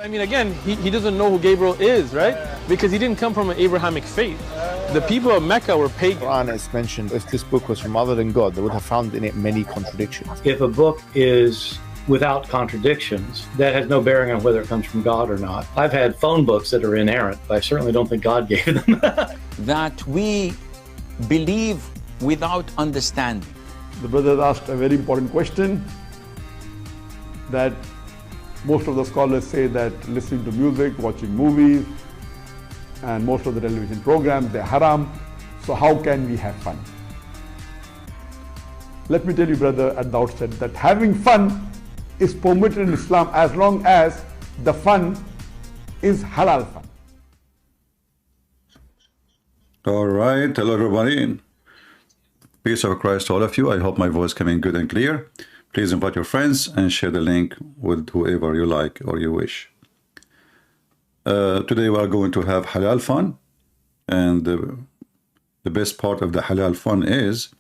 I mean, again, he doesn't know who Gabriel is, right? Because he didn't come from an Abrahamic faith. The people of Mecca were pagan. Quran is mentioned, if this book was from other than God, they would have found in it many contradictions. If a book is without contradictions, that has no bearing on whether it comes from God or not. I've had phone books that are inerrant, but I certainly don't think God gave them. That we believe without understanding. The brother asked a very important question, that most of the scholars say that listening to music, watching movies, and most of the television programs, they're haram. So how can we have fun? Let me tell you, brother, at the outset, that having fun is permitted in Islam as long as the fun is halal fun. All right. Hello, everybody. Peace of Christ to all of you. I hope my voice coming good and clear. Please invite your friends and share the link with whoever you like or you wish. Today we are going to have halal fun, and the best part of the halal fun is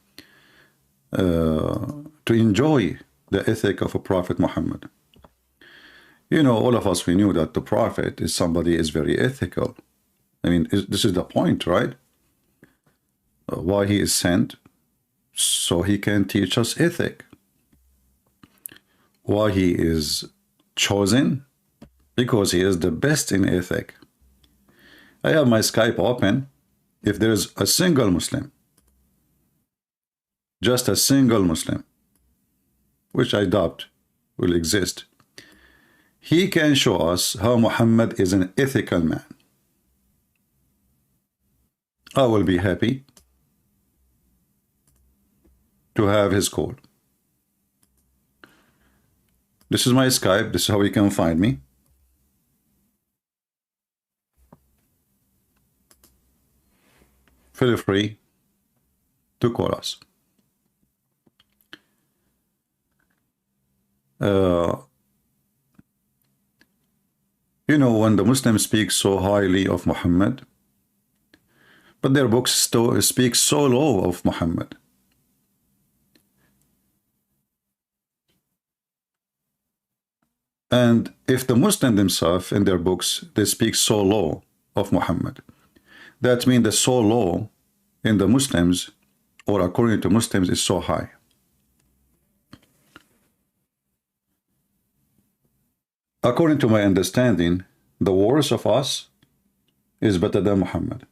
to enjoy the ethic of a Prophet Muhammad. You know, all of us, we knew that the Prophet is somebody is very ethical. I mean, this is the point, right? Why he is sent, so he can teach us ethic. Why he is chosen? Because he is the best in ethic. I have my Skype open. If there is a single Muslim, just a single Muslim, which I doubt will exist, he can show us how Muhammad is an ethical man. I will be happy to have his call. This is my Skype. This is how you can find me. Feel free to call us. You know, when the Muslims speak so highly of Muhammad, but their books still speak so low of Muhammad. And if the Muslims themselves in their books, they speak so low of Muhammad, that means the so low in the Muslims, or according to Muslims, is so high. According to my understanding, the worst of us is better than Muhammad.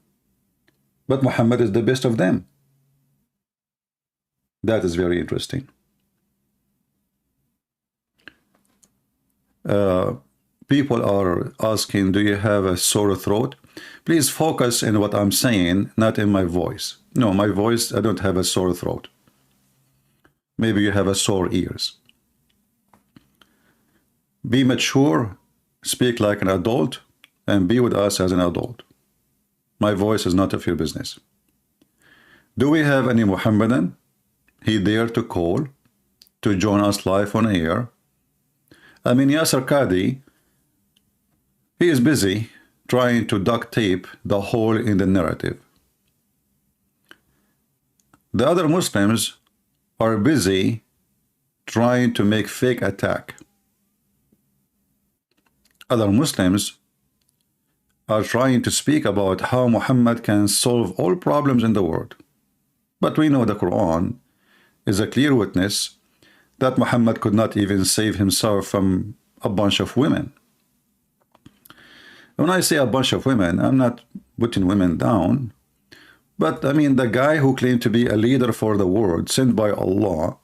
But Muhammad is the best of them. That is very interesting. People are asking, do you have a sore throat? Please focus in what I'm saying, not in my voice. No, my voice, I don't have a sore throat. Maybe you have a sore ears. Be mature, speak like an adult, and be with us as an adult. My voice is not of your business. Do we have any Muhammadan? He dared to call to join us live on air. I mean, Yasser Qadi, he is busy trying to duct tape the hole in the narrative. The other Muslims are busy trying to make fake attack. Other Muslims are trying to speak about how Muhammad can solve all problems in the world. But we know the Quran is a clear witness that Muhammad could not even save himself from a bunch of women. When I say a bunch of women, I'm not putting women down, but I mean the guy who claimed to be a leader for the world, sent by Allah,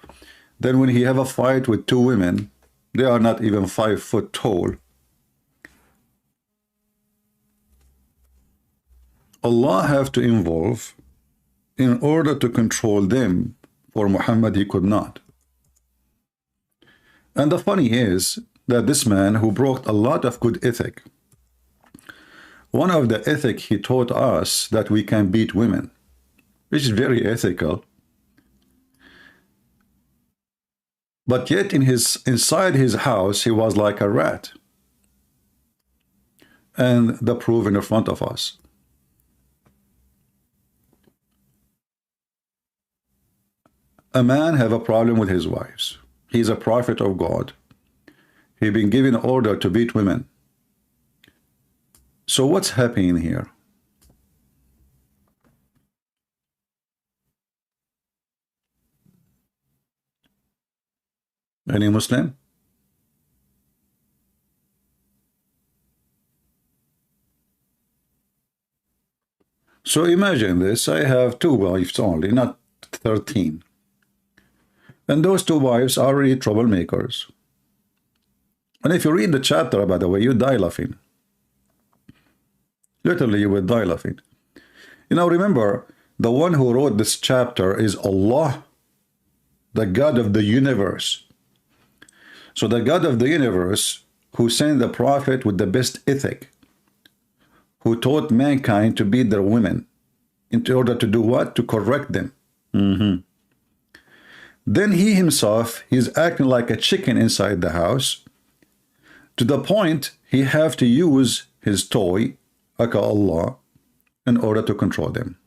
then when he have a fight with two women, they are not even 5 foot tall. Allah have to involve in order to control them. For Muhammad, he could not. And the funny is that this man who brought a lot of good ethic, one of the ethic he taught us that we can beat women, which is very ethical. But yet inside his house, he was like a rat. And the proof in front of us. A man have a problem with his wives. He's a prophet of God. He been given order to beat women. So what's happening here? Any Muslim? So imagine this, I have 2 wives only, not 13. And those 2 wives are really troublemakers. And if you read the chapter, by the way, you die laughing. Literally, you will die laughing. You know, remember, the one who wrote this chapter is Allah, the God of the universe. So the God of the universe who sent the prophet with the best ethic, who taught mankind to beat their women in order to do what? To correct them. Then he himself, he's acting like a chicken inside the house, to the point he have to use his toy, aka Allah, in order to control them.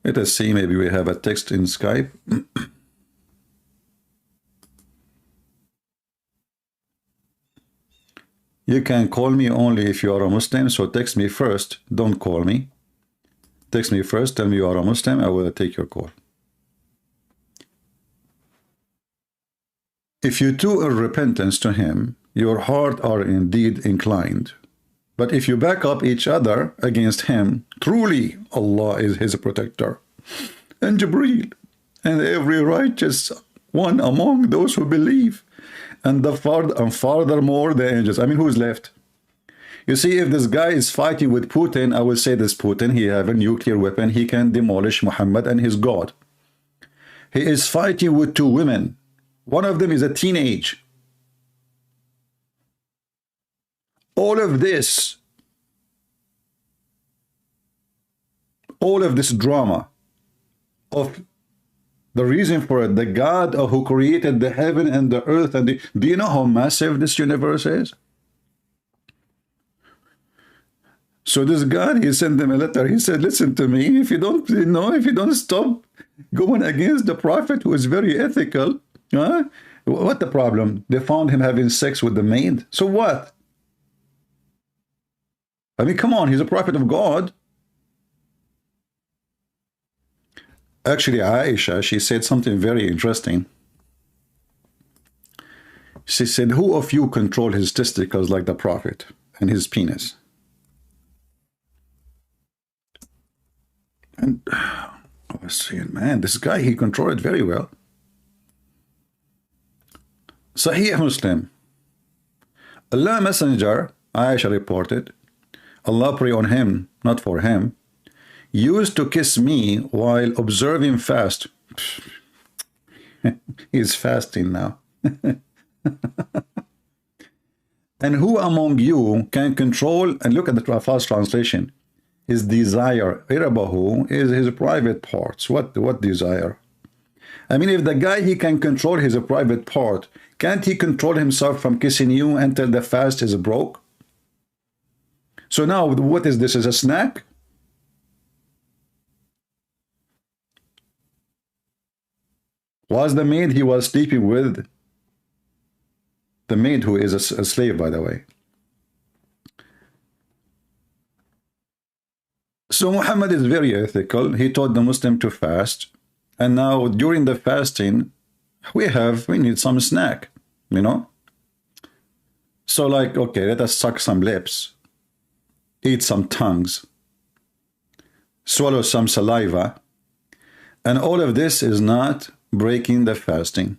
Let us see, maybe we have a text in Skype. You can call me only if you are a Muslim, so text me first, don't call me. Text me first, tell me you are a Muslim, I will take your call. If you do a repentance to him, your heart are indeed inclined. But if you back up each other against him, truly Allah is his protector, and Jibreel, and every righteous one among those who believe, and furthermore the angels. I mean, who's left? You see, if this guy is fighting with Putin, I will say this Putin, he have a nuclear weapon, he can demolish Muhammad and his God. He is fighting with 2 women. One of them is a teenage. All of this drama of the reason for it, the God who created the heaven and the earth, and do you know how massive this universe is? So this God, he sent them a letter. He said, listen to me, if you don't, if you don't stop going against the prophet who is very ethical, what the problem? They found him having sex with the maid. So what? I mean, come on, he's a prophet of God. Actually, Aisha, she said something very interesting. She said, who of you control his testicles like the prophet and his penis? And I was saying, man, this guy, he controlled it very well. Sahih Muslim. Allah Messenger, Aisha reported, Allah pray on him, not for him, used to kiss me while observing fast. He's fasting now. And who among you can control, and look at the fast translation, his desire? Irabahu is his private parts. What desire? I mean, if the guy, he can control his private part, can't he control himself from kissing you until the fast is broke? So now, what is this? Is a snack? Was the maid he was sleeping with, the maid who is a slave, by the way. So Muhammad is very ethical. He taught the Muslim to fast. And now during the fasting, we need some snack, you know. So like, okay, let us suck some lips, eat some tongues, swallow some saliva. And all of this is not breaking the fasting.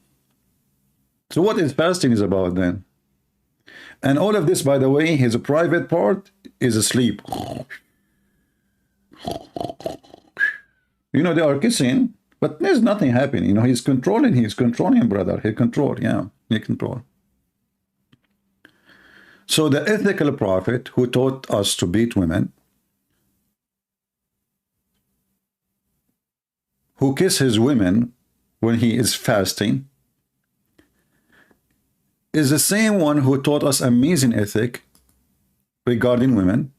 So what is fasting is about then? And all of this, by the way, his private part is asleep. You know, they are kissing, but there's nothing happening. You know, he's controlling, brother. He control. So the ethical prophet who taught us to beat women, who kiss his women when he is fasting, is the same one who taught us amazing ethic regarding women.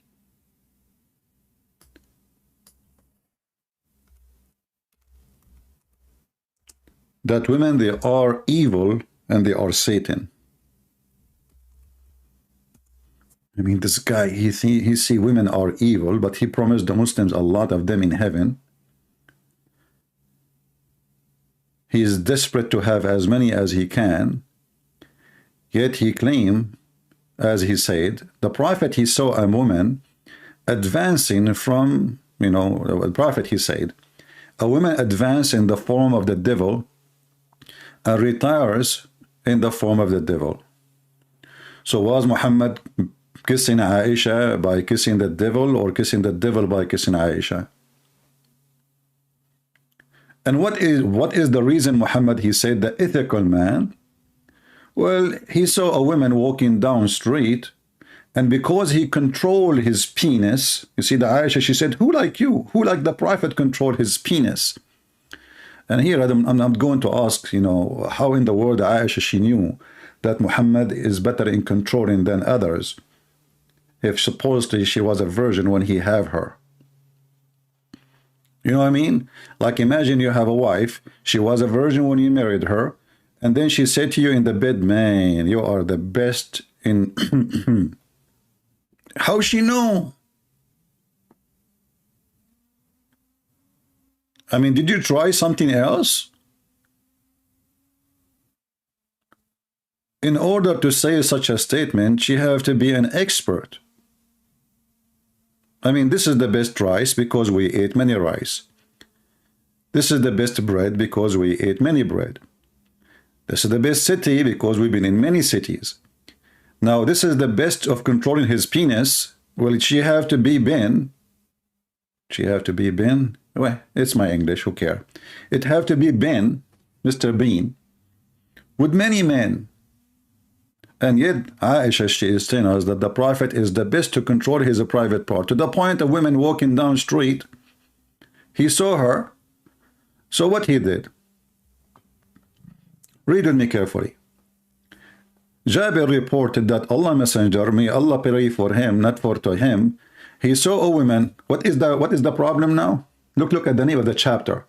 That women, they are evil and they are Satan. I mean, this guy, he see women are evil, but he promised the Muslims a lot of them in heaven. He is desperate to have as many as he can, yet he claimed, as he said, the prophet, he saw a woman advancing from, the prophet, he said, a woman advances in the form of the devil and retires in the form of the devil. So was Muhammad kissing Aisha by kissing the devil, or kissing the devil by kissing Aisha? And what is the reason Muhammad, he said, the ethical man? Well, he saw a woman walking down street, and because he controlled his penis, you see, the Aisha, she said, who like you? Who like the prophet controlled his penis? And here I'm not going to ask, how in the world Aisha, she knew that Muhammad is better in controlling than others, if supposedly she was a virgin when he had her. You know what I mean? Like, imagine you have a wife, she was a virgin when you married her, and then she said to you in the bed, man, you are the best in... How she know? I mean, did you try something else? In order to say such a statement, she have to be an expert. I mean, this is the best rice because we ate many rice. This is the best bread because we ate many bread. This is the best city because we've been in many cities. Now, this is the best of controlling his penis. Well, she have to be Ben. She have to be Ben. Well, it's my English, who care? It have to be Ben, Mr. Bean, with many men. And yet, Aisha, she is telling us that the prophet is the best to control his private part. To the point of women walking down street, he saw her. So what he did? Read with me carefully. Jabir reported that Allah Messenger, may Allah pray for him, not for to him, he saw a woman. What is the problem now? Look at the name of the chapter.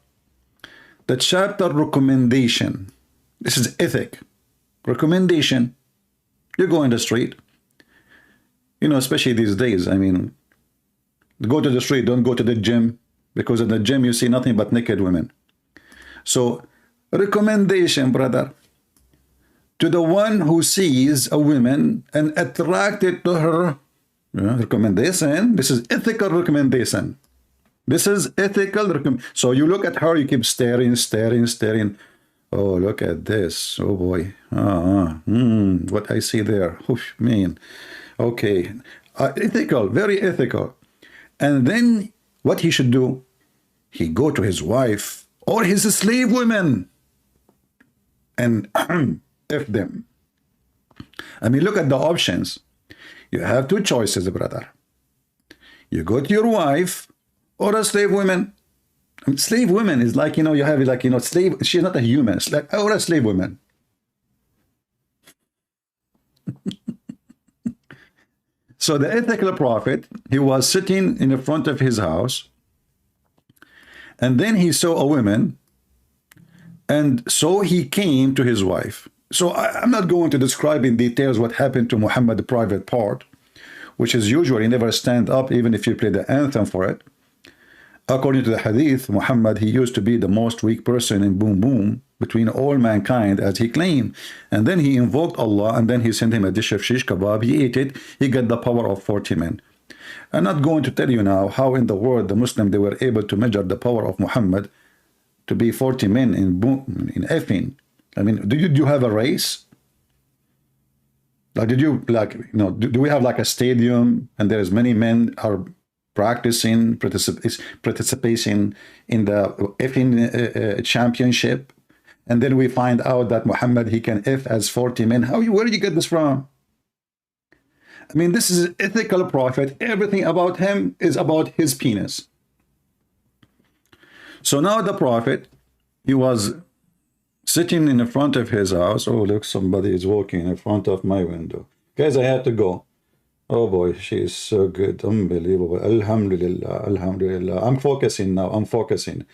The chapter recommendation. This is ethic. Recommendation. You go in the street, especially these days. I mean, go to the street, don't go to the gym, because in the gym you see nothing but naked women. So, recommendation, brother, to the one who sees a woman and attracted to her. Recommendation. This is ethical recommendation. This is ethical recommendation. So you look at her, you keep staring. Oh, look at this. Oh, boy. What I see there. Oof, man. Okay. Ethical. Very ethical. And then what he should do? He go to his wife or his slave women and F them. I mean, look at the options. You have two choices, brother. You go to your wife or a slave woman. Slave women is like, you have like, slave, she's not a human, it's like, or a slave woman. So the ethical prophet, he was sitting in the front of his house, and then he saw a woman, and so he came to his wife. So I'm not going to describe in details what happened to Muhammad, the private part, which is usually never stand up even if you play the anthem for it. According to the hadith, Muhammad, he used to be the most weak person in boom boom between all mankind, as he claimed. And then he invoked Allah, and then he sent him a dish of shish kebab. He ate it. He got the power of 40 men. I'm not going to tell you now how in the world the Muslim, they were able to measure the power of Muhammad to be 40 men in effing. I mean, do you have a race? Like, do we have like a stadium and there's many men are practicing, participating in the effing championship, and then we find out that Muhammad, he can F as 40 men. Where did you get this from? I mean, this is an ethical prophet. Everything about him is about his penis. So now the prophet, he was sitting in the front of his house. Oh, look, somebody is walking in front of my window. Guys, I have to go. Oh boy, she is so good. Unbelievable. Alhamdulillah. Alhamdulillah. I'm focusing now. I'm focusing.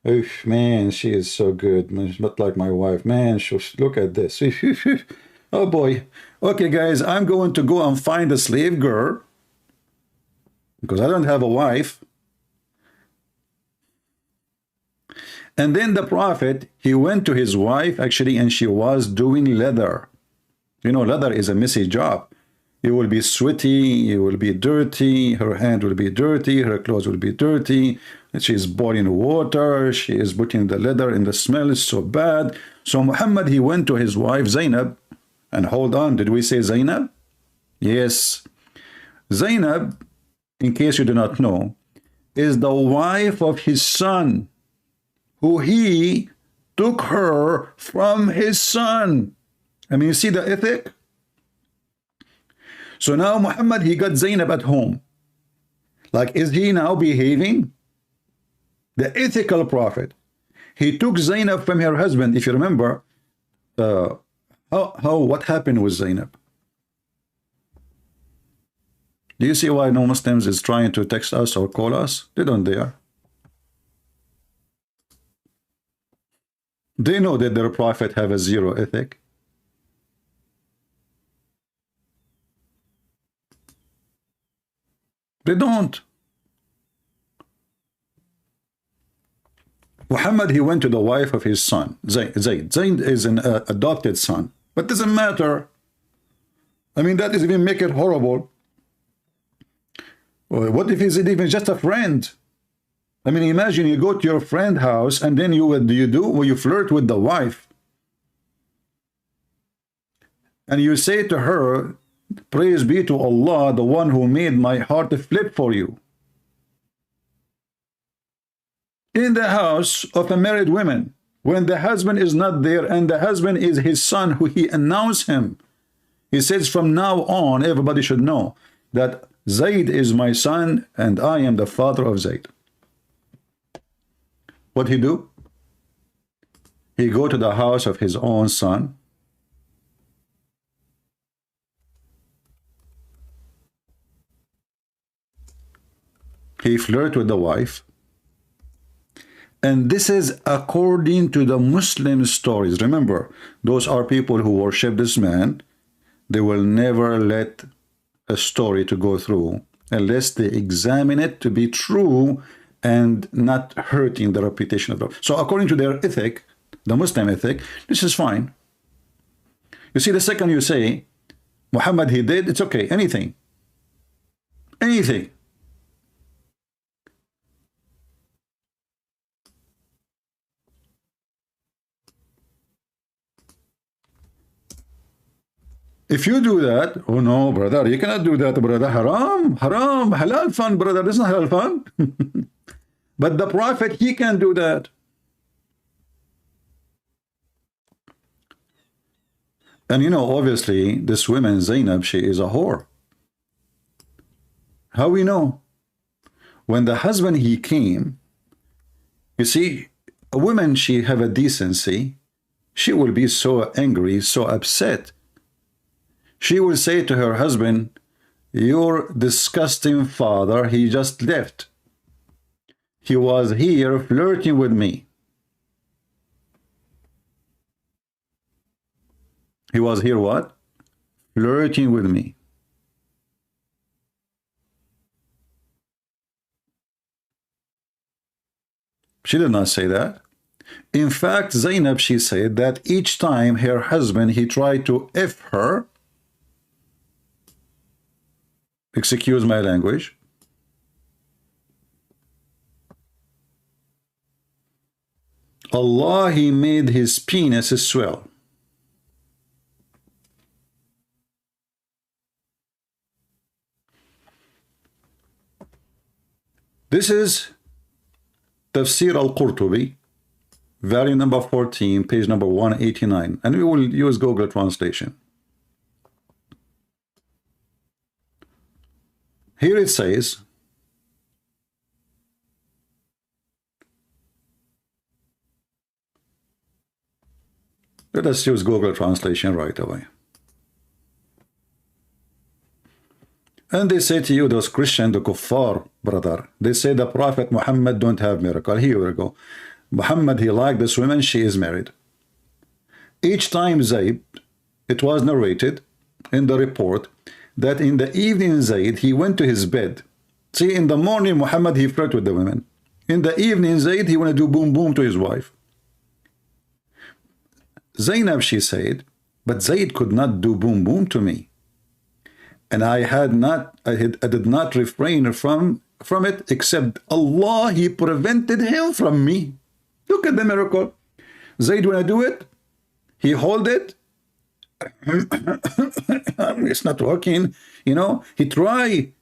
Oof, man, she is so good. Not like my wife. Man, look at this. Oh boy. okay guys, I'm going to go and find a slave girl because I don't have a wife. And then the Prophet, he went to his wife actually, and she was doing leather. You know, leather is a messy job. You will be sweaty, you will be dirty, her hand will be dirty, her clothes will be dirty. She's boiling water, she is putting the leather, and the smell is so bad. So Muhammad, he went to his wife Zainab, and hold on, did we say Zainab? Yes. Zainab, in case you do not know, is the wife of his son, who he took her from his son. I mean, you see the ethic? So now Muhammad, he got Zainab at home. Like, is he now behaving? The ethical prophet. He took Zainab from her husband. If you remember, what happened with Zainab? Do you see why no Muslims is trying to text us or call us? They don't dare. They know that their prophet have a zero ethic. They don't. Muhammad, he went to the wife of his son, Zayd. Zayd is an adopted son, but doesn't matter. I mean, that doesn't even make it horrible. What if he's even just a friend? I mean, imagine you go to your friend's house and then what do you do? Well, you flirt with the wife. And you say to her, praise be to Allah, the one who made my heart flip for you. In the house of a married woman, when the husband is not there and the husband is his son who he announced him. He says from now on, everybody should know that Zayd is my son and I am the father of Zayd. What he do? He go to the house of his own son. He flirt with the wife. And this is according to the Muslim stories. Remember, those are people who worship this man. They will never let a story to go through unless they examine it to be true and not hurting the reputation of the. So according to their ethic, the Muslim ethic, this is fine. You see, the second you say, Muhammad, he did, it's okay, anything. Anything. If you do that, oh no, brother, you cannot do that, brother. Haram, haram, halal fun, brother. This is not halal fun. But the Prophet, he can do that. And you know, obviously, this woman, Zainab, she is a whore. How we know? When the husband, he came, you see, a woman, she have a decency. She will be so angry, so upset. She will say to her husband, your disgusting father, he just left. He was here flirting with me. He was here what? Flirting with me. She did not say that. In fact, Zainab, she said that each time her husband, he tried to F her, excuse my language, Allah, he made his penis swell. This is Tafsir al-Qurtubi, volume number 14, page number 189, and we will use Google translation. Here it says, let us use Google translation right away. And they say to you, those Christian, the kuffar, brother, they say the Prophet Muhammad don't have miracle. Here we go. Muhammad, he liked this woman, she is married. Each time Zayd, it was narrated in the report that in the evening Zayd, he went to his bed. See, in the morning, Muhammad, he flirted with the women. In the evening, Zayd, he wanted to do boom boom to his wife. Zainab, she said, but Zayd could not do boom boom to me. And I did not refrain from it, except Allah, he prevented him from me. Look at the miracle. Zayd, when I do it, he hold it. It's not working. You know, he try.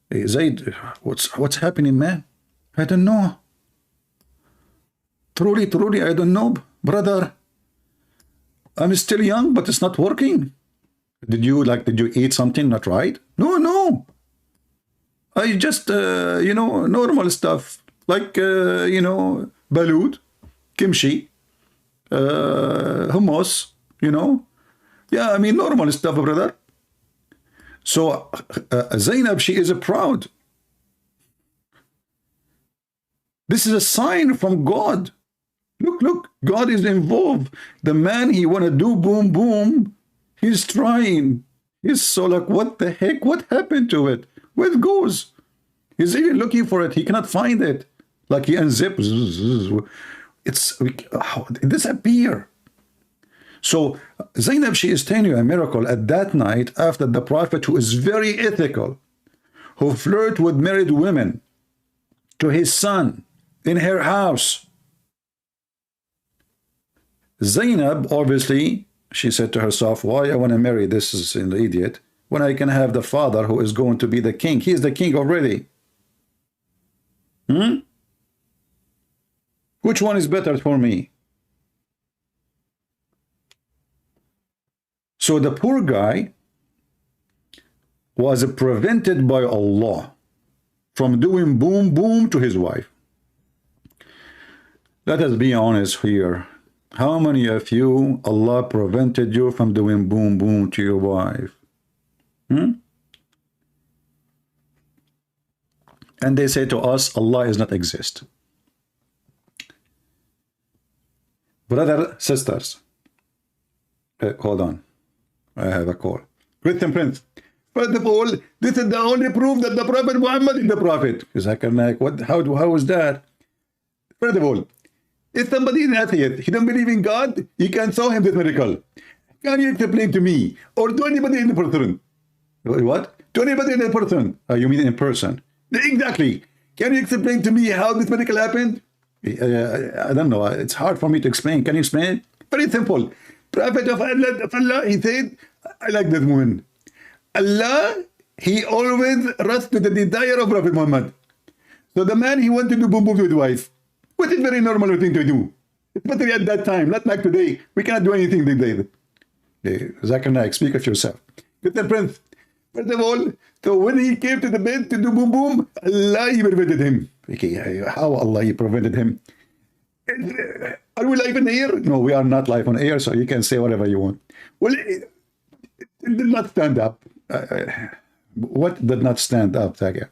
Hey, Zayd, what's happening, man? I don't know. Truly, I don't know, brother. I'm still young, but it's not working. Did you eat something not right? No. I just, you know, normal stuff. Like, you know, balut, kimchi, hummus, you know. Yeah, I mean, normal stuff, brother. So, Zainab, she is proud. This is a sign from God. Look, God is involved. The man, he want to do boom, boom. He's trying. He's so like, what the heck? What happened to it? Where it goes? He's even looking for it. He cannot find it. Like he unzips. It disappears. So Zainab, she is telling you a miracle at that night after the Prophet, who is very ethical, who flirt with married women, to his son in her house. Zainab, obviously, she said to herself, why I want to marry this is an idiot when I can have the father who is going to be the king? He is the king already. Which one is better for me? So the poor guy was prevented by Allah from doing boom boom to his wife. Let us be honest here. How many of you, Allah prevented you from doing boom boom to your wife? And they say to us, Allah does not exist. Brother, sisters, hold on. I have a call. Christian Prince. First of all, this is the only proof that the Prophet Muhammad is the Prophet. What? How is that? First of all, if somebody is an atheist, he don't believe in God, you can show him this miracle. Can you explain to me, or to anybody in person? What? To anybody in person? You mean in person? Exactly. Can you explain to me how this miracle happened? I don't know. It's hard for me to explain. Can you explain it? Very simple. Prophet of Allah, he said, I like this woman. Allah, he always runs to the desire of Prophet Muhammad. So the man, he wanted to do boom boom to his wife, which is very normal thing to do. Especially at that time, not like today. We cannot do anything these days. Zakir Naik, speak of yourself. Mr. Prince, first of all, so when he came to the bed to do boom boom, Allah, he prevented him. Okay, how Allah, he prevented him? Are we live on air? No, we are not live on air, so you can say whatever you want. Well, it did not stand up. What did not stand up, Zakir?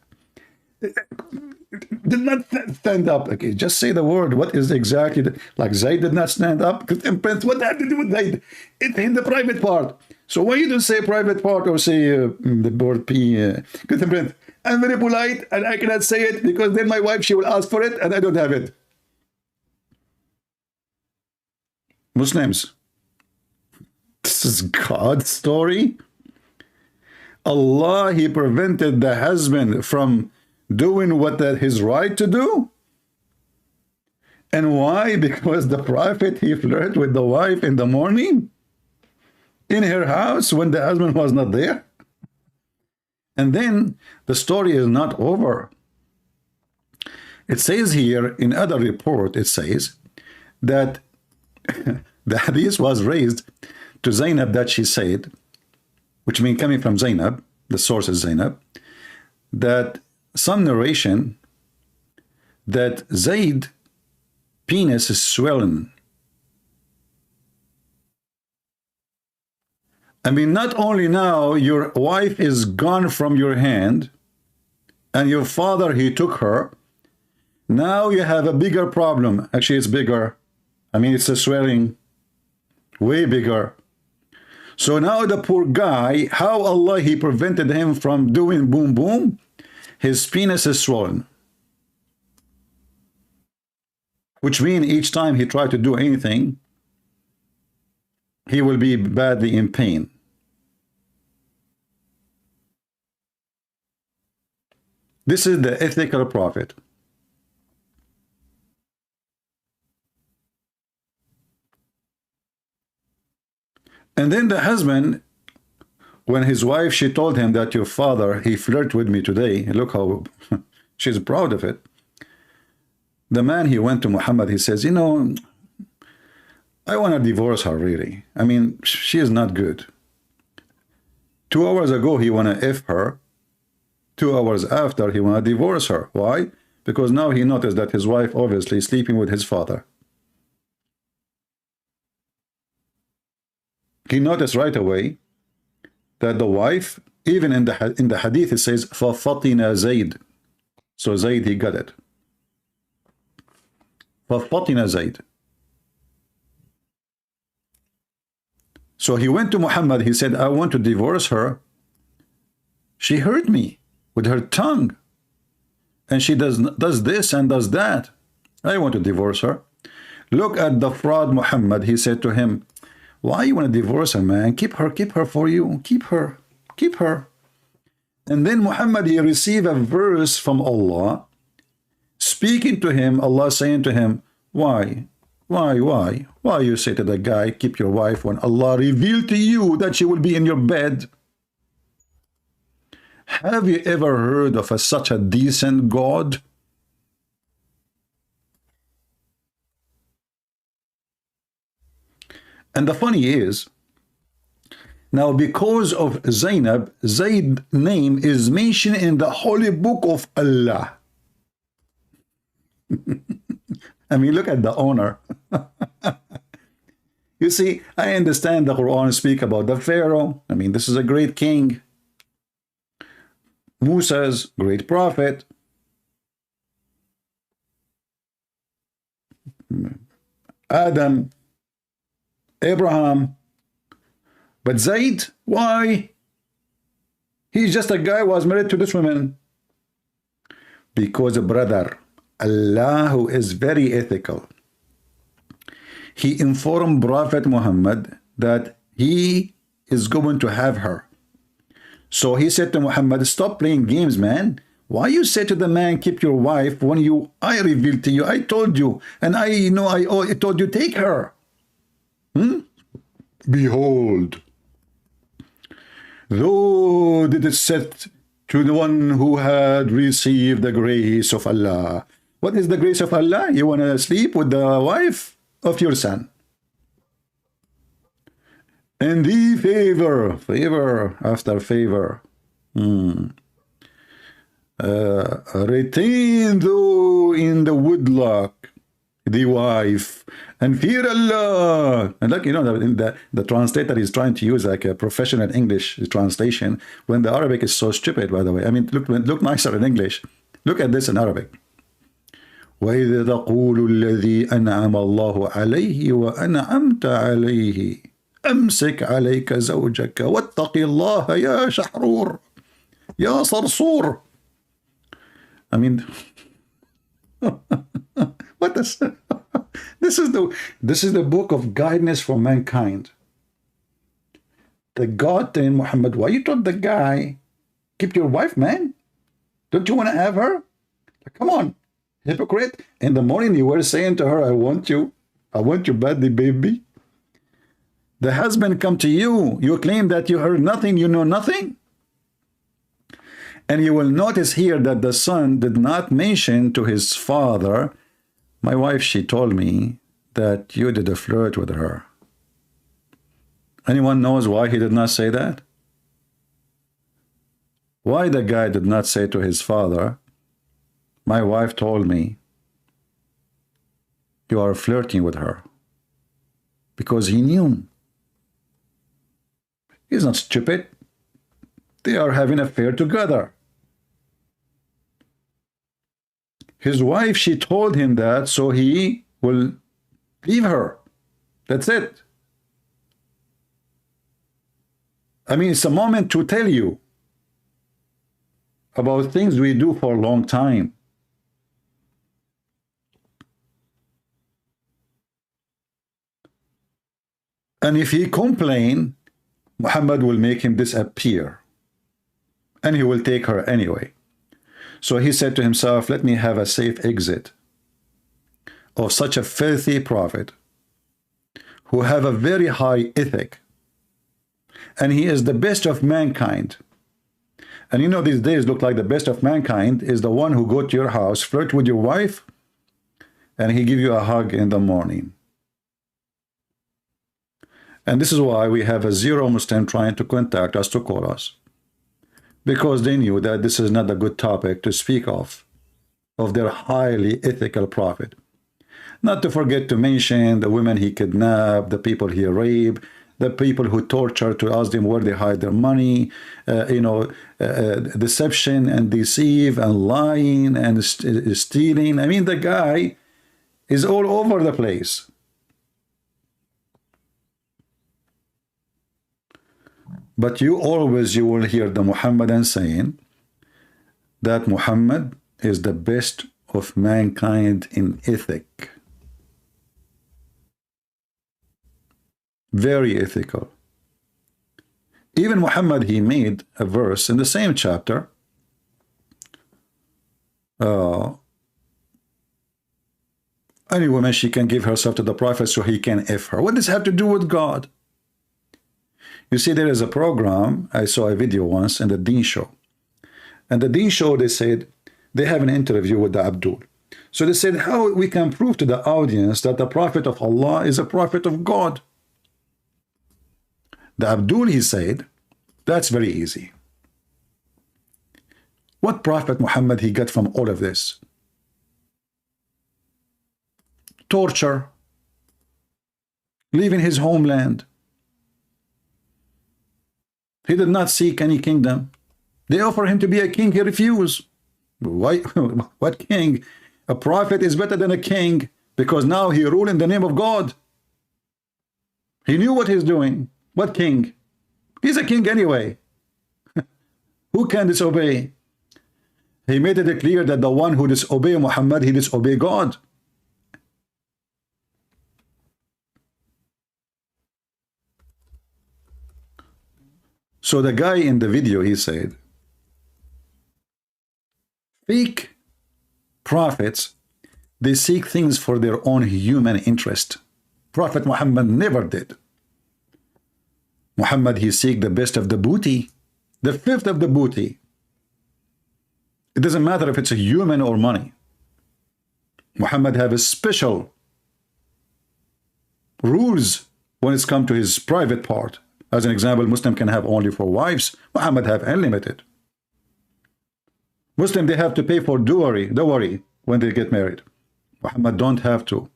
Did not stand up. Okay, just say the word. What is exactly like Zayd did not stand up? Because Prince, what had to do with Zayd? It's in the private part. So why you don't say private part or say the word P? Prince, I'm very polite and I cannot say it because then my wife, she will ask for it and I don't have it. Muslims, this is God's story. Allah, he prevented the husband from doing what that his right to do. And why? Because the Prophet, he flirted with the wife in the morning in her house when the husband was not there. And then the story is not over. It says here in other report, it says that the hadith was raised to Zainab that she said, which means coming from Zainab, the source is Zainab, that some narration that Zayd penis is swollen. I mean, not only now your wife is gone from your hand and your father, he took her, now you have a bigger problem. Actually, it's bigger. I mean, it's a swelling way bigger. So now the poor guy, how Allah, he prevented him from doing boom boom? His penis is swollen. Which means each time he tried to do anything, he will be badly in pain. This is the ethical prophet. And then the husband, when his wife, she told him that your father, he flirted with me today. Look how she's proud of it. The man, he went to Muhammad, he says, you know, I want to divorce her, really. I mean, she is not good. 2 hours ago, he want to F her. 2 hours after, he want to divorce her. Why? Because now he noticed that his wife obviously is sleeping with his father. He noticed right away that the wife, even in the hadith, it says, فَفَطِنَ زَيْد. So Zayd, he got it. فَفَطِنَ زَيْد. So he went to Muhammad, he said, I want to divorce her. She hurt me with her tongue. And she does this and does that. I want to divorce her. Look at the fraud Muhammad. He said to him, why you want to divorce her, man? Keep her for you. Keep her. And then Muhammad, he received a verse from Allah, speaking to him, Allah saying to him, why you say to the guy, keep your wife, when Allah revealed to you that she will be in your bed? Have you ever heard of such a decent God? And the funny is, now because of Zainab, Zayd's name is mentioned in the holy book of Allah. I mean, look at the honor. You see, I understand the Quran speak about the Pharaoh. I mean, this is a great king. Musa's great prophet. Adam, Abraham. But Zayd, why? He's just a guy who was married to this woman. Because, brother, Allah, who is very ethical, he informed Prophet Muhammad that he is going to have her. So he said to Muhammad, stop playing games, man. Why you say to the man, keep your wife, when I revealed to you, I told you, and I told you, take her. Behold, though did it set to the one who had received the grace of Allah. What is the grace of Allah? You want to sleep with the wife of your son. And the favor after favor. Retain though in the woodlock the wife and fear Allah. And like, you know, the translator is trying to use like a professional English translation when the Arabic is so stupid, by the way. I mean, look nicer in English. Look at this in Arabic. وَإِذَا تَقُولُ الَّذِي أَنْعَمَ اللَّهُ عَلَيْهِ وَأَنْعَمْتَ عَلَيْهِ أمسك عليك زوجك واتق الله يا شحرور يا صرصور. I mean, what is this is the book of guidance for mankind. The God telling Muhammad, why you told the guy, keep your wife, man? Don't you want to have her? Come on, hypocrite. In the morning you were saying to her, I want you badly, baby. The husband come to you, you claim that you heard nothing, you know nothing. And you will notice here that the son did not mention to his father, my wife, she told me that you did a flirt with her. Anyone knows why he did not say that? Why the guy did not say to his father, my wife told me you are flirting with her? Because he knew. He's not stupid. They are having an affair together. His wife, she told him that, so he will leave her. That's it. I mean, it's a moment to tell you about things we do for a long time. And if he complain, Muhammad will make him disappear. And he will take her anyway. So he said to himself, let me have a safe exit of such a filthy prophet who have a very high ethic. And he is the best of mankind. And you know, these days look like the best of mankind is the one who go to your house, flirt with your wife, and he give you a hug in the morning. And this is why we have a zero Muslim trying to contact us, to call us. Because they knew that this is not a good topic to speak of their highly ethical prophet. Not to forget to mention the women he kidnapped, the people he raped, the people who torture to ask them where they hide their money, deception and deceive and lying and stealing. I mean, the guy is all over the place. But you will hear the Muhammadan saying that Muhammad is the best of mankind in ethic. Very ethical. Even Muhammad, he made a verse in the same chapter. Any woman, she can give herself to the prophet so he can F her. What does this have to do with God? You see, there is a program, I saw a video once in the Deen Show. And the Deen Show, they said, they have an interview with the Abdul. So they said, how we can prove to the audience that the prophet of Allah is a prophet of God? The Abdul, he said, that's very easy. What prophet Muhammad he got from all of this? Torture, leaving his homeland. He did not seek any kingdom. They offer him to be a king, he refused. Why? What king? A prophet is better than a king because now he ruled in the name of God. He knew what he's doing. What king? He's a king anyway. Who can disobey? He made it clear that the one who disobey Muhammad, he disobey God. So the guy in the video, he said, fake prophets, they seek things for their own human interest. Prophet Muhammad never did. Muhammad, he seek the best of the booty, the fifth of the booty. It doesn't matter if it's a human or money. Muhammad have a special rules when it's come to his private part. As an example, Muslim can have only 4 wives. Muhammad have unlimited. Muslim, they have to pay for dowry when they get married. Muhammad don't have to.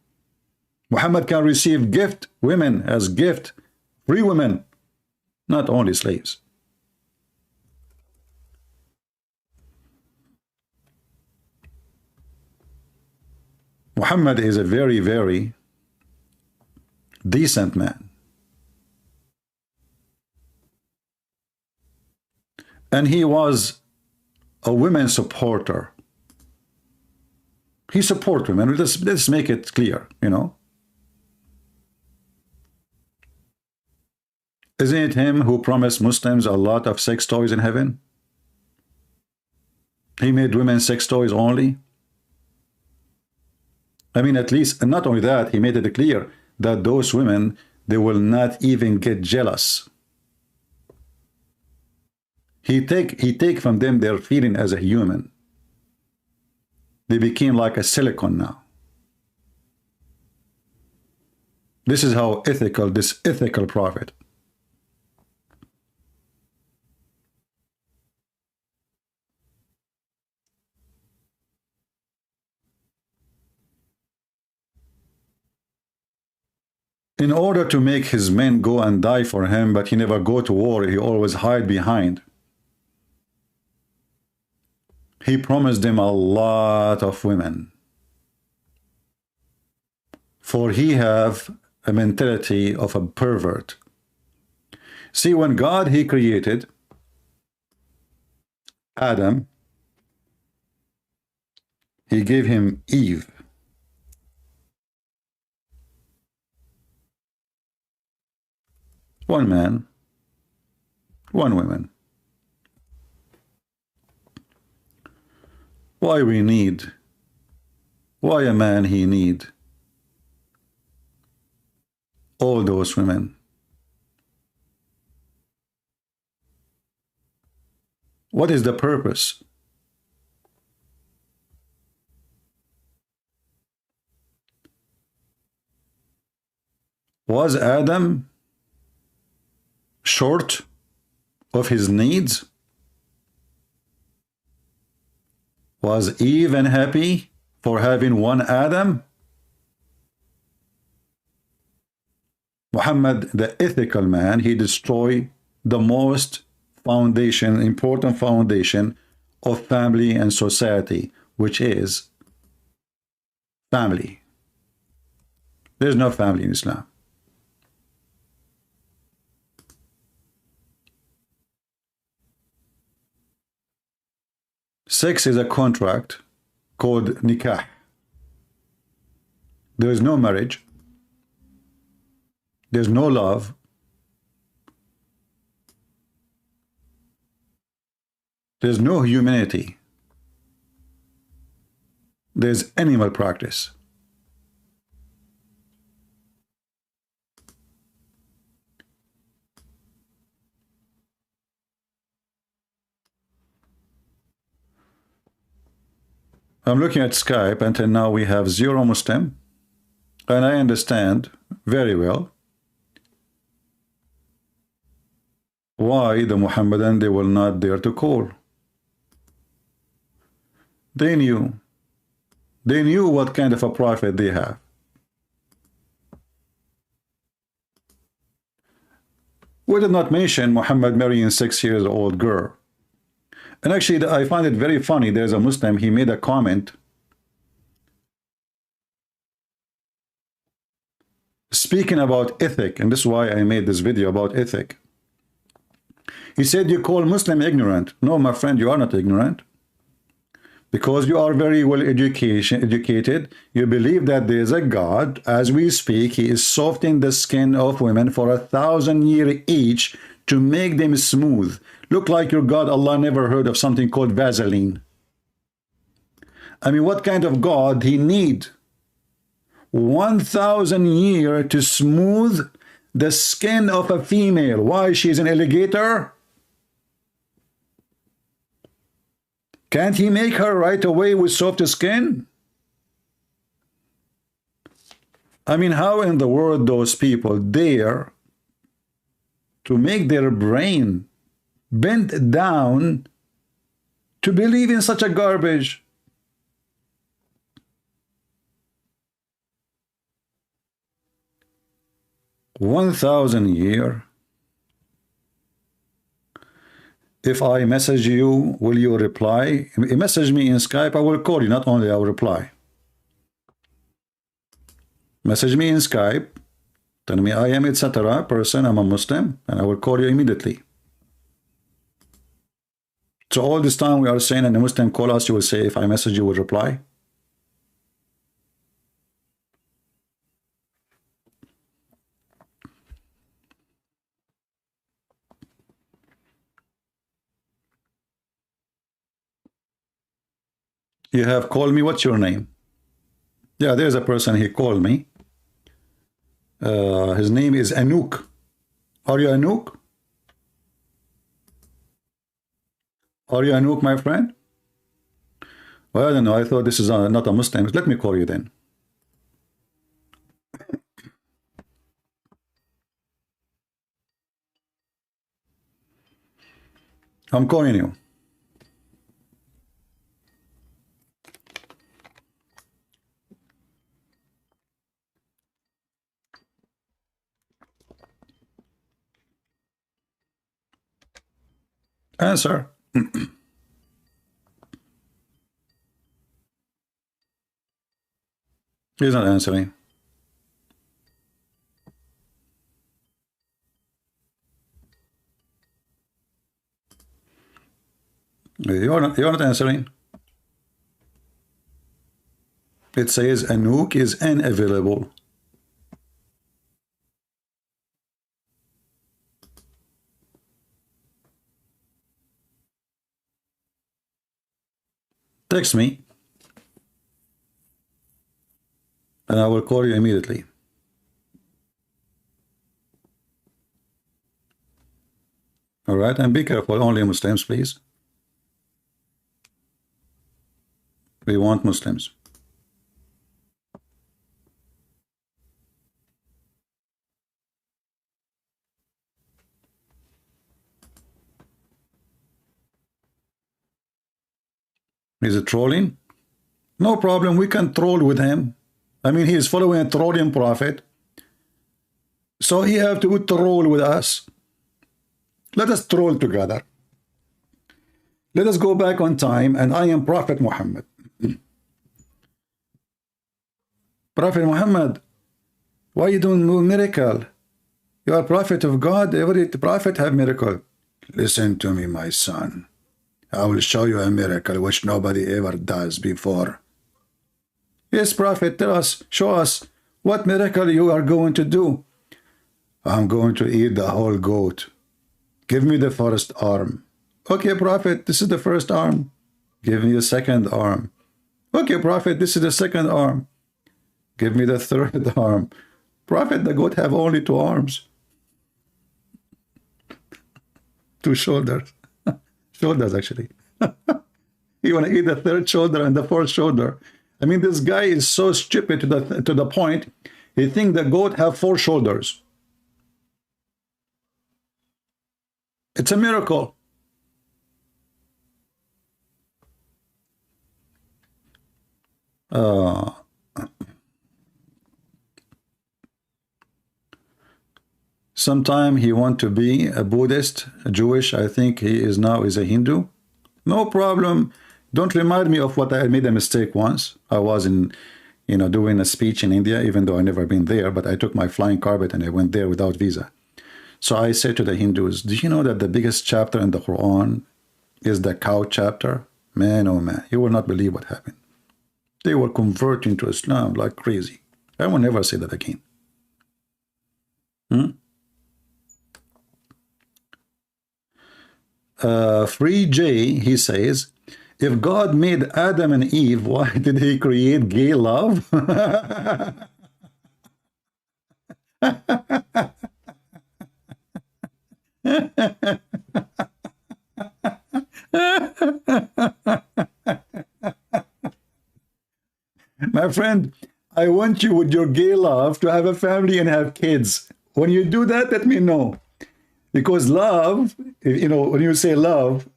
Muhammad can receive gift women as gift, free women, not only slaves. Muhammad is a very, very decent man. And he was a women supporter. He support women. Let's make it clear, you know. Isn't it him who promised Muslims a lot of sex toys in heaven? He made women sex toys only. I mean, at least, and not only that, he made it clear that those women, they will not even get jealous. He take from them their feeling as a human. They became like a silicon now. This is how ethical, this ethical prophet. In order to make his men go and die for him, but he never go to war, he always hide behind. He promised them a lot of women. For he have a mentality of a pervert. See, when God, he created Adam, he gave him Eve. One man, one woman. Why a man he need all those women? What is the purpose? Was Adam short of his needs? Was Eve unhappy for having one Adam? Muhammad, the ethical man, he destroyed the most important foundation of family and society, which is family. There's no family in Islam. Sex is a contract called nikah. There is no marriage. There's no love. There's no humanity. There's animal practice. I'm looking at Skype. Until now we have 0 Muslim, and I understand very well why the Muhammadan, they will not dare to call. They knew what kind of a prophet they have. We did not mention Muhammad marrying a 6-year-old girl. And actually, I find it very funny. There's a Muslim, he made a comment speaking about ethic, and this is why I made this video about ethic. He said, you call Muslim ignorant. No, my friend, you are not ignorant. Because you are very well educated. You believe that there is a God. As we speak, he is softening the skin of women for 1,000 years each to make them smooth. Look like your God. Allah never heard of something called Vaseline. I mean, what kind of God he need 1,000 years to smooth the skin of a female? Why? She's an alligator? Can't he make her right away with soft skin? I mean, how in the world those people dare to make their brain bent down to believe in such a garbage? $1,000 years. If I message you, will you reply? Message me in Skype, I will call you. Not only I will reply. Message me in Skype, tell me I am etc. person, I'm a Muslim, and I will call you immediately. So all this time we are saying, and a Muslim call us, you will say, if I message you, will reply. You have called me. What's your name? Yeah, there's a person, he called me. His name is Anouk. Are you Anouk? Are you Anouk, my friend? Well, I don't know. I thought this is not a Muslim. Let me call you then. I'm calling you. Answer. He's not answering. You're not answering. It says Anouk is unavailable. Text me, and I will call you immediately. All right, and be careful, only Muslims, please. We want Muslims. Is it trolling? No problem, we can troll with him. I mean, he is following a trolling prophet. So he have to troll with us. Let us troll together. Let us go back on time, and I am Prophet Muhammad. Prophet Muhammad, why you doing no miracle? You are prophet of God. Every prophet have miracle. Listen to me, my son. I will show you a miracle which nobody ever does before. Yes, prophet, tell us, show us what miracle you are going to do. I'm going to eat the whole goat. Give me the first arm. Okay, prophet, this is the first arm. Give me the second arm. Okay, prophet, this is the second arm. Give me the third arm. Prophet, the goat have only 2 arms. 2 shoulders. Shoulders, actually. You want to eat the 3rd shoulder and the 4th shoulder. I mean, this guy is so stupid to the point, he thinks the goat have 4 shoulders. It's a miracle. Sometime he want to be a Buddhist, a Jewish. I think he is now is a Hindu. No problem. Don't remind me of what I made a mistake once. I was in, doing a speech in India, even though I never been there, but I took my flying carpet and I went there without visa. So I said to the Hindus, do you know that the biggest chapter in the Quran is the cow chapter? Man, oh man, you will not believe what happened. They were converting to Islam like crazy. I will never say that again. Free J, he says, if God made Adam and Eve, why did he create gay love? My friend, I want you with your gay love to have a family and have kids. When you do that, let me know. Because love, when you say love,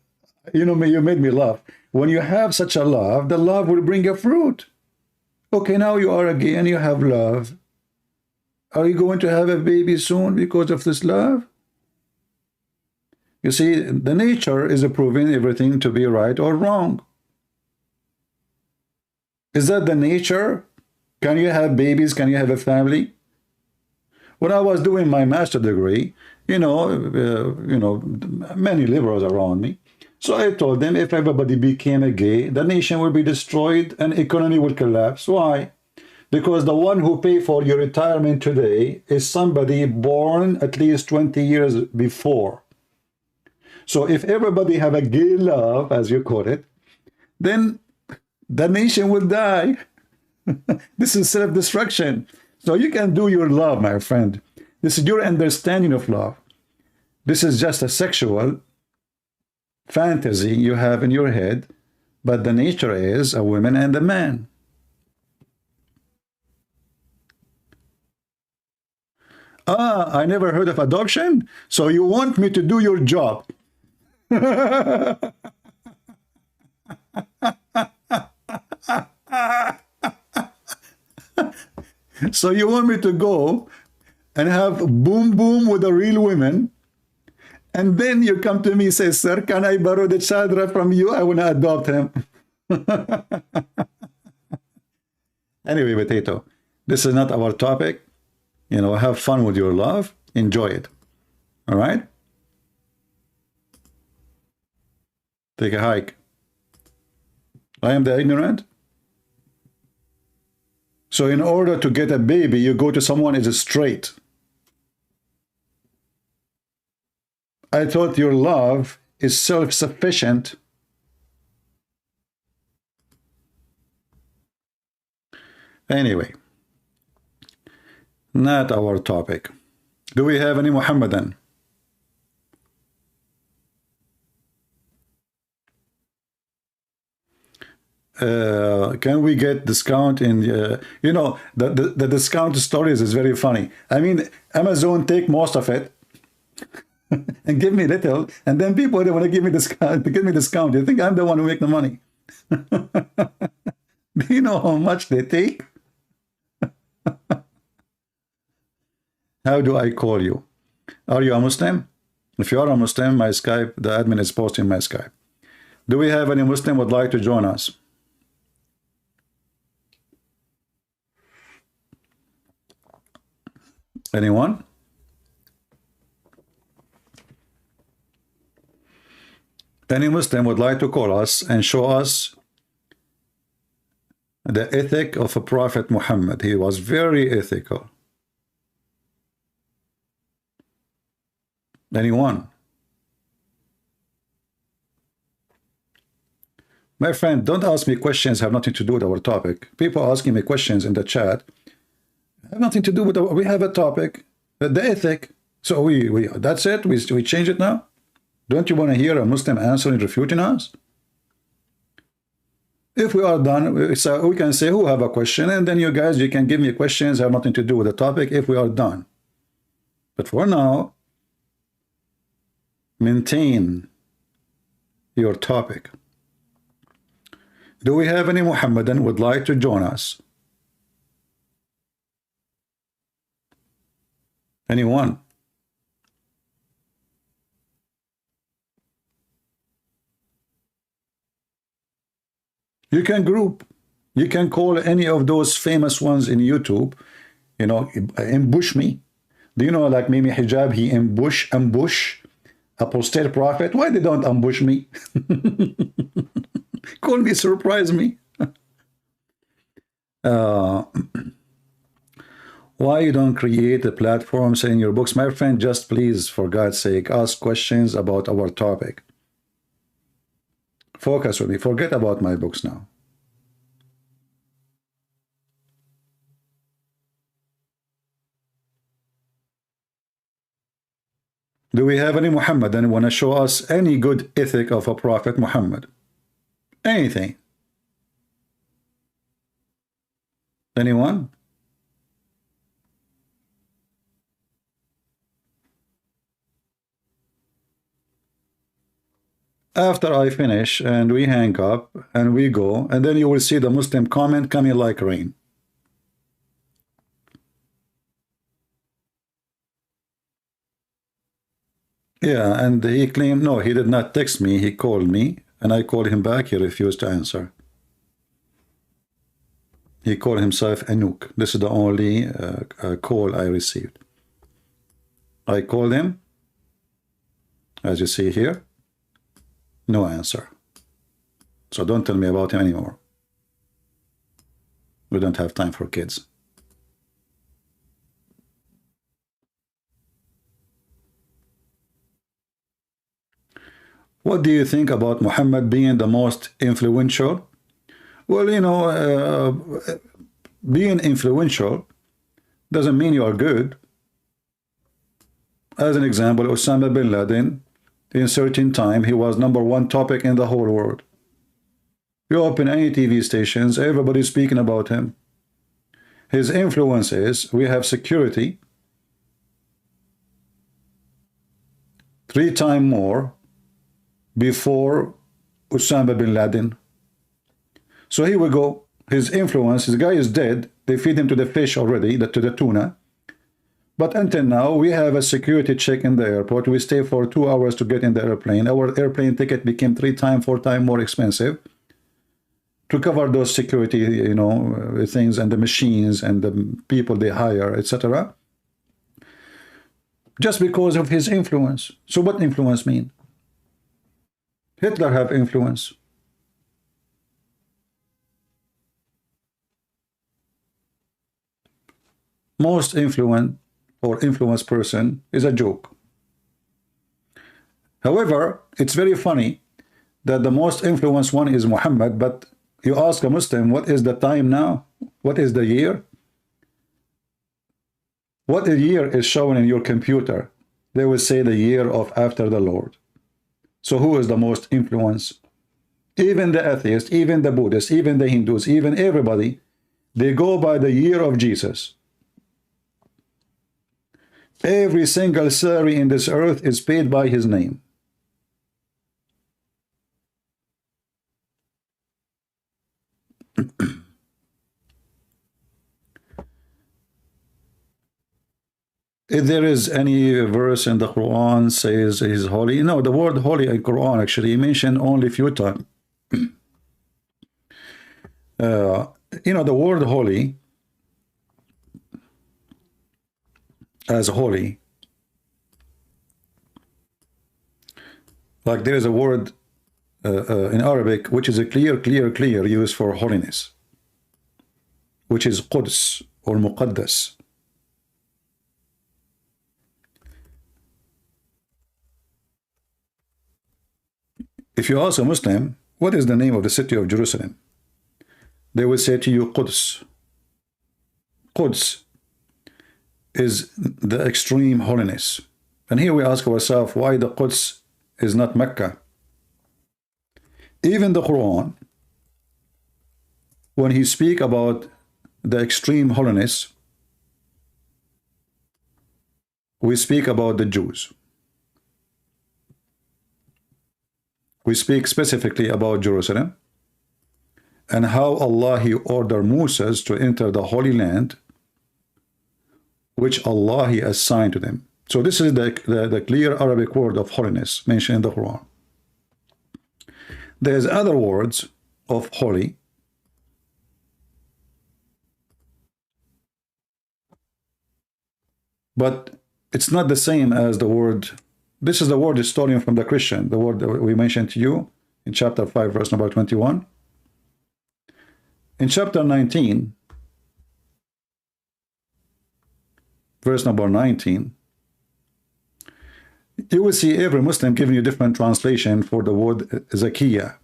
you made me laugh. When you have such a love, the love will bring a fruit. Okay, now you are gay and you have love. Are you going to have a baby soon because of this love? You see, the nature is proving everything to be right or wrong. Is that the nature? Can you have babies? Can you have a family? When I was doing my master's degree, many liberals around me. So I told them if everybody became a gay, the nation will be destroyed and economy will collapse. Why? Because the one who pay for your retirement today is somebody born at least 20 years before. So if everybody have a gay love, as you call it, then the nation will die. This is self-destruction. So you can do your love, my friend. This is your understanding of love. This is just a sexual fantasy you have in your head, but the nature is a woman and a man. I never heard of adoption, so you want me to do your job. So you want me to go and have boom boom with the real women, and then you come to me and say, sir, can I borrow the child from you? I want to adopt him. Anyway, Potato, this is not our topic. Have fun with your love. Enjoy it. All right? Take a hike. I am the ignorant? So in order to get a baby, you go to someone who is straight. I thought your love is self-sufficient. Anyway, not our topic. Do we have any Muhammadan? Can we get discount in you know, the discount stories is very funny. I mean, Amazon take most of it and give me little, and then people, they want to give me discount. You think I'm the one who make the money? Do you know how much they take? How do I call you? Are you a Muslim? If you are a Muslim, my Skype, the admin is posting my Skype. Do we have any Muslim would like to join us? Anyone? Any Muslim would like to call us and show us the ethic of a Prophet Muhammad. He was very ethical. Anyone? My friend, don't ask me questions have nothing to do with our topic. People asking me questions in the chat have nothing to do with we have a topic, the ethic. So we that's it. We change it now. Don't you want to hear a Muslim answering, refuting us? If we are done, so we can say who have a question, and then you guys, you can give me questions have nothing to do with the topic if we are done. But for now, maintain your topic. Do we have any Muhammadan would like to join us? Anyone? You can group. You can call any of those famous ones in YouTube, you know, ambush me. Do you know, like Mimi Hijab, he ambush apostate prophet? Why they don't ambush me? Call me, surprise me. Why you don't create a platform saying your books? My friend, just please, for God's sake, ask questions about our topic. Focus with me. Forget about my books now. Do we have any Muhammadan want to show us any good ethic of a Prophet Muhammad? Anything? Anyone? After I finish and we hang up and we go, and then you will see the Muslim comment coming like rain. Yeah, and he claimed, no, he did not text me, he called me, and I called him back, he refused to answer. He called himself Anouk. This is the only call I received. I called him, as you see here, no answer. So don't tell me about him anymore. We don't have time for kids. What do you think about Muhammad being the most influential? Well, you know, being influential doesn't mean you are good. As an example, Osama bin Laden, in a certain time, he was #1 topic in the whole world. You open any TV stations, everybody's speaking about him. His influence is, we have security 3 times more before Osama bin Laden. So here we go. His influence, his guy is dead. They feed him to the fish already, to the tuna. But until now, we have a security check in the airport. We stay for 2 hours to get in the airplane. Our airplane ticket became 3 times, 4 times more expensive to cover those security, you know, things and the machines and the people they hire, etc. Just because of his influence. So what influence mean? Hitler have influence. most influent or influenced person is a joke. However, it's very funny that the most influenced one is Muhammad, but you ask a Muslim, what is the time now? What is the year? What a year is shown in your computer? They will say the year of after the Lord. So who is the most influenced? Even the atheists, even the Buddhists, even the Hindus, even everybody, they go by the year of Jesus. Every single salary in this earth is paid by his name. If there is any verse in the Quran says he's holy, no, the word holy in Quran actually mentioned only a few times. The word holy as holy, like there is a word in Arabic which is a clear use for holiness, which is Quds or Muqaddas. If you ask a Muslim, what is the name of the city of Jerusalem? They will say to you, Quds. Quds is the extreme holiness. And here we ask ourselves, why the Quds is not Mecca? Even the Quran, when he speak about the extreme holiness, we speak about the Jews. We speak specifically about Jerusalem and how Allah he ordered Moses to enter the Holy Land, which Allah he assigned to them. So this is the clear Arabic word of holiness mentioned in the Quran. There's other words of holy, but it's not the same as the word. This is the word stolen from the Christian, the word that we mentioned to you in chapter 5, verse number 21. In chapter 19, verse number 19, you will see every Muslim giving you different translation for the word Zakiyah.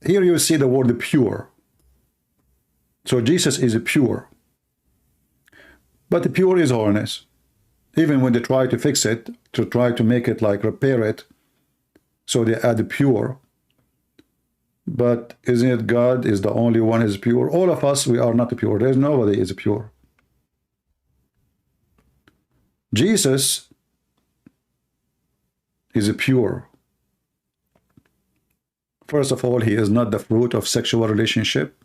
Here you see the word pure. So Jesus is pure. But pure is holiness. Even when they try to fix it, to try to make it like repair it, so they add pure. But isn't it God is the only one is pure? All of us, we are not pure. There's nobody is pure. Jesus is pure. First of all, he is not the fruit of sexual relationship,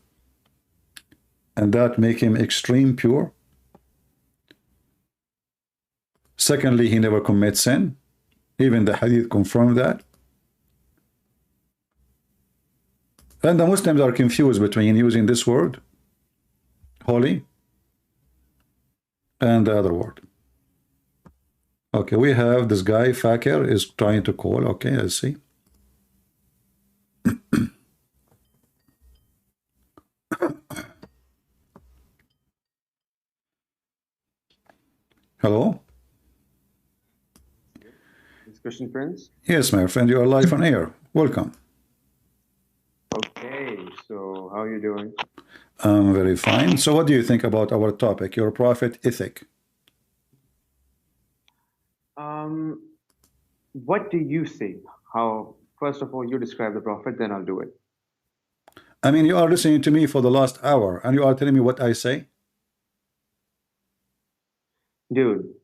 and that make him extreme pure. Secondly, he never commits sin. Even the hadith confirm that. And the Muslims are confused between using this word, holy, and the other word. Okay, we have this guy, Fakir, is trying to call. Okay, let's see. Hello? Christian Prince? Yes, my friend, you are live on air. Welcome. Okay, so how are you doing? I'm very fine. So what do you think about our topic, your prophet ethic? What do you see? How, first of all, you describe the prophet, then I'll do it. I mean, you are listening to me for the last hour, and you are telling me what I say? Dude.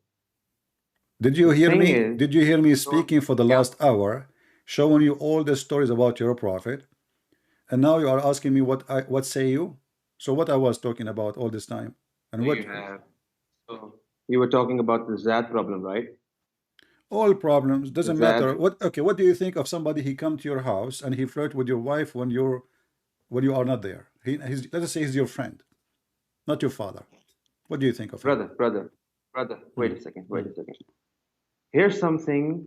Did you hear me? Is, did you hear me speaking for the last hour, showing you all the stories about your prophet, and now you are asking me what say you? So what I was talking about all this time, and what so you were talking about the Zad problem, right? All problems doesn't matter. What okay? What do you think of somebody he come to your house and he flirt with your wife when you are not there? Let us say he's your friend, not your father. What do you think of him? Brother. Wait a second. Here's something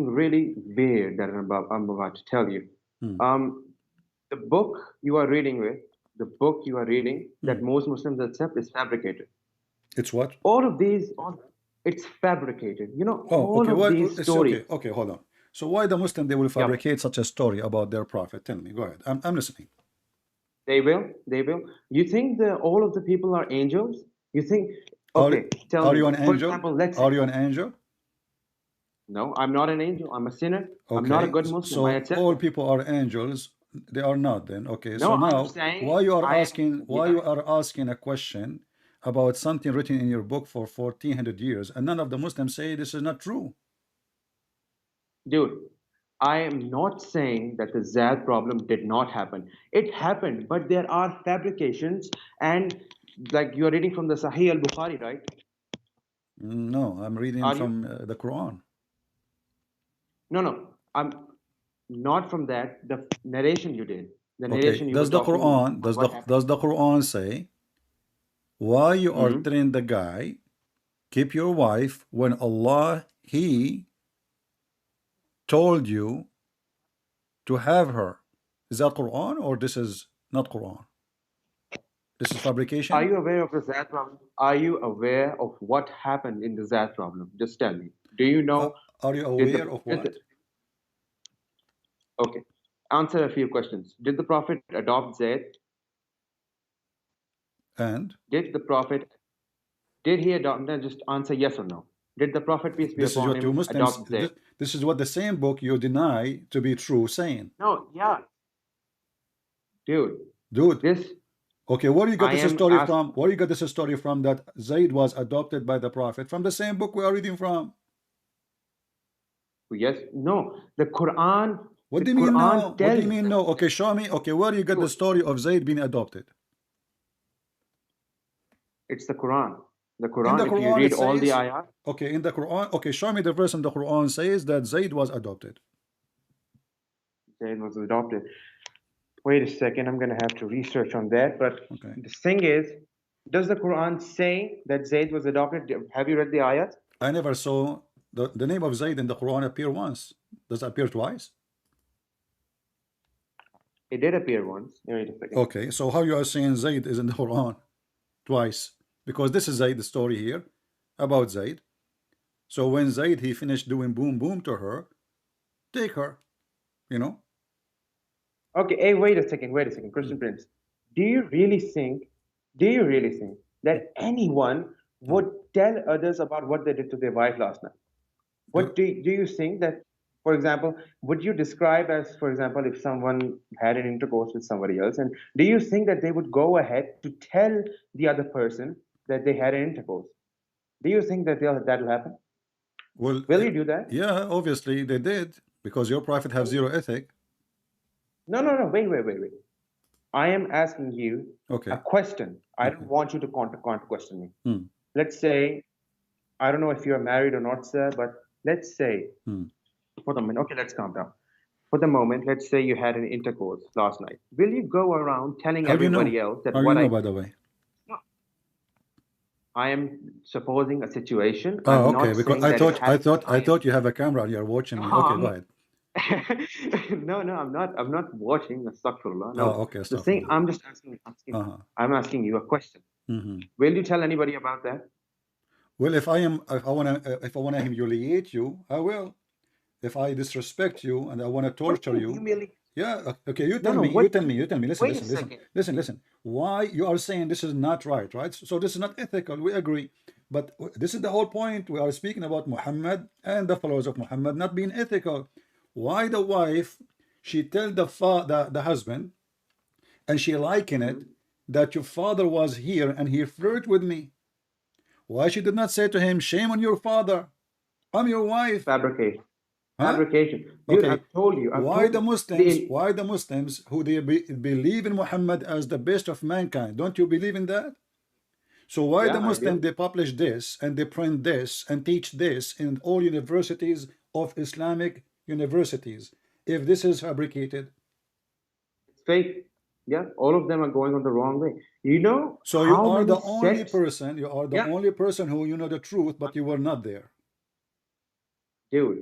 really weird that I'm about to tell you. The book you are reading with the book you are reading that most Muslims accept is fabricated. It's what? All of these, it's fabricated. You know, Oh, all okay. of Well, these it's stories. okay. Okay, hold on. So why the Muslim they will Yep. fabricate such a story about their prophet? Tell me. Go ahead. I'm listening. They will. They will. You think that all of the people are angels? You think? Okay, tell Are me. you an For angel? example, let's Are say, you an angel? no, I'm not an angel. I'm a sinner. Okay. I'm not a good Muslim. I So accept all that. people are angels. They are not then. Okay. No, So I'm now saying why you are I am. asking why Yeah, you are asking a question about something written in your book for 1400 years and none of the Muslims say this is not true? dude. I am not saying that the Zad problem did not happen. It happened, but there are fabrications, and like you are reading from the Sahih al-Bukhari, right? No, I'm reading Are you? from the Quran. No. I'm not from that. The narration you did. The Okay. narration you were Does the talking Quran about what happened. does the Quran say why you are Mhm. telling the guy keep your wife when Allah he told you to have her? Is that Quran or this is not Quran? This is Are fabrication? you aware of the Zad problem? Are you aware of what happened in the Zad problem? Just tell me. Do you know? Are you Did aware of what? Okay. Answer a few questions. Did the Prophet adopt Zayd? And Did he adopt? Then just answer yes or no. Did the Prophet, peace be this is upon what you him, Muslims adopt Zayd? this is what the same book you deny to be true saying. No, yeah. Dude, Dude, okay, where you got I this am story asking. from? Where you got this story from that Zayd was adopted by the Prophet? From the same book we are reading from. Yes, no. The Quran. What The do you mean Quran no? What do tells. you mean no? Okay, show me. Okay, where you got the story of Zayd being adopted? It's the Quran. The In Quran. the If you Quran read it all the says, ayat. okay, in the Quran, okay, show me the verse in the Quran says that Zayd was adopted. Zayd was adopted. Wait a second, I'm going to have to research on that. But Okay. the thing is, does the Quran say that Zayd was adopted? Have you read the ayat? I never saw the name of Zayd in the Quran appear once. Does it appear twice? It did appear once. Wait a second. Okay, so how you are saying Zayd is in the Quran twice? Because this is Zayd, the story here about Zayd. So when Zayd he finished doing boom boom to her, take her, you know. Okay, hey, wait a second, Christian Prince. Do you really think that anyone would tell others about what they did to their wife last night? What do you think that, for example, would you describe as, for example, if someone had an intercourse with somebody else, and do you think that they would go ahead to tell the other person that they had an intercourse? Do you think that that'll happen? Well, Will you do that? yeah, obviously they did because your prophet have zero ethic. No, wait. I am asking you Okay. a question. I don't want you to question me. Let's say, I don't know if you're married or not, sir, but let's say, for the moment, okay, let's calm down. For the moment, let's say you had an intercourse last night. Will you go around telling How do you know? everybody else that How do what you know, I... by the way? I am supposing a situation. Oh, I'm okay. not Because saying that I thought you have a camera and you're watching me. Okay, go ahead. No, I'm not watching astaghfirullah. No. Oh, okay. The thing, I'm just asking. I'm asking you a question. Will you tell anybody about that? Well, if I wanna humiliate you, I will. If I disrespect you and I wanna torture you, yeah. Okay, you tell me. Listen. Why you are saying this is not right? So this is not ethical. We agree, but this is the whole point. We are speaking about Muhammad and the followers of Muhammad not being ethical. Why the wife she tell the husband, and she liken it that your father was here and he flirted with me. Why she did not say to him, shame on your father, I'm your wife? Fabrication. Huh? Fabrication. Dude, Okay. I've told you. Why the Muslims who they believe in Muhammad as the best of mankind? Don't you believe in that? So why the Muslims they publish this and they print this and teach this in all universities of Islamic universities if this is fabricated? It's fake. Yeah, all of them are going on the wrong way. You know. So you are the only person. You are the only person who you know the truth, but you were not there. Dude,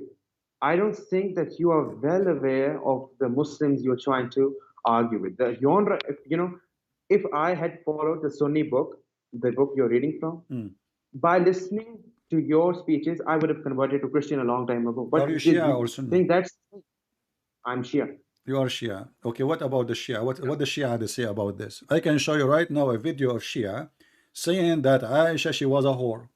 I don't think that you are well aware of the Muslims you're trying to argue with. The genre, you know, if I had followed the Sunni book, the book you're reading from, by listening to your speeches, I would have converted to Christian a long time ago. But Are you Shia or Sunni? think that's I'm Shia. You are Shia. Okay, what about the Shia? What the Shia had to say about this? I can show you right now a video of Shia saying that Aisha, she was a whore.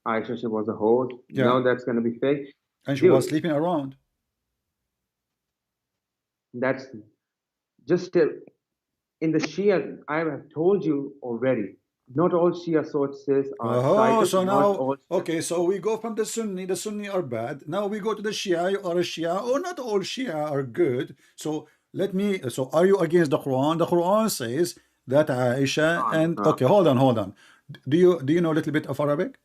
Aisha, she was a whore. Yeah. No, that's going to be fake. And she was sleeping around. That's just in the Shia. I have told you already. Not all Shia sources are cited. So not now, all- okay, so we go from the Sunni are bad. Now we go to the Shia, you are a Shia. Oh, not all Shia are good. So so are you against the Quran? The Quran says that Aisha and, okay, hold on. Do you know a little bit of Arabic?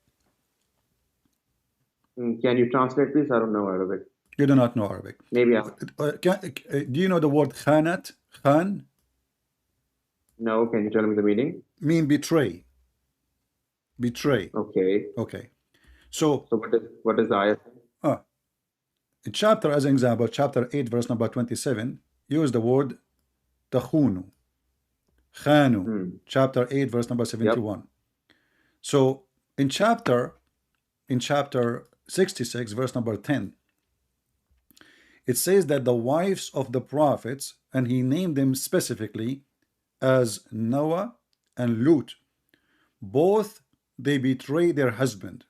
Can you translate, please? I don't know Arabic. You do not know Arabic. Maybe do you know the word khanat? Khan? No, can you tell me the meaning? Mean betray. Betray. Okay. Okay. So what is the ayah say? In chapter, as an example, chapter 8, verse number 27, use the word takhunu. Khanu. Chapter 8, verse number 71. Yep. So in chapter 66, verse number 10, it says that the wives of the prophets, and he named them specifically as Noah and Lut, both they betray their husband.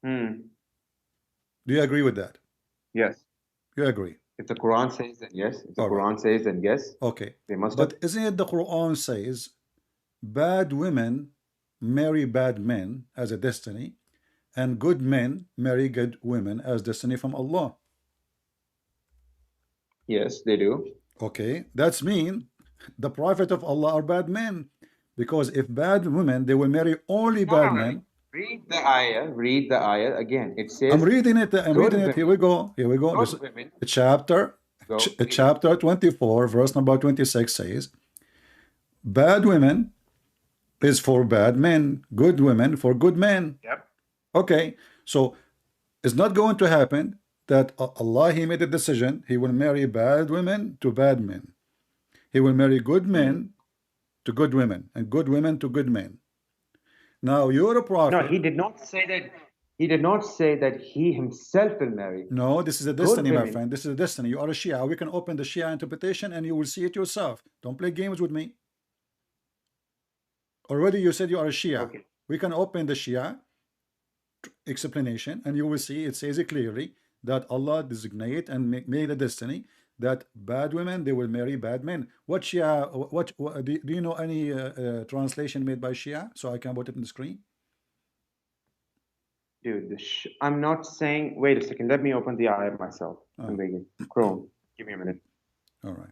Do you agree with that? Yes. You agree? If the Quran says then yes. If the Quran says then yes. Okay. They must. But isn't it the Quran says bad women marry bad men as a destiny, and good men marry good women as destiny from Allah? Yes, they do. Okay, that's mean the prophet of Allah are bad men, because if bad women, they will marry only bad men. Read the ayah. Read the ayah again. It says. I'm reading it. Here we go. Women, chapter 24, verse number 26 says, bad women is for bad men, good women for good men. Yep. Okay, so it's not going to happen that Allah, he made a decision, he will marry bad women to bad men. He will marry good men to good women, and good women to good men. Now you're a prophet. No, he did not say that. He did not say that he himself will marry. No, this is a destiny, my friend. This is a destiny. You are a Shia. We can open the Shia interpretation and you will see it yourself. Don't play games with me. Already you said you are a Shia. Okay. We can open the Shia explanation and you will see it says it clearly that Allah designate and made a destiny that bad women, they will marry bad men. What Shia, do you know any translation made by Shia? So I can put it on the screen. Dude, I'm not saying, wait a second, let me open the ayah myself. I'm begging. Chrome, give me a minute. All right.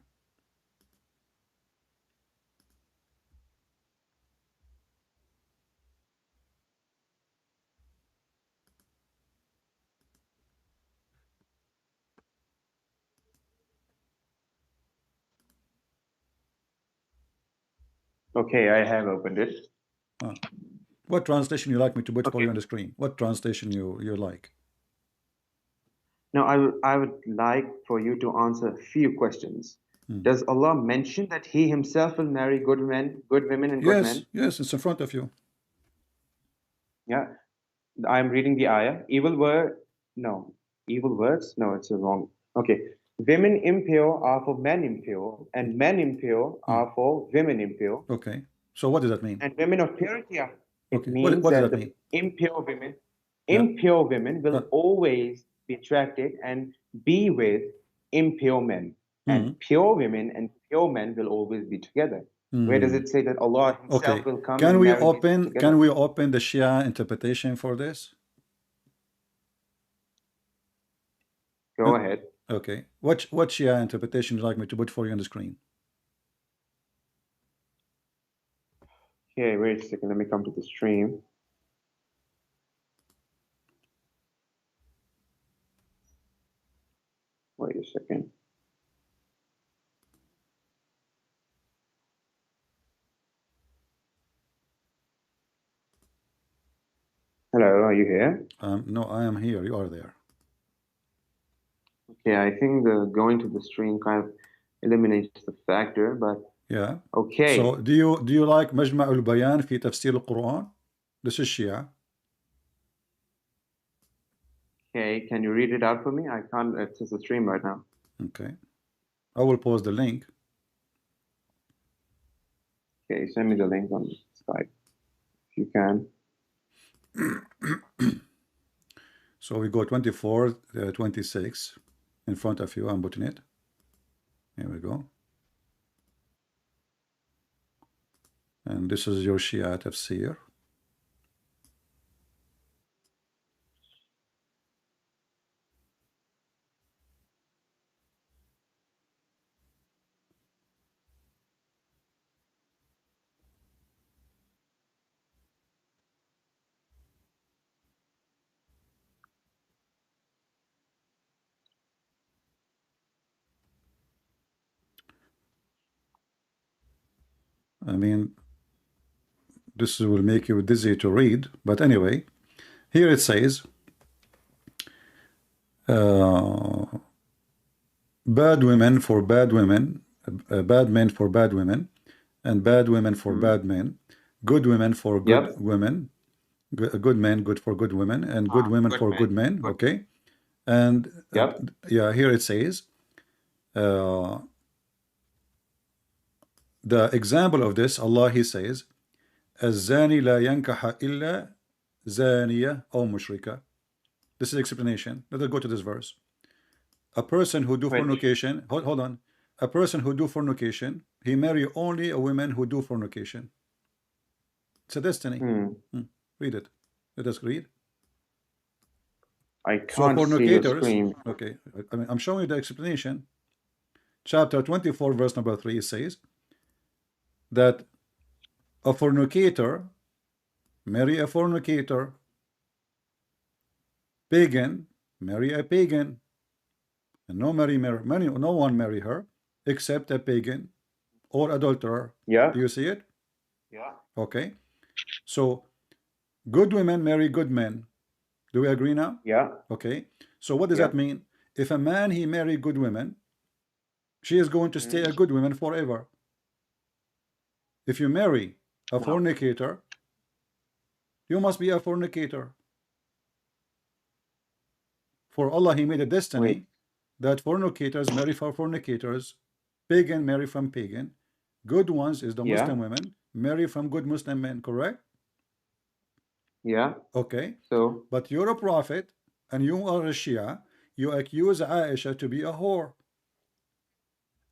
Okay, I have opened it. What translation you like me to put for you on the screen? What translation you like? No, I would like for you to answer a few questions. Does Allah mention that He Himself will marry good men, good women, and good men? Yes, it's in front of you. Yeah, I am reading the ayah. Evil words? No, it's wrong. Okay, women impure are for men impure, and men impure are for women impure. Okay, so what does that mean? And women of purity are. It means what does that that mean? Impure women will always be attracted and be with impure men. And pure women and pure men will always be together. Where does it say that Allah Himself will come? Can we open the Shia interpretation for this? Go ahead. Okay. What Shia interpretation would you like me to put for you on the screen? Okay, wait a second. Let me come to the stream. Wait a second. Hello, are you here? No, I am here. You are there. Yeah, I think the going to the stream kind of eliminates the factor, but Yeah. okay. So do you like مجمع البيان في تفسير القرآن? This is Shia. Okay, can you read it out for me? I can't access the stream right now. Okay. I will post the link. Okay, send me the link on Skype if you can. So we go 24, 26 in front of you. I'm putting it. Here we go. And this is your Shia tafsir. I mean, this will make you dizzy to read, but anyway, here it says, bad women for bad women, bad men for bad women, and bad women for bad men, good women for good women, good men good for good women, and good women for good men. Okay, and yeah, here it says, the example of this, Allah, He says, الزاني لا ينكح إلا زانية أو مشركة. This is explanation. Let us go to this verse. A person who do fornication, hold on. A person who do fornication, he marry only a woman who do fornication. It's a destiny. Read it. Let us read. I can't see the screen. Okay, I mean, I'm showing you the explanation. Chapter 24, verse number 3, it says that a fornicator marry a fornicator, pagan marry a pagan, and no one marry her except a pagan or adulterer. Yeah. Do you see it? Yeah. Okay. So good women marry good men. Do we agree now? Yeah. Okay. So what does that mean? If a man he marry good women, she is going to stay a good woman forever. If you marry a fornicator, you must be a fornicator. For Allah, He made a destiny that fornicators marry for fornicators, pagan marry from pagan, good ones is the Muslim women marry from good Muslim men, correct? Yeah. Okay. So, but you're a prophet and you are a Shia, you accuse Aisha to be a whore.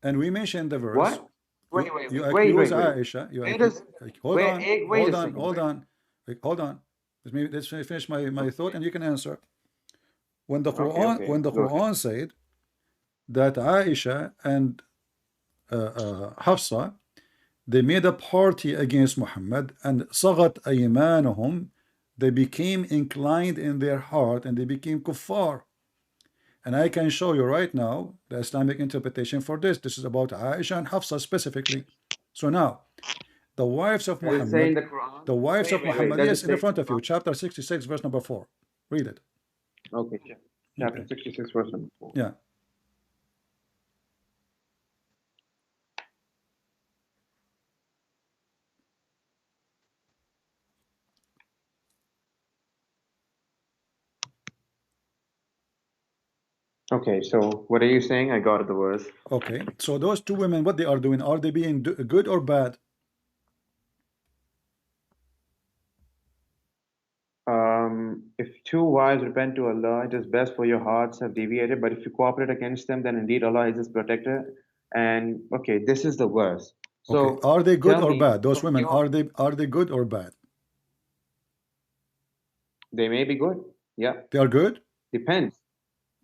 And we mentioned the verse. What? Wait. Aisha. Hold on. Let's finish my thought and you can answer. When the Quran said that Aisha and Hafsa, they made a party against Muhammad, and sagat aymanuhum, they became inclined in their heart and they became kuffar. And I can show you right now the Islamic interpretation for this. This is about Aisha and Hafsa specifically. So now, the wives of Muhammad, yes, in front of you, chapter 66, verse number 4. Read it. Okay, chapter 66, verse number 4. Yeah. Okay, so what are you saying? I got the verse. Okay, so those two women, what they are doing, are they being good or bad? If two wives repent to Allah, it is best for your hearts have deviated. But if you cooperate against them, then indeed Allah is His protector. And okay, this is the verse. So okay. Are they good or bad? Those women, are they good or bad? They may be good. Yeah. They are good? Depends.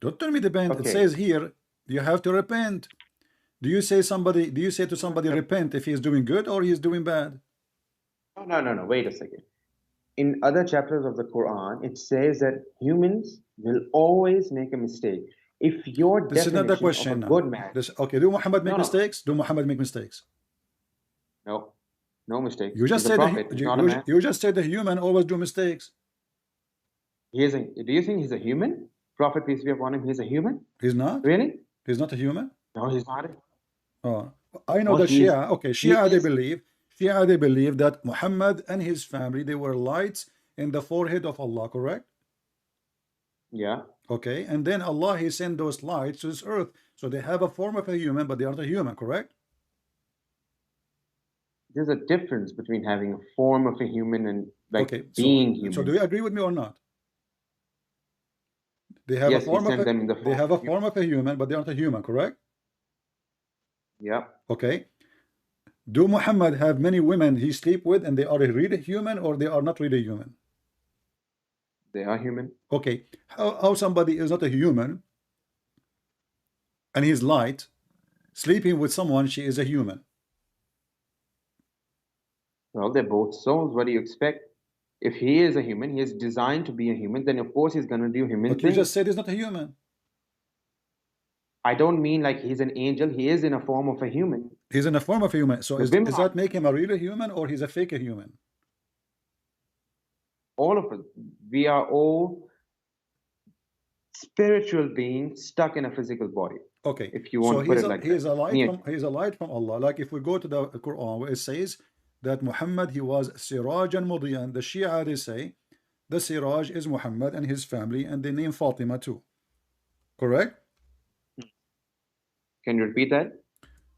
Don't tell me depend. Okay. It says here you have to repent. Do you say to somebody repent if he is doing good or he is doing bad? No. Wait a second. In other chapters of the Quran, it says that humans will always make a mistake. If your this is not the question. Of a good man, okay, do Muhammad make mistakes? Do Muhammad make mistakes? No, no mistakes. You just said you just said the human always do mistakes. Do you think he's a human? Prophet, peace be upon him, he's a human? He's not? Really? He's not a human? No, he's not. Oh, I know Oh, the he's- Shia. Okay, Shia he they is- believe that Muhammad and his family, they were lights in the forehead of Allah, correct? Yeah. Okay, and then Allah, he sent those lights to this earth. So they have a form of a human, but they aren't a human, correct? There's a difference between having a form of a human and like Okay, being human. so do you agree with me or not? They have Yes, a he form of sent them in the they form have a of form of a human, but they aren't a human, correct? Yeah. Okay. Do Muhammad have many women he sleep with and they are really human or they are not really human? They are human. Okay. How somebody is not a human and he's light, sleeping with someone, she is a human? Well, they're both souls. What do you expect? If he is a human, he is designed to be a human, then of course he's going to do human But you things. just said he's not a human. I don't mean like he's an angel. He is in a form of a human. He's in a form of a human. So The does that make him a real human or he's a fake human? All of us. We are all spiritual beings stuck in a physical body. Okay. If you want so to put he's it a, like he's that. a light Yeah. from he's a light from Allah. Like if we go to the Quran where it says that Muhammad, he was Siraj and Mudiyan. The Shia, they say the Siraj is Muhammad and his family, and they name Fatima too. Correct? Can you repeat that?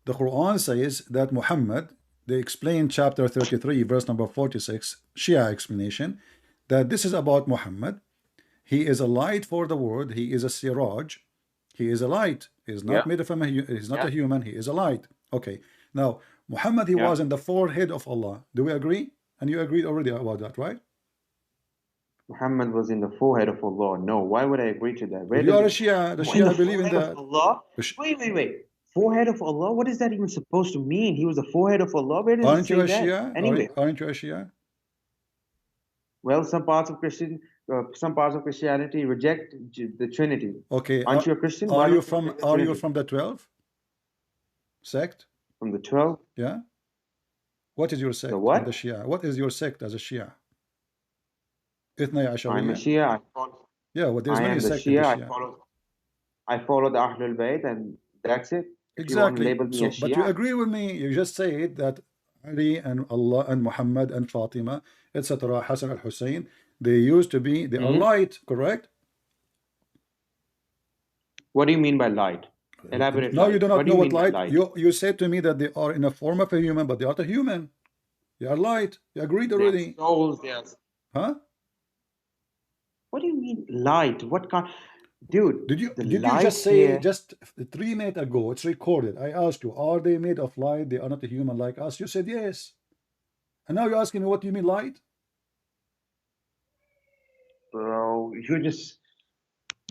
The Quran says that Muhammad, they explain chapter 33 verse number 46, Shia explanation, that this is about Muhammad. He is a light for the world. He is a Siraj. He is a light. He is not Yeah. made of a he's not Yeah. a human. He is a light. Okay. Now Muhammad, he Yeah. was in the forehead of Allah. Do we agree? And you agreed already about that, right? Muhammad was in the forehead of Allah. No, why would I agree to that? Where You are a does Shia. The in Shia the believe in forehead that. of Allah? The Sh- Wait. Forehead of Allah? What is that even supposed to mean? He was the forehead of Allah? Where does Aren't it say you a that? Shia? Anyway, Aren't you a Shia? well, some parts of Christianity reject the Trinity. Okay. Aren't you a Christian? Why Are you don't from reject the are you Trinity? from the 12 sect? From the 12? Yeah. What is your sect? The what? in The Shia. What is your sect as a Shia? Ithnai I'm a Ashariya. Shia. Yeah, well, there's I many am the sects in the Shia. Shia. I follow the Ahlul Bayt, and that's it. If you want to Exactly. label me So, a but you Shia, agree with me. You just said that Ali and Allah and Muhammad and Fatima, etc., Hassan al-Hussein, they used to be, they are light, correct? what do you mean by light? Elaborate. No, light. you do not What know you what mean by light. You said to me that they are in a form of a human, but they are not a human. They are light. You agreed They're already. souls, yes. Huh? What do you mean light? What kind? Dude, Did you the just light say here- just 3 minutes ago? It's recorded. I asked you, are they made of light? They are not a human like us. You said yes. And now you're asking me, what do you mean light? Bro,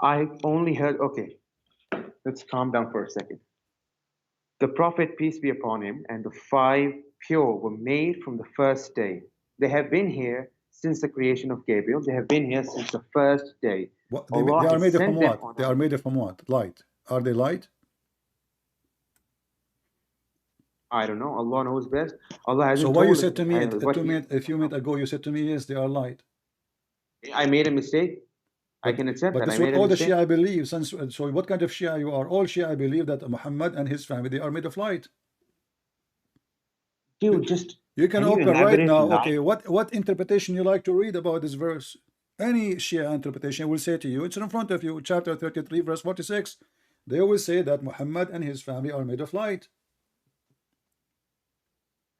I only heard, okay, let's calm down for a second. The Prophet, peace be upon him, and the 5 pure were made from the first day. They have been here since the creation of Gabriel. They have been here since the first day. What, they Allah are has made from sent them what? on They a- are made from what? Light. Are they light? I don't know. Allah knows best. Allah hasn't So why you told said us to me what a few minutes ago, you said to me, yes, they are light. I made a mistake. I can accept But that. this I is what made a all the mistake. Shia believe. So what kind of Shia you are? All Shia believe that Muhammad and his family, they are made of light. Dude, just You can you open right elaborate now. light? Okay, what interpretation you like to read about this verse? Any Shia interpretation will say to you, it's in front of you, chapter 33, verse 46. They will say that Muhammad and his family are made of light.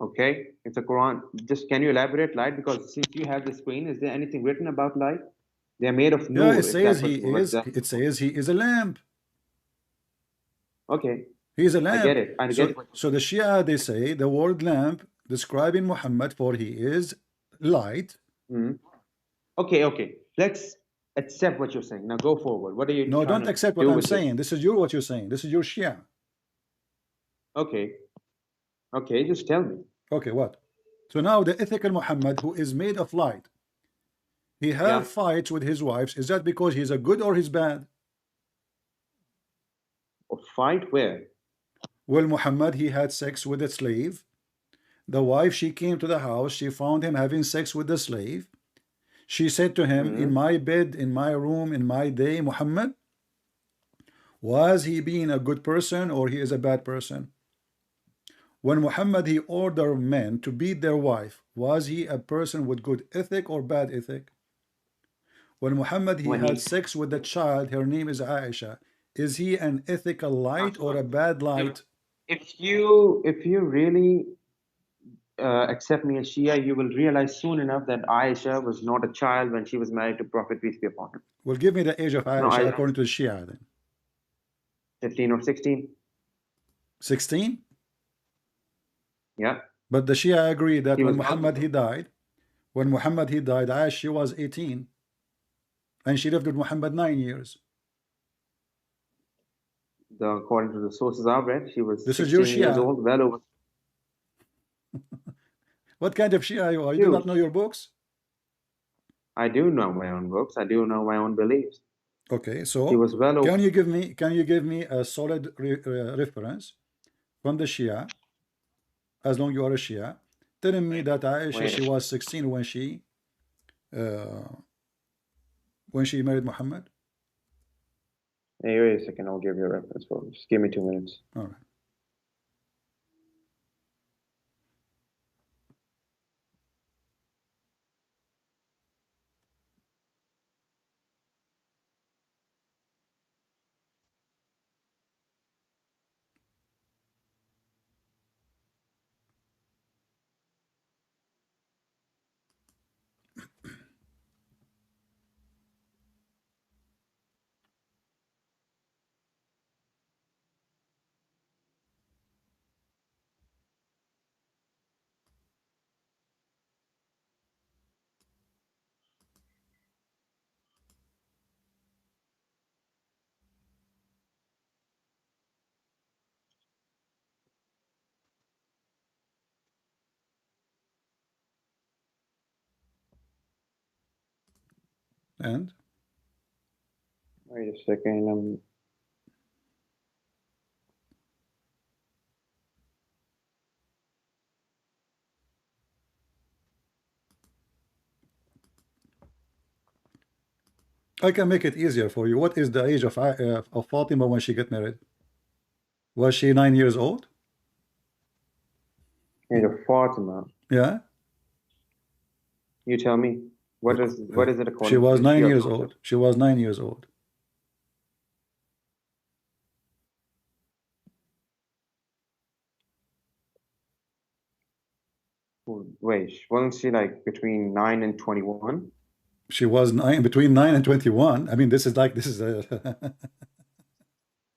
Okay, it's a Quran. Just can you elaborate light? Because since you have the screen, is there anything written about light? They are made of nur. Yeah, it if says that's what- he what is. that- It says he is a lamp. Okay, He is a lamp. get it. I so, get it. so the Shia, they say the word lamp describing Muhammad, for he is light. okay. Let's accept what you're saying. Now go forward. What are you? No, trying don't to accept do what I'm with this? saying. This is what you're saying. This is your Shia. Okay, just tell me. Okay, what? So now the ethical Muhammad, who is made of light, he have Yeah. fights with his wives. Is that because he's a good or he's bad? A fight where? Well, Muhammad, he had sex with a slave. The wife, she came to the house. She found him having sex with the slave. She said to him, in my bed, in my room, in my day, Muhammad, Was he being a good person or he is a bad person? When Muhammad he ordered men to beat their wife, was he a person with good ethic or bad ethic? When Muhammad he When had he, sex with a child, her name is Aisha, is he an ethical light or a bad light? if you really accept me as Shia, you will realize soon enough that Aisha was not a child when she was married to Prophet peace be upon him. Well, give me the age of No, Aisha according to the Shia then. 15 or 16. 16? Yeah. But the Shia agree that He when was Muhammad he died, Aisha was 18 and she lived with Muhammad 9 years. According to the sources I've read, she was This is your 16 years Shia. old, well over. What kind of Shia you are? You do not know your books? I do know my own books. I do know my own beliefs. Okay, He so was well over. can you give me a solid reference from the Shia, as long you are a Shia, telling me that Aisha she was 16 when she married Muhammad? Hey, wait a second. I'll give you a reference for it. Just give me 2 minutes. All right. And Wait a second. I can make it easier for you. What is the age of Fatima when she got married? Was she 9 years old? Age of Fatima. Yeah. You tell me. What is it according She was to 9 Shia years culture? old. She was 9 years old. Wait, wasn't she like between 9 and 21? She was between 9 and 21. I mean, this is a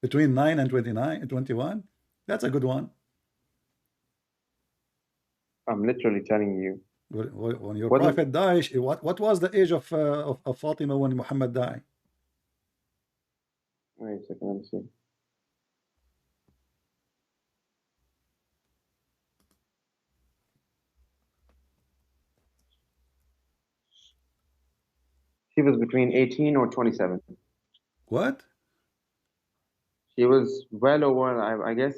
between 9 and 29 and 21. That's a good one. I'm literally telling you. When your What is- prophet died, what was the age of Fatima when Muhammad died? Wait a second, let me see. She was between 18 or 27. What? She was well over, I guess,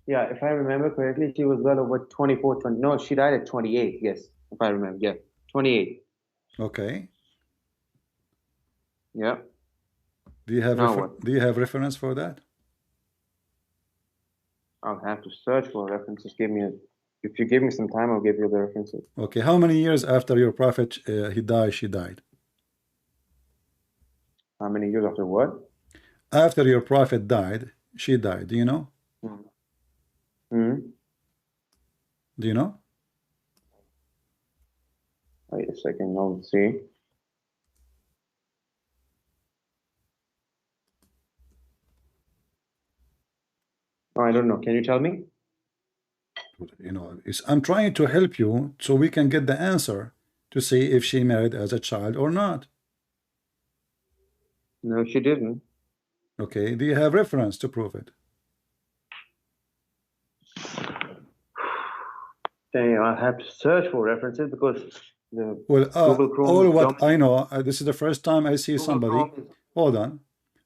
yeah, if I remember correctly, she was well over 24, 20. No, she died at 28, yes, if I remember, yeah, 28. Okay. Yeah. Do you have Now what? do you have reference for that? I'll have to search for references. If you give me some time, I'll give you the references. Okay. How many years after your prophet she died? How many years after what? After your prophet died, she died. Do you know? Hmm. Do you know? Wait a second, I'll see. Oh, I don't know. Can you tell me? You know, I'm trying to help you so we can get the answer to see if she married as a child or not. No, she didn't. Okay. Do you have reference to prove it? Then I'll have to search for references because the Well, Google Chrome. all what I know, this is the first time I see Google somebody. Chrome is- Hold on.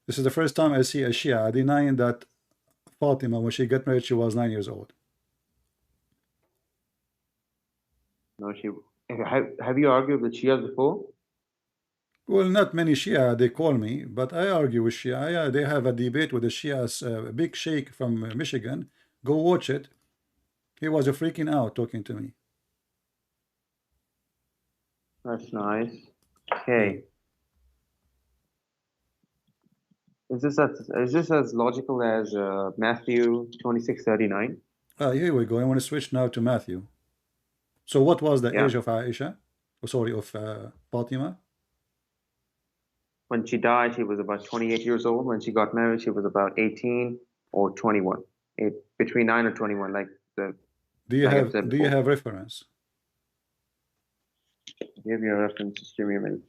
This is the first time I see a Shia denying that Fatima, when she got married, she was 9 years old. No, have you argued with Shias before? Well, not many Shia, they call me, but I argue with Shia. Yeah, they have a debate with the Shias, big sheikh from Michigan. Go watch it. He was freaking out talking to me. That's nice. Okay. Is this as logical as Matthew 26:39? Here we go. I want to switch now to Matthew. So what was the Yeah. age of Aisha? Oh, sorry, of Fatima? When she died, she was about 28 years old. When she got married, she was about 18 or 21. Between 9 or 21, like the. Do you like I have said do you before. have reference? Give you a reference. Just give me a minute.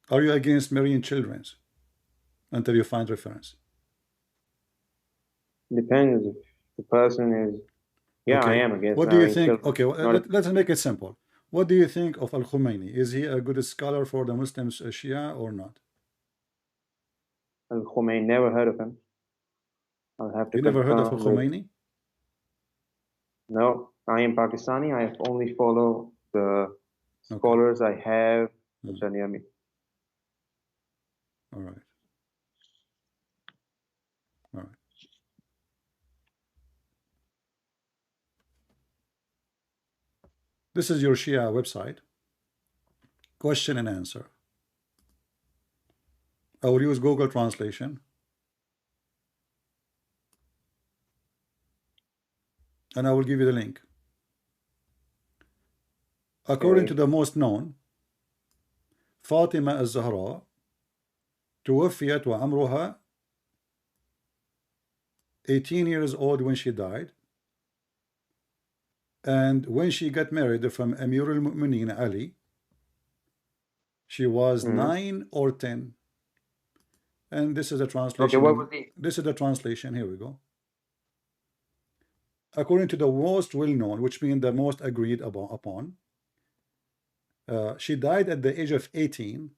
Are you against marrying children until you find reference? Depends if the person is. Yeah, Okay. I am against. What do you marrying think? children. Okay, well, let's make it simple. What do you think of Al-Khomeini? Is he a good scholar for the Muslims, Shia, or not? Al-Khomeini, never heard of him. I'll have to. You never heard of confirm with- Al-Khomeini? No, I am Pakistani. I only follow the scholars I have which are near me. All right. All right. This is your Shia website. Question and answer. I will use Google Translation. And I will give you the link. According to the most known, فاطمة الزهراء توفيت وعمرها 18 years old when she died. And when she got married from Amir al-Mu'mineen Ali, she was 9 or 10. And this is a translation. Okay, what was the? This is the translation. Here we go. According to the most well-known, which means the most agreed upon, she died at the age of 18.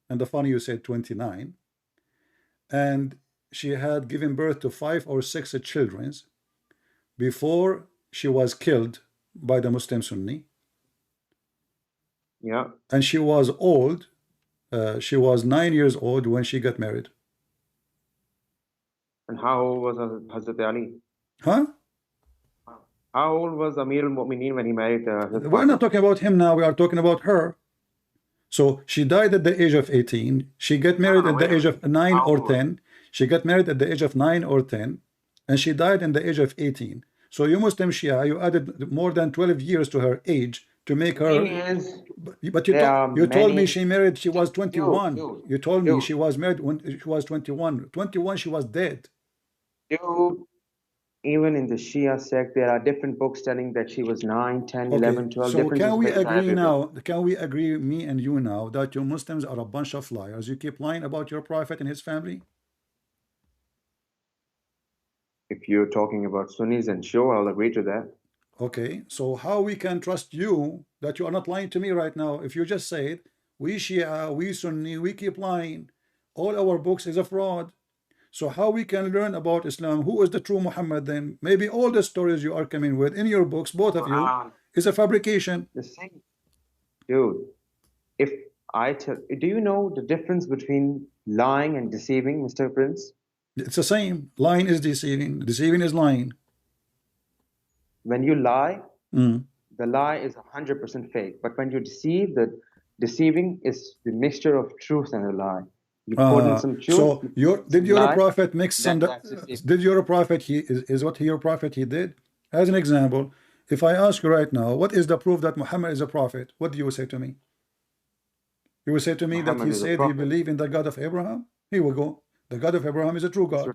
And the funny you said 29. And she had given birth to 5 or 6 children before she was killed by the Muslim Sunni. Yeah. And she was old. She was 9 years old when she got married. And how old was Hazrat Ali? Huh? How old was Amir al-Mu'mineen when he married Hazrat We're not talking about him now. We are talking about her. So she died at the age of 18. She got married at the age of 9 or 10. She got married at the age of 9 or 10. And she died in the age of 18. So you Muslim Shia, you added more than 12 years to her age to make her. But you told me she married, she was 21. You told me she was married when she was 21. 21, she was dead. Dude, even in the Shia sect, there are different books telling that she was 9, 10, 11, 12. So can we agree now, can we agree, me and you now, that you Muslims are a bunch of liars? You keep lying about your prophet and his family? If you're talking about Sunnis, and sure, I'll agree to that. Okay, so how we can trust you that you are not lying to me right now? If you just said, we Shia, we Sunni, we keep lying, all our books is a fraud. So how we can learn about Islam? Who is the true Muhammad then? Maybe all the stories you are coming with in your books, both of you, is a fabrication. The same. Dude, if I tell, do you know the difference between lying and deceiving, Mr. Prince? It's the same. Lying is deceiving. Deceiving is lying. When you lie, the lie is 100% fake. But when you deceive, the deceiving is the mixture of truth and a lie. You put in some truth. So did your lie, prophet mix some? Did your prophet is what your prophet he did? As an example, if I ask you right now, what is the proof that Muhammad is a prophet? What do you say to me? You will say to me Muhammad that he is a said he prophet. believed in the God of Abraham. Here we go. The God of Abraham is a true God.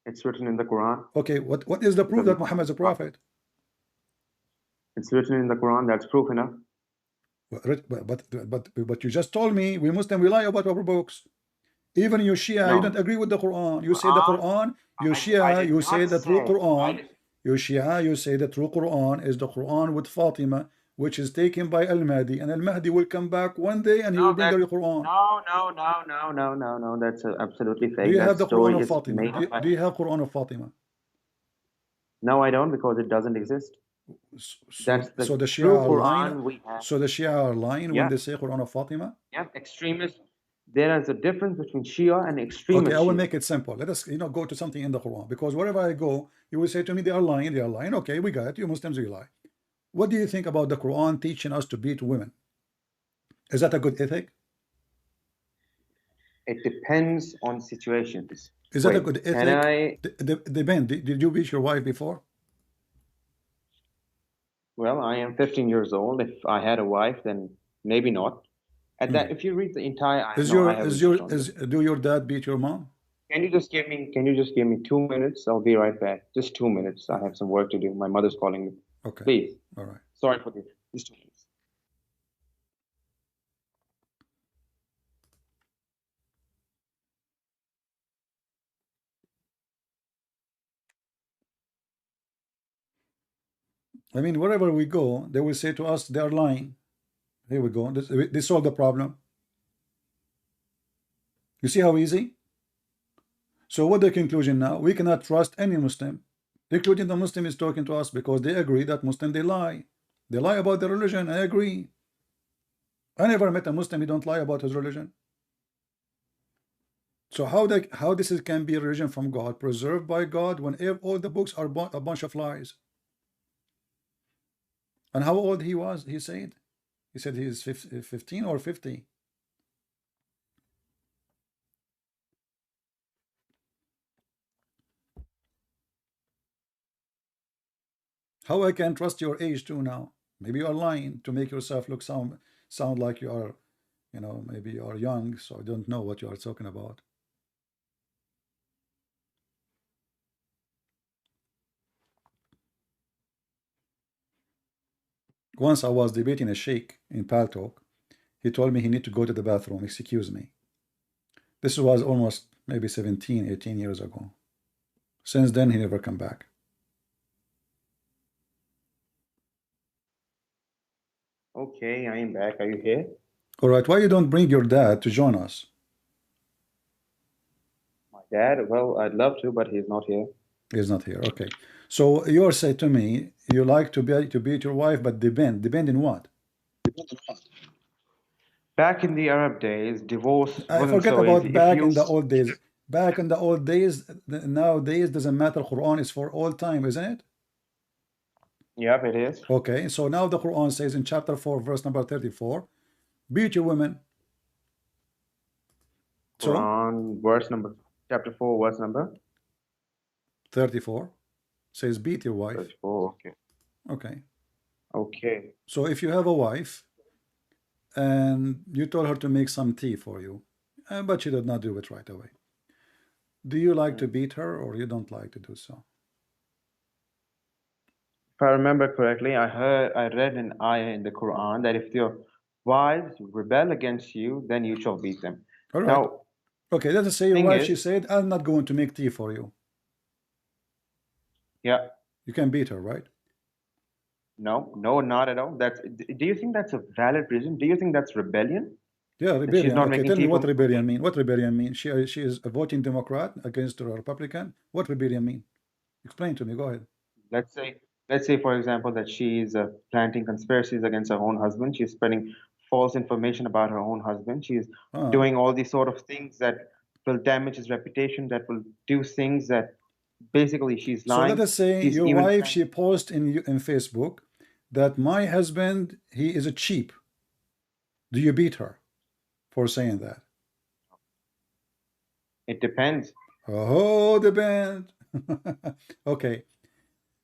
It's written in the Quran. Okay, what is the proof that Muhammad is a prophet? It's written in the Quran. That's proof enough. But you just told me we Muslim we lie about our books. Even you Shia, you No. don't agree with the Quran. You say the Quran, you I Shia, did you say not the true say- I Quran. did- You Shia, you say the true Quran is the Quran with Fatima, which is taken by Al-Mahdi, and Al-Mahdi will come back one day and he will bring the Quran. No. That's absolutely fake. Do you That have the story Quran of is Fatima? made up by- Do you have Quran of Fatima? No, I don't, because it doesn't exist. That's the So the Shia true are Quran lying. we have. So the Shia are lying Yeah. when they say Quran of Fatima. Yeah, extremists. There is a difference between Shia and extremist. Okay, I will Shia. make it simple. Let us, go to something in the Quran, because wherever I go, you will say to me, they are lying, they are lying. Okay, we got it. You Muslims, you lie. What do you think about the Quran teaching us to beat women? Is that a good ethic? It depends on situations. Is that a Wait, good can ethic? I? Depend. Did you beat your wife before? Well, I am 15 years old. If I had a wife, then maybe not. At that, if you read the entire, I know I have research on this. Do your dad beat your mom? Can you just give me 2 minutes? I'll be right back. Just 2 minutes. I have some work to do. My mother's calling me. Okay. Please. All right. Sorry for this. Just 2 minutes. I mean, wherever we go, they will say to us, they are lying. Here we go. They solve the problem. You see how easy? So what the conclusion now? We cannot trust any Muslim, including the Muslim is talking to us, because they agree that Muslim, they lie. They lie about their religion. I agree. I never met a Muslim who don't lie about his religion. So how this can be a religion from God, preserved by God, when all the books are a bunch of lies? And how old he was, he said? He said he is 15 or 50. How I can trust your age too now? Maybe you are lying to make yourself look sound like you are, maybe you are young, so I don't know what you are talking about. Once I was debating a sheikh in Paltalk. He told me he need to go to the bathroom. Excuse me. This was almost maybe 17, 18 years ago. Since then, he never come back. Okay, I am back. Are you here? All right. Why you don't bring your dad to join us? My dad? Well, I'd love to, but he's not here. He's not here. Okay. So you're saying to me, you like to beat your wife, but depend in what? Back in the Arab days, divorce I wasn't forget so about easy. back in the old days. Back in the old days, nowadays doesn't matter. Quran is for all time, isn't it? Yep, it is. Okay, so now the Quran says in chapter 4, verse number 34, beat your women. So, Quran, chapter 4, verse number 34 says beat your wife. 34, okay. Okay. Okay. So if you have a wife and you told her to make some tea for you, but she did not do it right away, do you like to beat her, or you don't like to do so? If I remember correctly, I read an ayah in the Quran that if your wives rebel against you, then you shall beat them. All right. Now, okay, let us say your thing wife, is- she said, I'm not going to make tea for you. yeah, You can beat her, right? no, not at all. Do you think that's a valid reason? Do you think that's rebellion? Yeah, rebellion. not Okay, making tell me tea what for- rebellion mean. What rebellion mean? She is a voting Democrat against a Republican. What rebellion mean? Explain to me. Go ahead. Let's say, for example, that she's planting conspiracies against her own husband. She's spreading false information about her own husband. She's doing all these sort of things that will damage his reputation, that will do things that basically she's So lying. let us say She's your even wife, trying- she posts in Facebook that my husband, he is a cheap. Do you beat her for saying that? It depends. Oh, the band. Okay.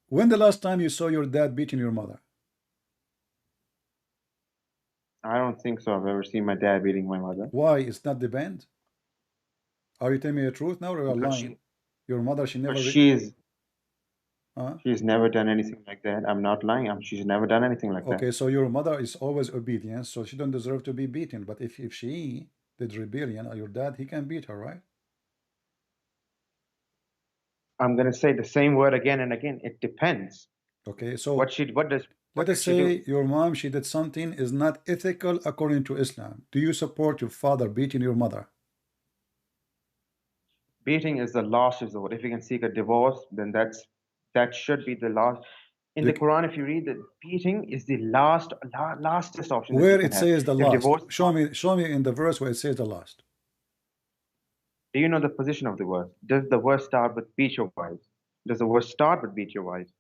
When the last time you saw your dad beating your mother? I don't think so. I've ever seen my dad beating my mother. Why? It's not the band? Are you telling me the truth now, or are you Because lying? Your mother, she never. She's She's never done anything like that. I'm not lying. She's never done anything like that. Okay, so your mother is always obedient, so she don't deserve to be beaten. But if she did rebellion, or your dad, he can beat her, right? I'm gonna say the same word again and again. It depends. Okay, so What let us say your mom, she did something is not ethical according to Islam. Do you support your father beating your mother? Beating is the last resort. If you can seek a divorce, then that should be the last. In the Quran, if you read that, beating is the lastest option. Where it says the last? Divorce, Show me in the verse where it says the last. do you know the position of the verse? Does the verse start with beat your wives? Does the verse start with beat your wives?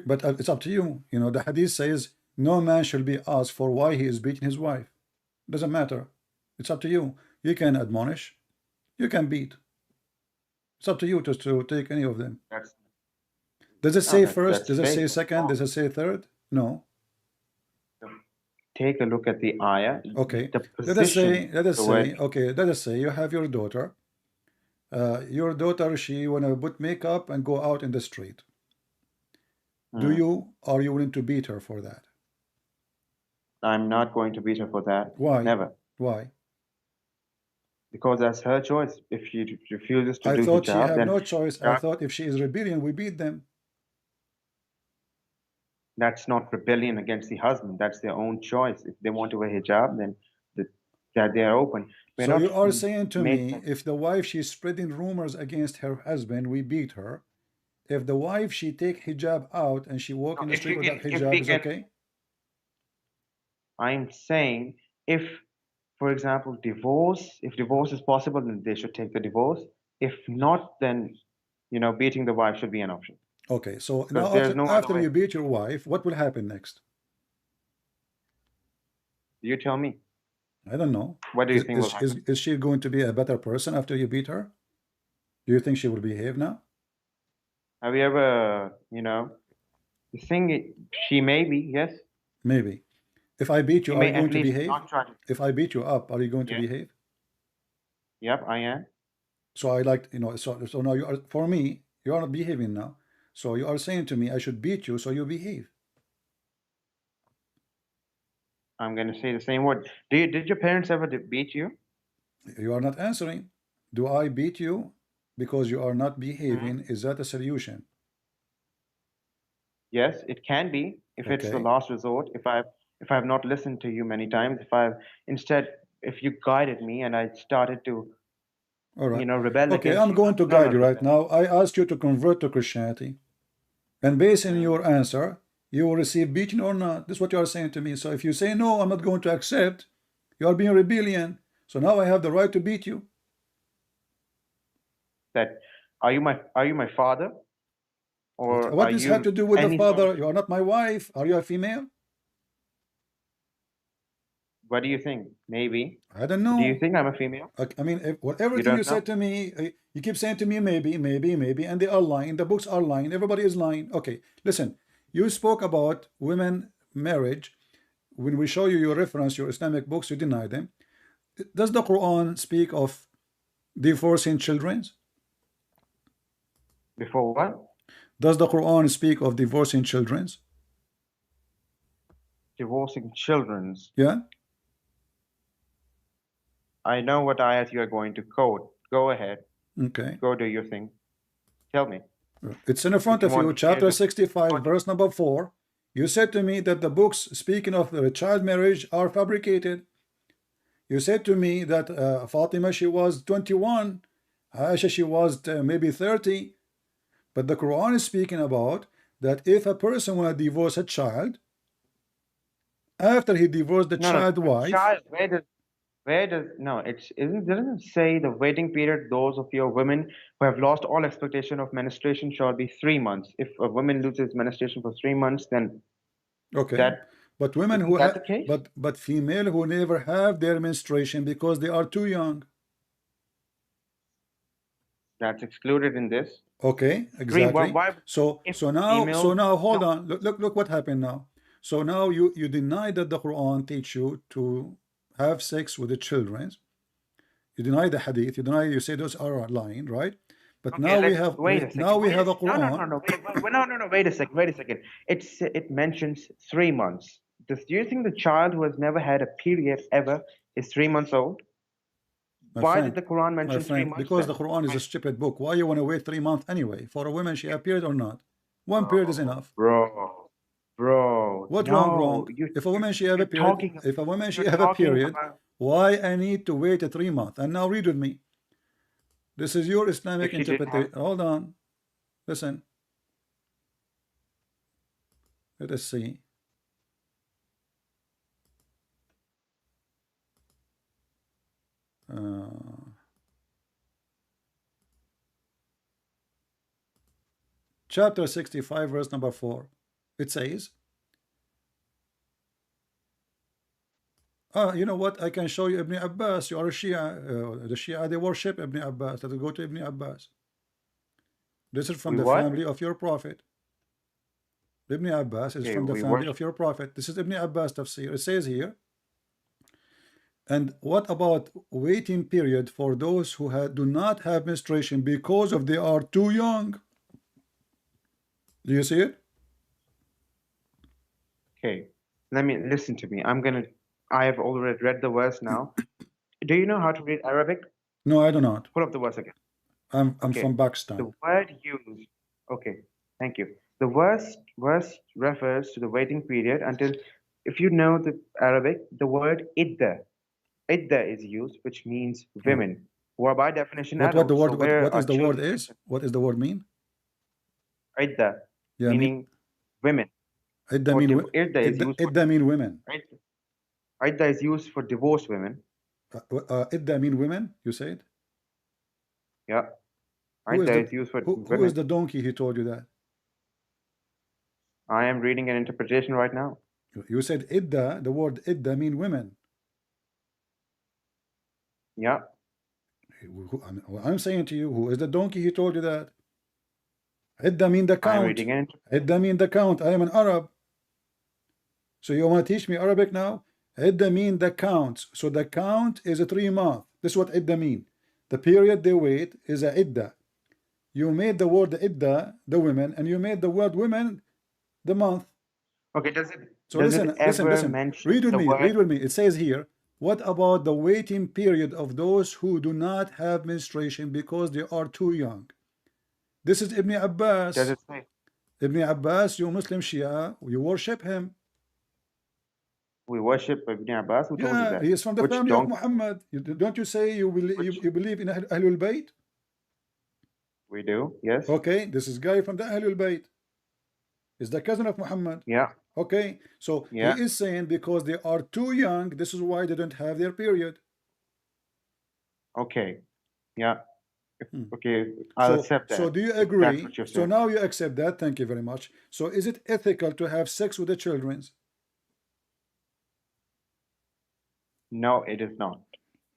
But it's up to you. You know, the hadith says no man shall be asked for why he is beating his wife. Doesn't matter. It's up to you. You can admonish. You can beat. It's up to you to take any of them. Does it say first? Does it say second? Does it say third? No. Take a look at the ayah. Okay. The Let us say you have your daughter. Your daughter, she wanna put makeup and go out in the street. Are you willing to beat her for that? I'm not going to beat her for that. Why? Never. Why? Because that's her choice. If she refuses to do thought hijab, she had then no choice. I thought if she is rebellion, we beat them. That's not rebellion against the husband. That's their own choice. If they want to wear hijab, then that they are open. So you are saying to me, if the wife, she's spreading rumors against her husband, we beat her. If the wife, she take hijab out and she walk in the street without hijab, is okay? I'm saying if, for example, if divorce is possible, then they should take the divorce. If not, then, beating the wife should be an option. Okay, so now after you beat your wife, what will happen next? You tell me. I don't know. What do you think will happen? Is she going to be a better person after you beat her? Do you think she will behave now? Have you ever, the thing, she may be, yes. Maybe. If I beat you, are you going to behave? If I beat you up, are you going to behave? Yep, I am. So I like, so now you are, for me, you are not behaving now. So you are saying to me, I should beat you, so you behave. I'm going to say the same word. Did your parents ever beat you? You are not answering. Do I beat you because you are not behaving? Is that a solution? Yes, it can be. If it's the last resort, if I've not listened to you many times, if you guided me and I started to, rebel against you. Okay, I'm going to guide you right now. I asked you to convert to Christianity. And based on your answer, you will receive beating or not. This is what you are saying to me. So if you say, no, I'm not going to accept, you are being rebellion. So now I have the right to beat you. Are you my father? Or what does have to do with the father? You are not my wife. Are you a female? What do you think? Maybe. I don't know. Do you think I'm a female? I mean, everything you said to me, you keep saying to me, maybe, and they are lying. The books are lying. Everybody is lying. Okay, listen. You spoke about women marriage. When we show you your reference, your Islamic books, you deny them. Does the Quran speak of divorcing children? Before what? Does the Quran speak of divorcing children? Divorcing children? Yeah. I know what ayat you are going to quote. Go ahead. Okay. Go do your thing. Tell me. It's in front of you, chapter 65, verse number 4. You said to me that the books speaking of the child marriage are fabricated. You said to me that Fatima, she was 21. Aisha, she was maybe 30. But the Quran is speaking about that if a person want to divorce a child, after he divorced the wife. Child, doesn't say the waiting period, those of your women who have lost all expectation of menstruation shall be 3 months. If a woman loses menstruation for 3 months, then but women who have, but female who never have their menstruation because they are too young. That's excluded in this. Okay, exactly. So now hold on. Look what happened now. So now you deny that the Quran teach you to have sex with the children. You deny the hadith. You say those are lying, right? But Okay, now we let's have wait a second. now we Wait a have a sec- no, no, no, Quran. no, wait a second. Wait a second. It mentions 3 months. Do you think the child who has never had a period ever is 3 months old? My Why friend, did the Quran my mention 3 friend, months because then? the Quran is a stupid book. Why you want to wait 3 months anyway? For a woman, she appeared or not? One period is enough. Bro, What no, wrong? If a woman she have a you're period, talking, if a woman she you're have a talking period, about why I need to wait 3 months? And now read with me. This is your Islamic if she didn't interpretation. have. Hold on. Listen. Let us see. Chapter 65, verse number 4. It says, you know what? I can show you Ibn Abbas. You are a Shia. The Shia, they worship Ibn Abbas. Let's go to Ibn Abbas. This is from the family of your prophet. Ibn Abbas is from the family of your prophet. This is Ibn Abbas tafsir. It says here, and what about waiting period for those who do not have menstruation because of they are too young? Do you see it? Okay, let me listen to me. I have already read the verse now. Do you know how to read Arabic? No, I do not. Pull up the verse again. I'm Okay. from Pakistan. The word used. Okay, thank you. The verse refers to the waiting period until, if you know the Arabic, the word idda. Idda is used, which means women, who are by definition What the adults. word? What is the word is? What is the word mean? Idda, Yeah, meaning women. Idda mean Idda is used. Idda mean women. Idda is used for divorced women. Idda mean women. You said. Yeah. Who Idda is used for who women. is the donkey? He told you that. I am reading an interpretation right now. You said idda. The word idda mean women. Yeah. I'm saying to you, who is the donkey? He told you that. Idda mean the count. I'm reading it. Idda mean the count. I am an Arab. So you want to teach me Arabic now? Idda mean the count. So the count is a 3 month. This is what idda mean. The period they wait is a idda. You made the word idda the women, and you made the word women the month. Okay, does it? So does listen, it ever listen. mention Read with the me. word? Read with me. It says here, what about the waiting period of those who do not have menstruation because they are too young? This is Ibn Abbas. Does it say? Ibn Abbas, you Muslim Shia, you worship him. We worship Ibn Abbas. Who told you Yeah, that? he is from the Which family of donkey? Muhammad. Don't you say you believe in Ahlul Bayt? We do, yes. Okay, this is guy from the Ahlul Bayt. Is the cousin of Muhammad. Yeah. Okay, so Yeah. he is saying because they are too young, this is why they don't have their period. Okay. Yeah. Okay, I'll accept that. So do you That's agree? what you're So saying. now you accept that. Thank you very much. So is it ethical to have sex with the children? No, it is not.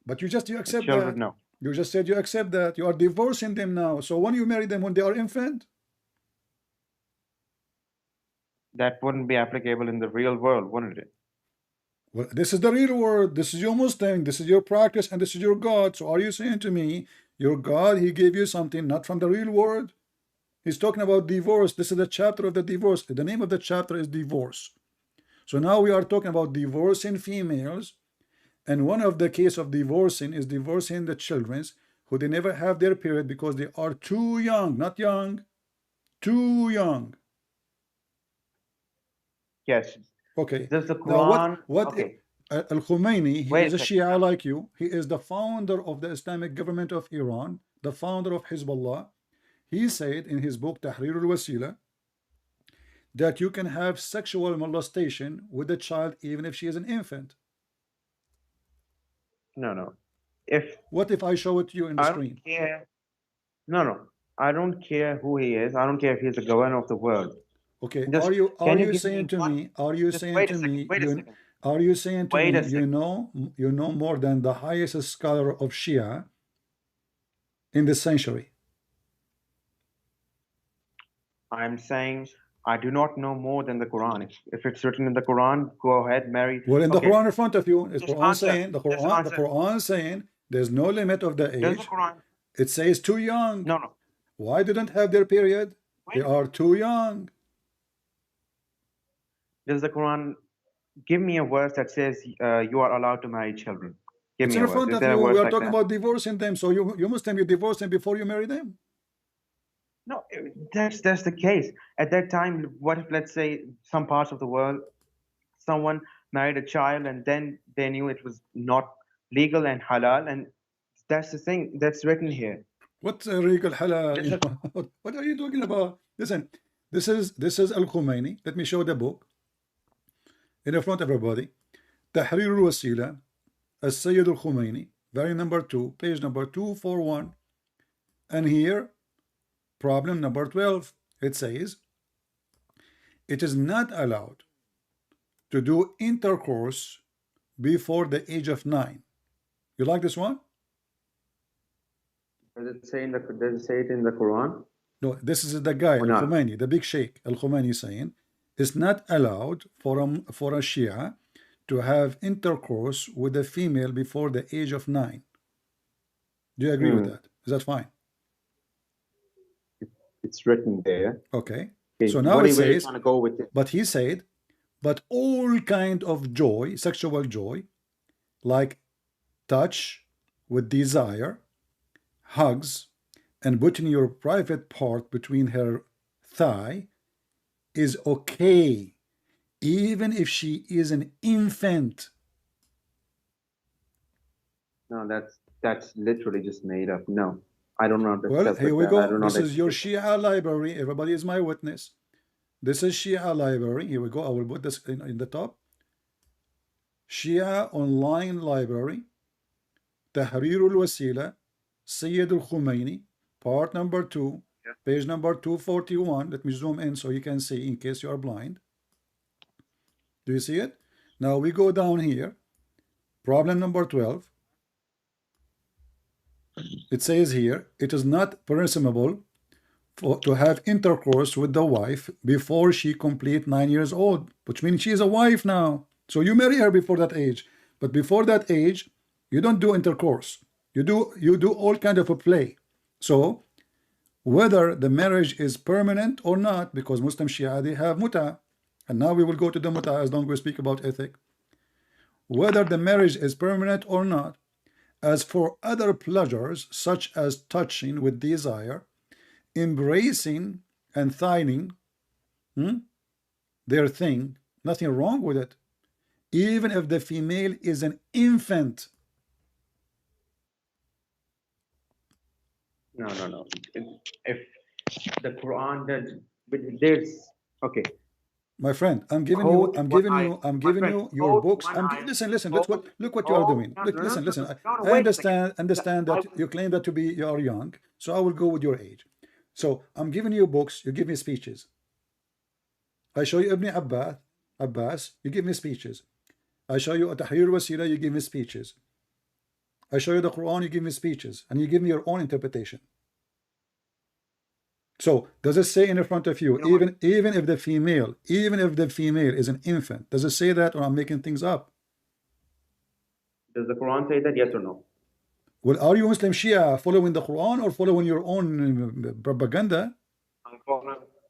But you accept Children, that. no. You just said you accept that. You are divorcing them now. So when you marry them when they are infant? That wouldn't be applicable in the real world, wouldn't it? Well, this is the real world. This is your Muslim. This is your practice, and this is your God. So are you saying to me, your God, he gave you something not from the real world? He's talking about divorce. This is the chapter of the divorce. The name of the chapter is divorce. So now we are talking about divorcing females. And one of the case of divorcing is divorcing the children who they never have their period because they are too young, not young, too young. Yes. Okay. Does the Now Quran? what Okay. Al-Khomeini, he Wait is a a second. Shia like you. He is the founder of the Islamic government of Iran, the founder of Hezbollah. He said in his book Tahrir al-Wasila that you can have sexual molestation with a child even if she is an infant. No. What if I show it to you in the I screen? don't care. No. I don't care who he is. I don't care if he's the governor of the world. Okay, Just- are you can you give saying me to one- me? Are you just saying wait a to second, me? wait a second. Are you saying to Wait a me? second. You know more than the highest scholar of Shia in this century. I'm saying I do not know more than the Quran. If it's written in the Quran, go ahead, marry. Well, in the Okay. Quran in front of you, it's Just Quran answer. saying the Just Quran answer. saying there's no limit of the Does the age. Quran? It says too young. No. Why didn't have their period? They are too young. Does the Quran give me a verse that says you are allowed to marry children? Give It's me in a verse. front Is of there a you. verse We are like talking that? about divorcing them. So you Muslim, you divorce them before you marry them. No, that's the case. At that time, what if, let's say, some parts of the world, someone married a child and then they knew it was not legal and halal, and that's the thing that's written here. What's a regal halal? There's You know, what are you talking about? Listen, this is Al Khomeini. Let me show the book in front of everybody. Tahrir al-Wasila, Al-Sayyid al-Khomeini, volume number 2, page number 241. And here, problem number 12. It says, it is not allowed to do intercourse before the age of 9. You like this one? Does it say it in the Quran? No, this is the guy, Or not? Al-Khomeini, the big sheikh, Al-Khomeini saying, it's not allowed for a Shia to have intercourse with a female before the age of 9. Do you agree with that? Is that fine? It's written there. Okay. Okay, So now where it are you says, trying to go with it? but he said, but all kind of joy, sexual joy, like touch with desire, hugs, and putting your private part between her thigh is okay, even if she is an infant. No, that's literally just made up. No, I don't know. Well, here we go. This is your Shia library. Everybody is my witness. This is Shia library. Here we go. I will put this in the top. Shia online library. Tahrir al-Wasila, Sayyid al-Khomeini, part number 2, page number 241. Let me zoom in so you can see in case you are blind. Do you see it? Now we go down here. Problem number 12. It says here, it is not permissible to have intercourse with the wife before she complete 9 years old, which means she is a wife now. So you marry her before that age. But before that age, you don't do intercourse. You do all kind of a play. So whether the marriage is permanent or not, because Muslim Shia, they have muta, and now we will go to the muta as long as we speak about ethic. Whether the marriage is permanent or not, as for other pleasures such as touching with desire, embracing and thightening their thing, nothing wrong with it, even if the female is an infant. No. If the Quran does, but there's okay. My friend, I'm giving you your books. Listen. Look what you are doing. Listen. I understand that you claim that you are young, so I will go with your age. So I'm giving you books, you give me speeches. I show you Ibn Abbas, you give me speeches. I show you Tahrir al-Wasila, you give me speeches. I show you the Quran, you give me speeches, and you give me your own interpretation. So does it say in front of you, even if the female is an infant, does it say that, or I'm making things up? Does the Quran say that? Yes or no? Well, are you Muslim Shia following the Quran or following your own propaganda?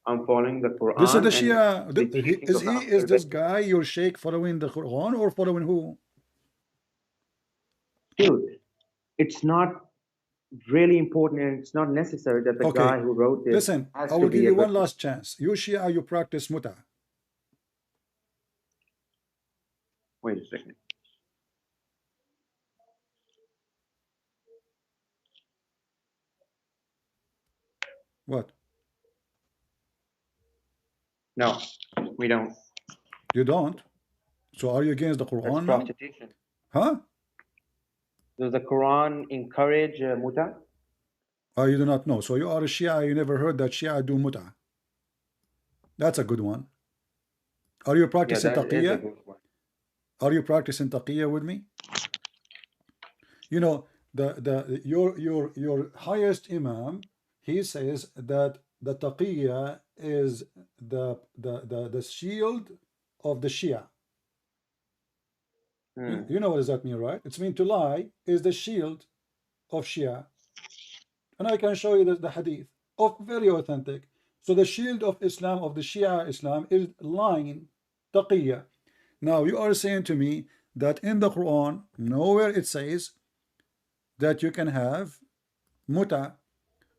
I'm following the Quran. This is the Shia. Is this guy your sheikh following the Quran or following who? Dude, it's not really important, and it's not necessary that the guy who wrote this. Listen, I will give you one last chance. You Shia, you practice muta. Wait a second. What? No, we don't. You don't? So are you against the Quran That's now? prostitution. Huh? Does the Quran encourage muta? Oh, you do not know. So you are a Shia, you never heard that Shia do muta. That's a good one. Are you practicing taqiyya? Are you practicing taqiyya with me? You know, your highest imam, he says that the taqiyya is the shield of the Shia. You know what does that mean, right? It's mean to lie is the shield of Shia. And I can show you the hadith. very authentic. So the shield of Islam, of the Shia Islam, is lying, taqiyya. Now you are saying to me that in the Quran, nowhere it says that you can have muta.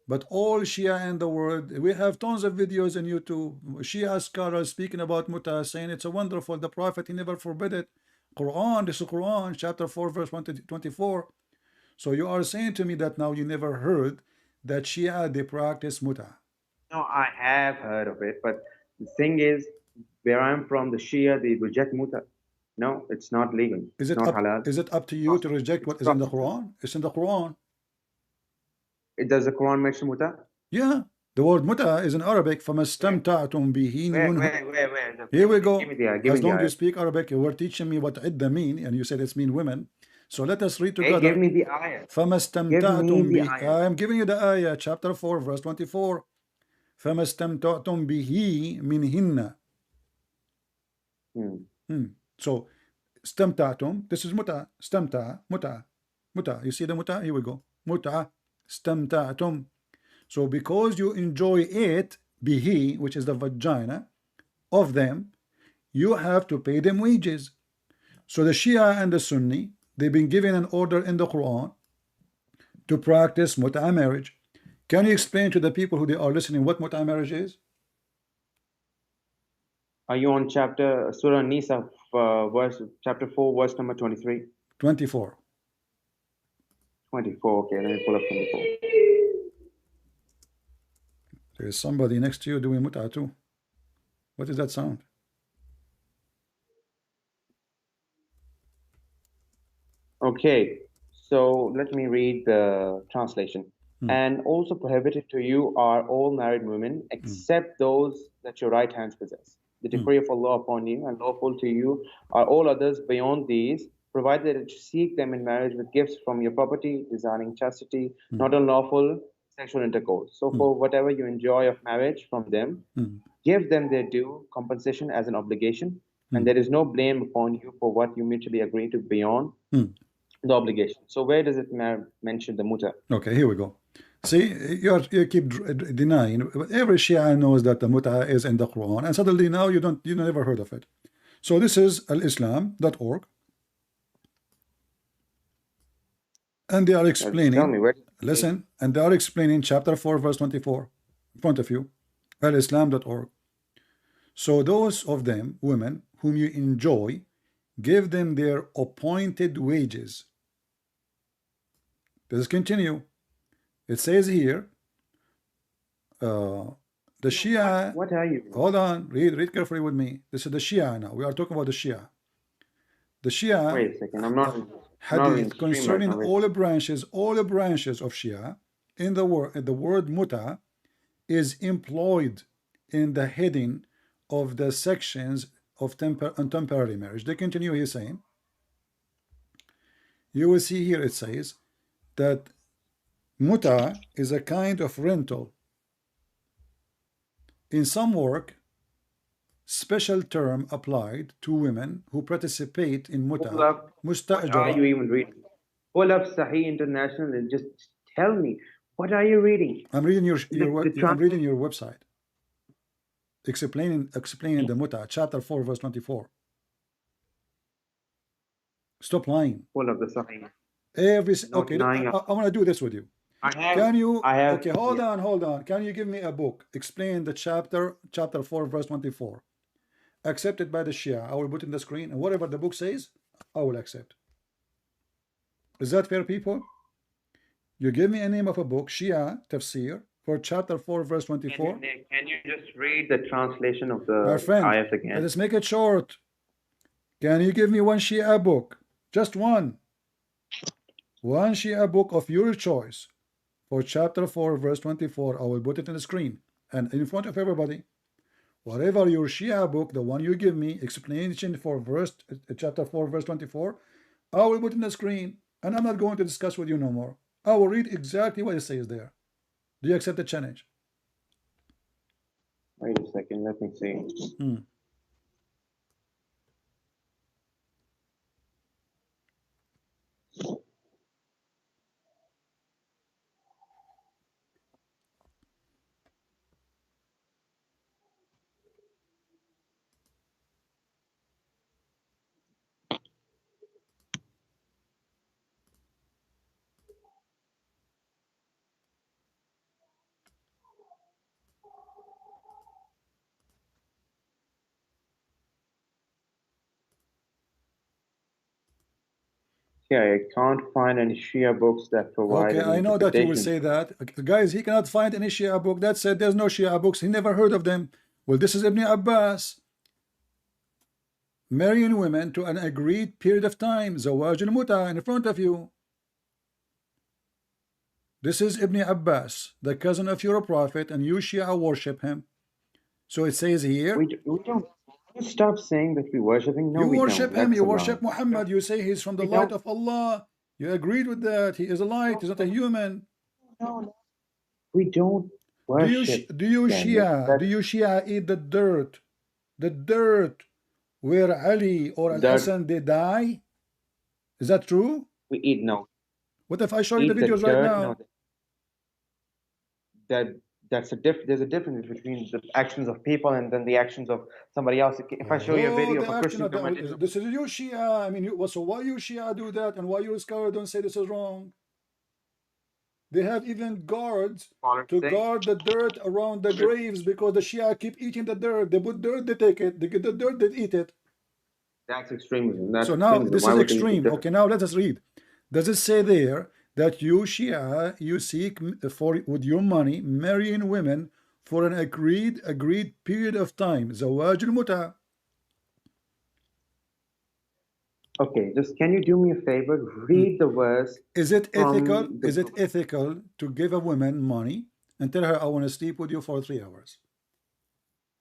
But all Shia in the world, we have tons of videos on YouTube, Shia scholars speaking about muta, saying it's a wonderful, the Prophet, he never forbid it. Quran, this is Quran, chapter 4, verse 124. So you are saying to me that now you never heard that Shia, they practice muta. No, I have heard of it, but the thing is, where I'm from, the Shia, they reject muta. No, it's not legal. Is It's it not up, halal. is it up to you to reject what is in the Quran? It's in the Quran. Does the Quran mention muta? Yeah. The word muta is in Arabic. فَمَا اسْتَمْتَعْتُمْ بِهِ Where? Here we go. Give me the ayah. Give As me long the as you ayah. speak Arabic, you were teaching me what idda mean, and you said it's mean women. So let us read Hey, together. give me the ayah. فَمَا اسْتَمْتَعْتُمْ Give me the بِهِ ayah. I am giving you the ayah, chapter 4, verse 24. فَمَا اسْتَمْتَعْتُمْ بِهِ مِنْهِنَّ. So, اسْتَمْتَعْتُمْ, this is muta. اسْتَمْتَع, muta. Muta. You see the muta? Here we go. Muta. اسْتَمْتَعْتُمْ. So because you enjoy it, bihi, which is the vagina of them, you have to pay them wages. So the Shia and the Sunni, they've been given an order in the Quran to practice muta marriage. Can you explain to the people who they are listening what muta marriage is? Are you on Surah Nisa, chapter 4, verse number 23? 24. 24, okay, let me pull up 24. There is somebody next to you doing muta too. What is that sound? Okay, so let me read the translation. And also prohibited to you are all married women, except those that your right hands possess. The decree of Allah upon you, and lawful to you are all others beyond these, provided that you seek them in marriage with gifts from your property, desiring chastity, not unlawful sexual intercourse. So for whatever you enjoy of marriage from them, give them their due compensation as an obligation, and there is no blame upon you for what you mutually agree to beyond the obligation. So where does it mention the muta? Okay, here we go. See, you keep denying. Every Shia knows that the muta is in the Quran, and suddenly now you never heard of it. So this is alislam.org, and they are explaining. Tell me, where? Listen, and they are explaining chapter 4, verse 24 in front of you, alislam.org. So those of them, women, whom you enjoy, give them their appointed wages. Let's continue. It says here, the Shia. What are you? Hold on, read carefully with me. This is the Shia now. We are talking about the Shia. The Shia. Wait a second. I'm not. Hadith concerning all the branches of Shia in the word muta is employed in the heading of the sections of temporary marriage. They continue here saying, you will see here it says that muta is a kind of rental. In some work, special term applied to women who participate in muta. What are you even reading? Pull up Sahih International and just tell me, what are you reading? I'm reading I'm reading your website. Explaining the muta, chapter 4, verse 24. Stop lying. Pull up the Sahih. Okay, I want to do this with you. Okay, hold on. Can you give me a book? Explain the chapter 4, verse 24. Accepted by the Shia. I will put in the screen, and whatever the book says, I will accept. Is that fair, people? You give me a name of a book, Shia Tafsir, for chapter 4, verse 24. Can you just read the translation of the ayat again? Let's make it short. Can you give me one Shia book? Just one. One Shia book of your choice for chapter 4, verse 24. I will put it on the screen and in front of everybody. Whatever your Shia book, the one you give me, explanation for chapter 4, verse 24, I will put in the screen, and I'm not going to discuss with you no more. I will read exactly what it says there. Do you accept the challenge? Wait a second, let me see. Okay, I can't find any Shia books that provide. Okay, any I know that you will interpretation. say that. Guys, he cannot find any Shia book that said there's no Shia books. He never heard of them. Well, this is Ibn Abbas. Marrying women to an agreed period of time. Zawaj al-Muta in front of you. This is Ibn Abbas, the cousin of your prophet, and you Shia worship him. So it says here, We don't stop saying that we worship him. No, you we worship don't. him, That's you a lie. worship Muhammad, you say he's from the We light don't. of Allah. You agreed with that. He is a light, he's not a human. No, we don't Do you worship. Shia eat the dirt? The dirt where Ali or Dirt. Al-Hassan they die? Is that true? We eat no. What if I show you the Eat videos right dirt, now? no. There's a difference between the actions of people and then the actions of somebody else. If I show you a video of a Christian coming, this is you Shia. I mean, so why you Shia do that, and why you scholar don't say this is wrong? They have even guards to guard the dirt around the graves because the Shia keep eating the dirt. They put dirt, they take it. They get the dirt, they eat it. that's extremism. That's So now extremism. this Why is would they eat extreme. dirt? Okay, now let us read. Does it say there that you Shia, you seek for with your money marrying women for an agreed period of time? Zawaj al-Muta. Okay, just can you do me a favor? Read the verse. Is it ethical? the Is it ethical to give a woman money and tell her I want to sleep with you for 3 hours?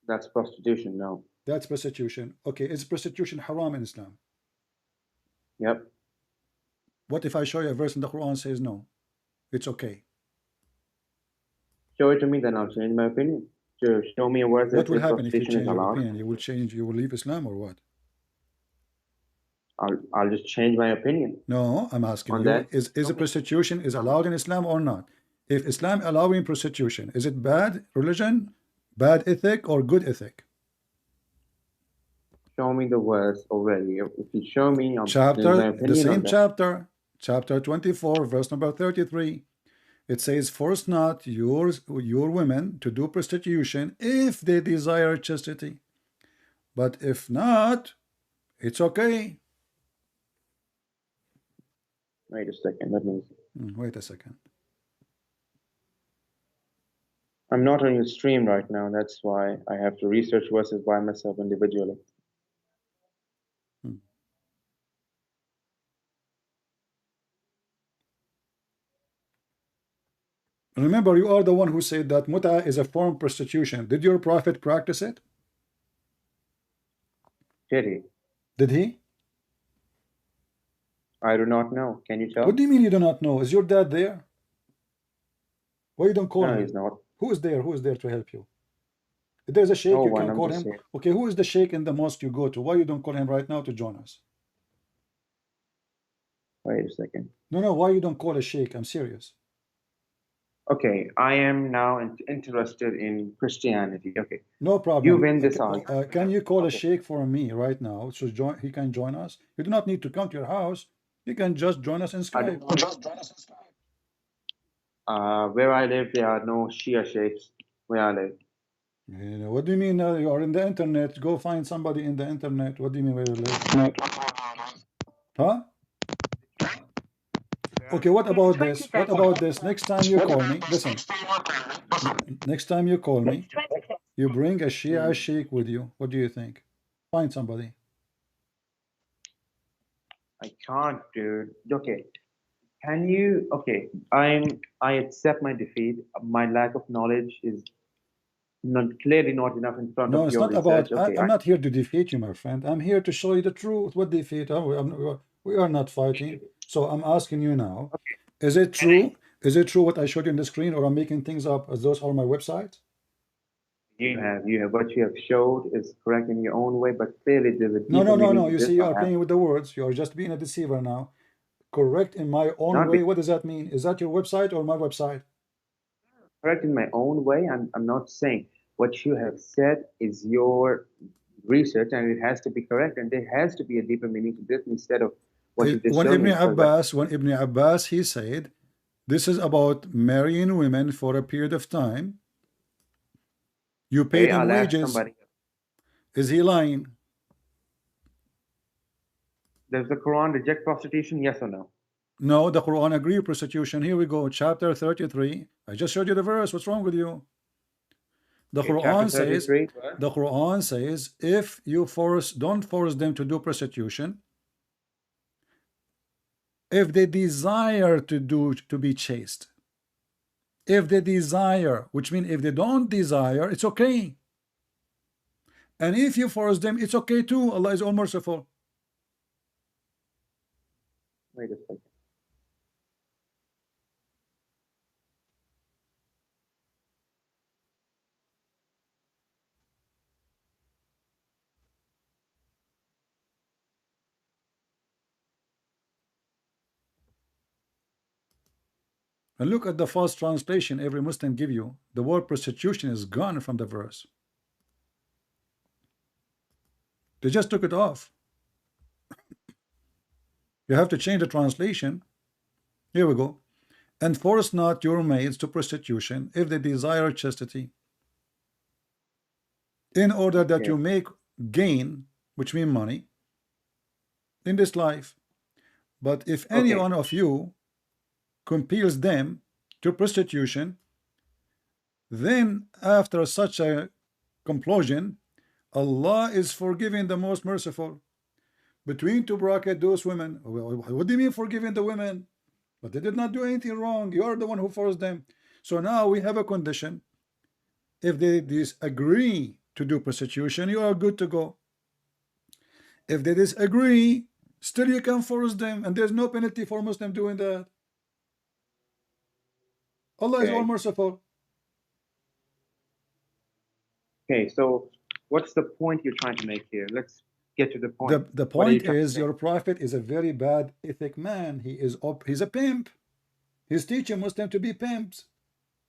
That's prostitution. No. That's prostitution. Okay, is prostitution haram in Islam? Yep. What if I show you a verse in the Quran says no? It's okay. Show it to me, then I'll change my opinion. Show me a verse that What will says happen if you prostitution change is your allowed. opinion? You will leave Islam or what? I'll just change my opinion. No, I'm asking On you, that? is prostitution is allowed in Islam or not? If Islam allowing prostitution, is it bad religion, bad ethic, or good ethic? Show me the verse already. If you show me, I'll change my Chapter, opinion the same on that. chapter, chapter 24, verse number 33. It says, force not your women to do prostitution if they desire chastity. But if not, it's okay. Wait a second. Let me see. Wait a second. I'm not on your stream right now. That's why I have to research verses by myself individually. Remember, you are the one who said that muta is a form of prostitution. Did your prophet practice it? Did he? Did he? I do not know. Can you tell? What do you mean you do not know? Is your dad there? Why you don't call No, him? he's not. Who is there? Who is there to help you? If there's a sheikh, No you one, can I'm call just him. saying. Okay, who is the sheikh in the mosque you go to? Why you don't call him right now to join us? Wait a second. No, why you don't call a sheikh? I'm serious. Okay, I am now interested in Christianity. Okay. No problem. You win this argument. Can you call a Okay. sheikh for me right now? So he can join us. You do not need to come to your house. You can just join us in Skype. Where I live, there are no Shia sheikhs where I live. You know, what do you mean you are in the internet? Go find somebody in the internet. What do you mean where you live? Huh? Okay, what about this? What about this? Next time you call me, listen. Next time you call me, you bring a Shia sheikh with you. What do you think? Find somebody. I can't, dude. Okay. Can you? Okay. I accept my defeat. My lack of knowledge is clearly not enough in front No, of it's your not about. research. Okay, I'm not here to defeat you, my friend. I'm here to show you the truth. What defeat? We are not fighting. So I'm asking you now. Okay. Is it true? Is it true what I showed you on the screen, or I'm making things up as those are my websites? You have what you have showed is correct in your own way, but clearly there's a deeper No. meaning to You this see, you I are have. playing with the words. You are just being a deceiver now. Correct in my own Not way. be- What does that mean? Is that your website or my website? Correct in my own way. I'm not saying what you have said is your research and it has to be correct, and there has to be a deeper meaning to this instead of what you just When showed Ibn me. Abbas, he said, this is about marrying women for a period of time. You pay them I'll ask wages. somebody. Is he lying? Does the Quran reject prostitution? Yes or no? No, the Quran agree with prostitution. Here we go, chapter 33. I just showed you the verse. What's wrong with you? The Okay, Quran chapter 33, says, the Quran says, if you don't force them to do prostitution, if they desire to be chaste, if they desire, which means if they don't desire, it's okay. And if you force them, it's okay too. Allah is all merciful. Wait a second. And look at the false translation every Muslim give you. The word prostitution is gone from the verse. They just took it off. You have to change the translation. Here we go. And force not your maids to prostitution if they desire chastity, in order that you make gain, which means money, in this life. But if any one of you compels them to prostitution, then after such a compulsion, Allah is forgiving, the most merciful. Between two brackets, those women. What do you mean forgiving the women? But they did not do anything wrong. You are the one who forced them. So now we have a condition. If they disagree to do prostitution, you are good to go. If they disagree, still you can force them, and there's no penalty for Muslim doing that. Allah is all merciful. Okay, so what's the point you're trying to make here? Let's get to the point. The point is, your prophet is a very bad ethic man. He's a pimp. He's teaching Muslims to be pimps.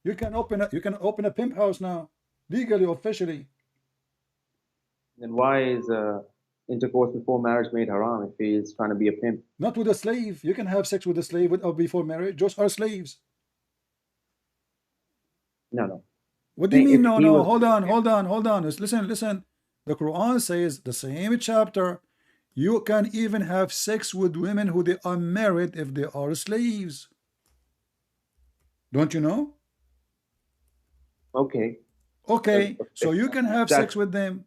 You can open a pimp house now, legally, officially. Then why is intercourse before marriage made haram if he's trying to be a pimp? Not with a slave. You can have sex with a slave before marriage. Those are slaves. No. What do you mean? No. Hold on. Listen. The Quran says, the same chapter, you can even have sex with women who they are married if they are slaves. Don't you know? Okay. So you can have sex with them.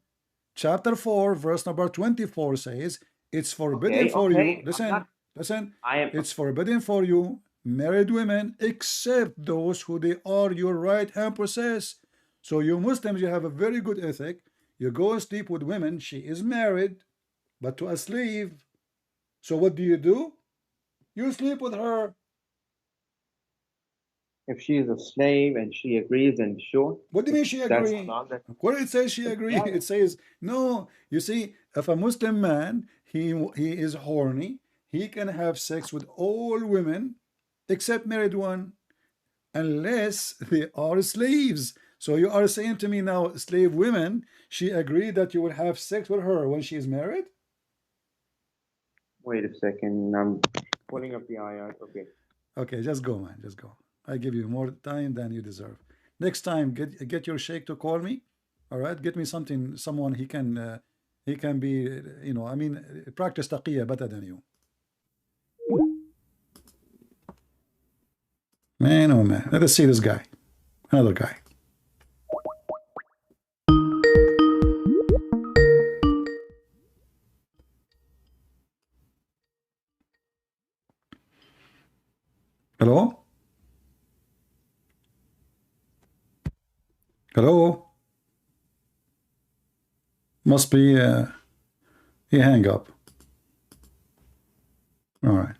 Chapter 4, verse number 24 says, it's forbidden for you. Listen. It's forbidden for you, married women, except those who they are your right hand possess. So you Muslims, you have a very good ethic. You go and sleep with women, she is married, but to a slave. So what do? You sleep with her. If she is a slave and she agrees, then sure. What do you mean she agrees? Where it says she agrees, it says no. You see, if a Muslim man, he is horny, he can have sex with all women except married one, unless they are slaves. So you are saying to me now, slave women, she agreed that you will have sex with her when she is married? Wait a second, I'm pulling up the ayat. Okay, just go, man, just go. I give you more time than you deserve. Next time, get your sheikh to call me. All right, get me someone he can be, I mean, practice taqiyya better than you. Man, oh man, let us see this guy, another guy. Hello? Hello? Must be, he hang up. All right.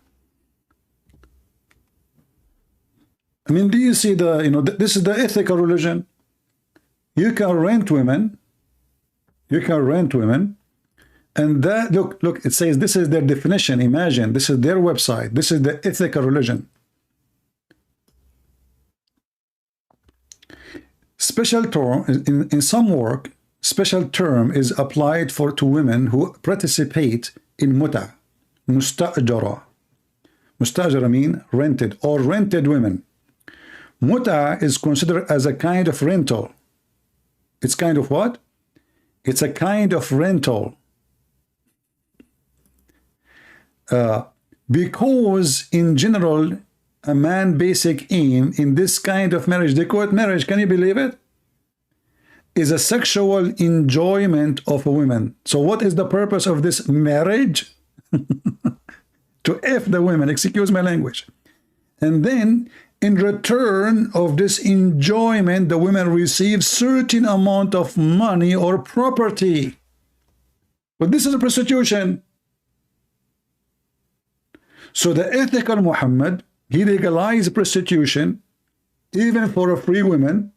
I mean, do you see this is the ethical religion. You can rent women. And that, look, it says this is their definition. Imagine, this is their website. This is the ethical religion. Special term in some work, special term is applied to women who participate in muta, mustajara. Mustajara mean rented or rented women. Muta is considered as a kind of rental. It's kind of what? It's a kind of rental. because in general, a man basic aim in this kind of marriage, they call it marriage, can you believe it? Is a sexual enjoyment of a woman. So what is the purpose of this marriage? To F the women, excuse my language. And then in return of this enjoyment, the women receive certain amount of money or property. But this is a prostitution. So the ethical Muhammad, he legalized prostitution even for a free women.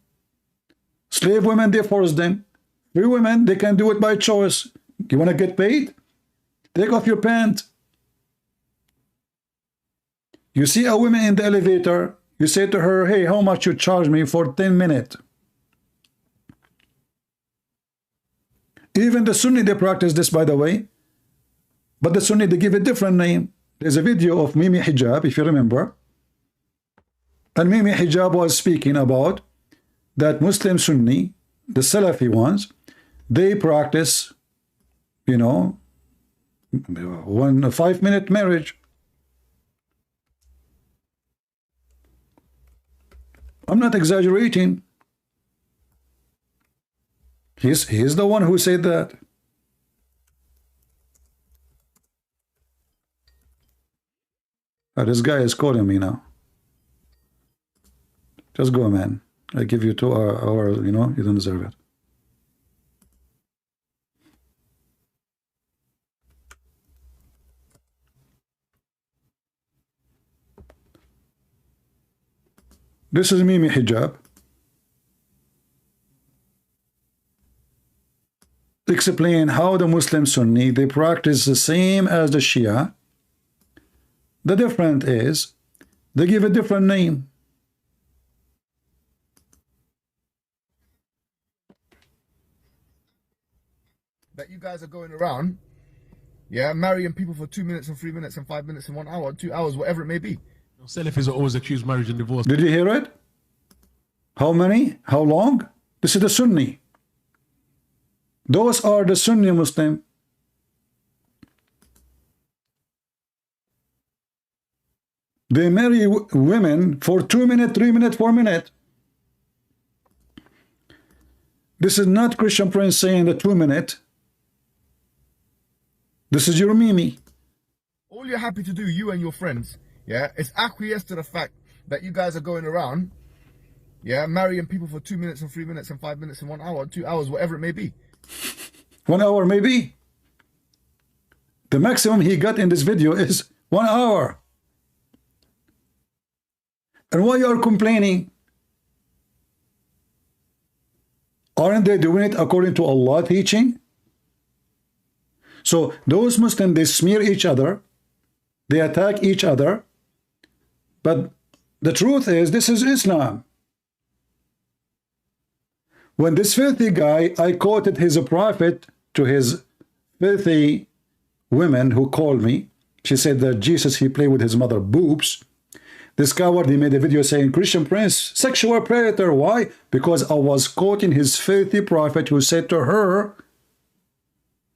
Slave women, they force them. Free women, they can do it by choice. You want to get paid? Take off your pants. You see a woman in the elevator, you say to her, hey, how much you charge me for 10 minutes? Even the Sunni, they practice this, by the way. But the Sunni, they give a different name. There's a video of Mimi Hijab, if you remember. And Mimi Hijab was speaking about that Muslim Sunni, the Salafi ones, they practice, you know, 5-minute marriage. I'm not exaggerating. He's the one who said that. This guy is calling me now. Just go, man. I give you 2 hours, you know, you don't deserve it. This is Mimi Hijab. Explain how the Muslim Sunni, they practice the same as the Shia. The difference is they give a different name. That you guys are going around, yeah, marrying people for 2 minutes and 3 minutes and 5 minutes and 1 hour, 2 hours, whatever it may be. Salafis are always accused marriage and divorce. Did you hear it? How many? How long? This is the Sunni. Those are the Sunni Muslim. They marry women for 2 minutes, 3 minutes, 4 minutes. This is not Christian Prince saying the 2 minute. This is your Mimi. All you're happy to do, you and your friends, yeah, is acquiesce to the fact that you guys are going around, yeah, marrying people for 2 minutes and 3 minutes and 5 minutes and 1 hour, 2 hours, whatever it may be. 1 hour maybe. The maximum he got in this video is 1 hour. And why you are complaining? Aren't they doing it according to Allah teaching? So those Muslims, they smear each other, they attack each other, but the truth is this is Islam. When this filthy guy, I quoted his prophet to his filthy women who called me, she said that Jesus, he played with his mother boobs. This coward, he made a video saying, Christian Prince, sexual predator. Why? Because I was quoting his filthy prophet who said to her,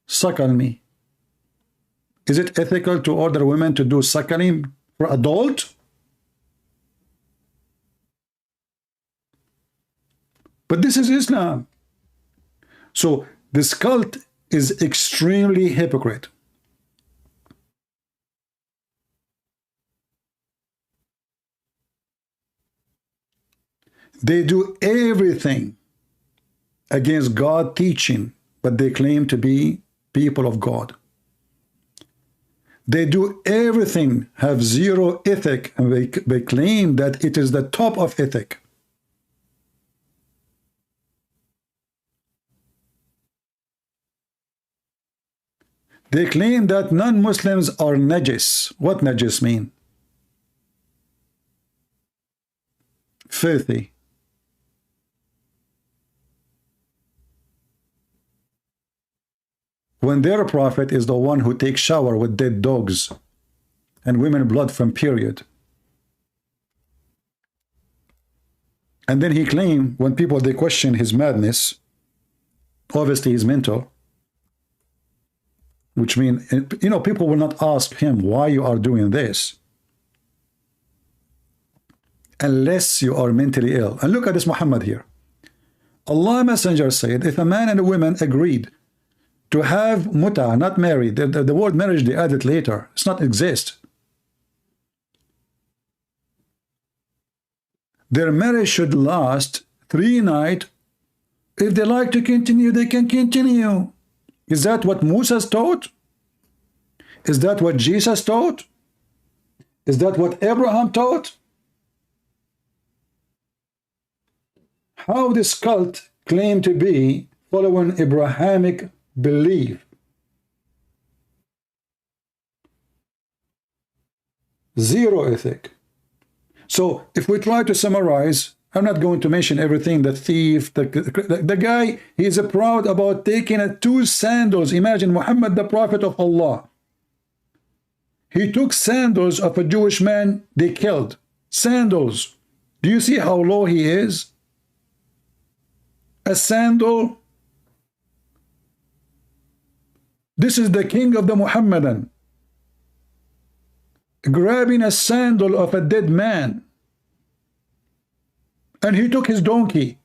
suckle me. Is it ethical to order women to do suckling for adult? But this is Islam. So this cult is extremely hypocrite. They do everything against God teaching, but they claim to be people of God. They do everything, have zero ethic, and they claim that it is the top of ethic. They claim that non-Muslims are najis. What najis mean? Filthy. When their prophet is the one who takes shower with dead dogs and women blood from period. And then he claimed when people, they question his madness, obviously he's mental. which means, you know, people will not ask him why you are doing this unless you are mentally ill. And look at this Muhammad here. Allah Messenger said, if a man and a woman agreed to have muta, not married, the word marriage they added later, it's not exist. Their marriage should last 3 nights. If they like to continue, they can continue. Is that what Moses taught? Is that what Jesus taught? Is that what Abraham taught? How this cult claimed to be following Abrahamic belief? Zero ethic. So if we try to summarize, I'm not going to mention everything, the thief, the guy, he is proud about taking 2 sandals. Imagine Muhammad, the prophet of Allah. He took sandals of a Jewish man they killed. Sandals. Do you see how low he is? A sandal. This is the king of the Muhammadan, grabbing a sandal of a dead man. And he took his donkey.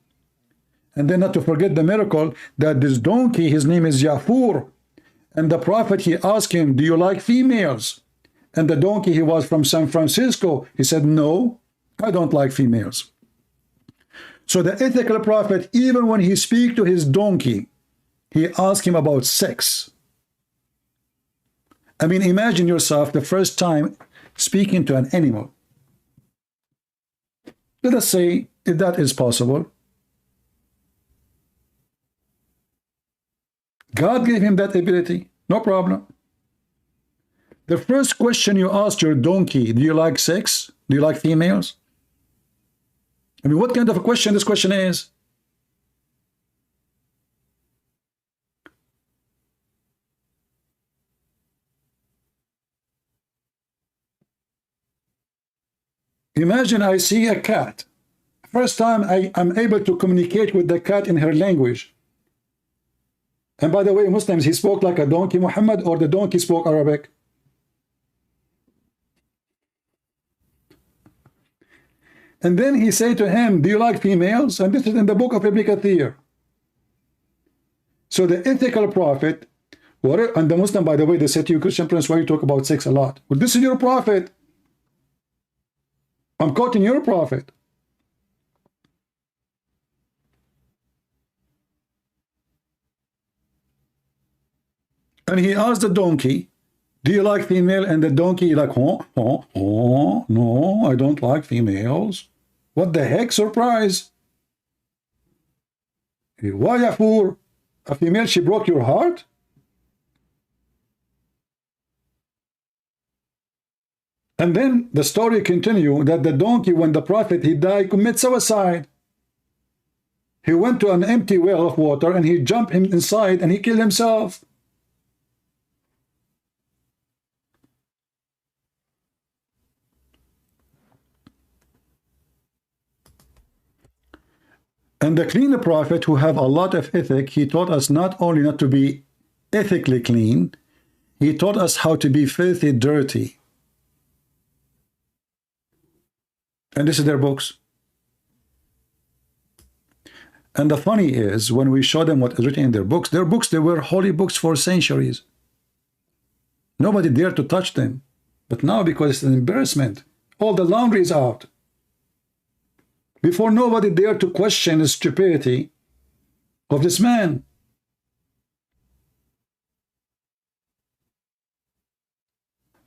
And then not to forget the miracle that this donkey, his name is Yafur. And the prophet, he asked him, do you like females? And the donkey, he was from San Francisco. He said, no, I don't like females. So the ethical prophet, even when he speaks to his donkey, he asked him about sex. I mean, imagine yourself the first time speaking to an animal. Let us say if that is possible. God gave him that ability, no problem. The first question you asked your donkey, do you like sex? Do you like females? I mean, what kind of a question this question is? Imagine I see a cat. First time I'm able to communicate with the cat in her language. And by the way, Muslims, he spoke like a donkey, Muhammad, or the donkey spoke Arabic? And then he said to him, do you like females? And this is in the book of Ibn Kathir. So the ethical prophet, and the Muslim, by the way, they said to you, Christian Prince, why you talk about sex a lot? Well, this is your prophet. I'm quoting your prophet. And he asked the donkey, do you like female? And the donkey like, no, I don't like females. What the heck, surprise? Why, Yafur? A female, she broke your heart? And then the story continues that the donkey, when the prophet, he died, commit suicide. He went to an empty well of water and he jumped inside and he killed himself. And the clean prophet, who have a lot of ethic, he taught us not only not to be ethically clean, he taught us how to be filthy dirty. And this is their books. And the funny is, when we show them what is written in their books, they were holy books for centuries. Nobody dared to touch them. But now, because it's an embarrassment, all the laundry is out. Before, nobody dared to question the stupidity of this man.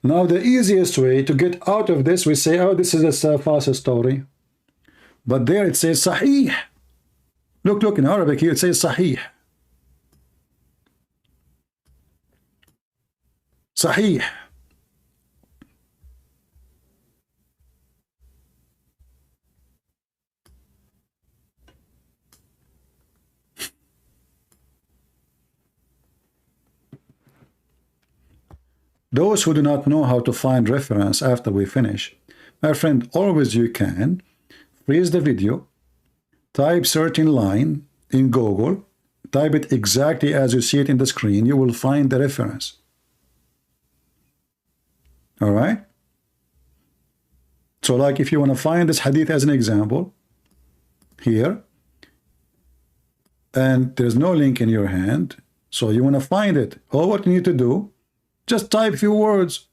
Now, the easiest way to get out of this, we say, oh, this is a false story. But there it says Sahih. Look, in Arabic here it says Sahih. Sahih. Those who do not know how to find reference after we finish, my friend, always you can freeze the video, type certain line in Google, type it exactly as you see it in the screen, you will find the reference. All right. So like if you want to find this hadith as an example here, and there's no link in your hand, so you want to find it, all what you need to do, just type a few words.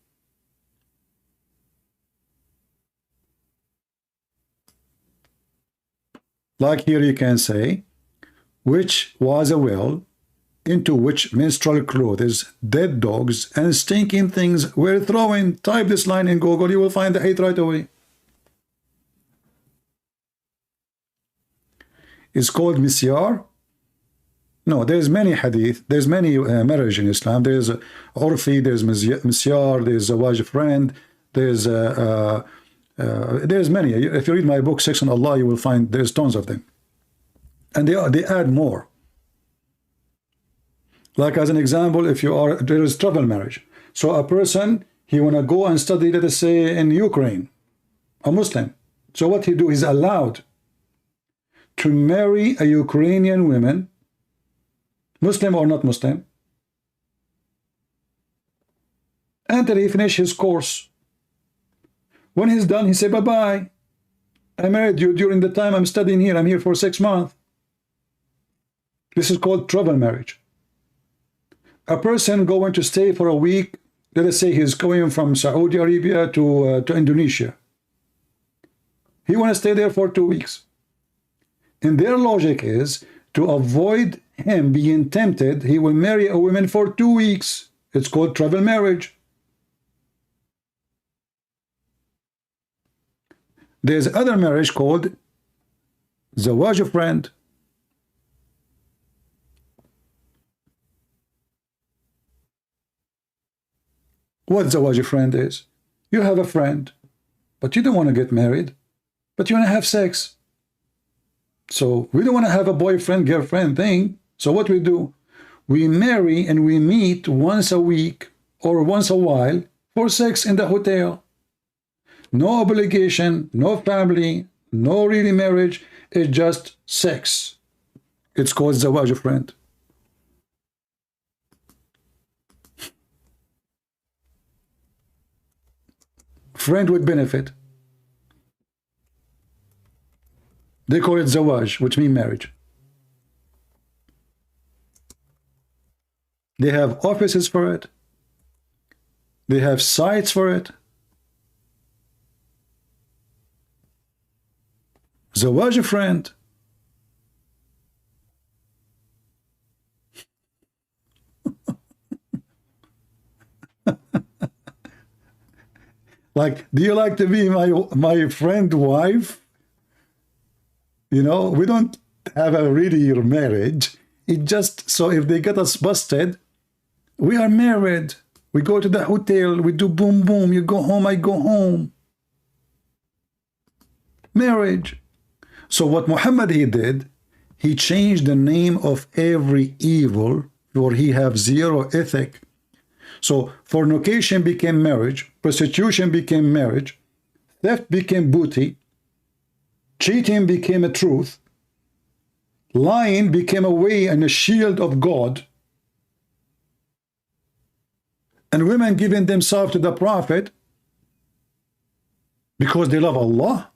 Like here you can say, which was a well into which menstrual clothes, dead dogs, and stinking things were thrown. Type this line in Google, you will find the hadith right away. It's called misyar. No, there's many hadith, there's many marriage in Islam. There's urfi, there's misyar, there's zawaj friend, there's many. If you read my book, Sex on Allah, you will find there's tons of them. And they add more. Like as an example, if you are, there is travel marriage. So a person, he want to go and study, let us say, in Ukraine, a Muslim. So what he do, he's allowed to marry a Ukrainian woman, Muslim or not Muslim, until he finish his course. When he's done, he say, bye-bye. I married you during the time I'm studying here. I'm here for 6 months. This is called travel marriage. A person going to stay for a week, let us say he's going from Saudi Arabia to Indonesia. He want to stay there for 2 weeks. And their logic is, to avoid him being tempted, he will marry a woman for 2 weeks. It's called travel marriage. There's other marriage called zawaj friend. What zawaj friend is? You have a friend, but you don't want to get married, but you want to have sex. So we don't want to have a boyfriend, girlfriend thing. So what we do? We marry and we meet once a week or once a while for sex in the hotel. No obligation, no family, no really marriage. It's just sex. It's called zawaj friend. Friend with benefit. They call it zawaj, which means marriage. They have offices for it. They have sites for it. Zawaj friend. Like, do you like to be my friend wife? You know, we don't have a really marriage. It just, so if they get us busted, we are married. We go to the hotel, we do boom boom, you go home, I go home. Marriage. So what Muhammad he did, he changed the name of every evil, for he have zero ethic. So fornication became marriage, prostitution became marriage, theft became booty, cheating became a truth, lying became a way and a shield of God, and women giving themselves to the Prophet because they love Allah.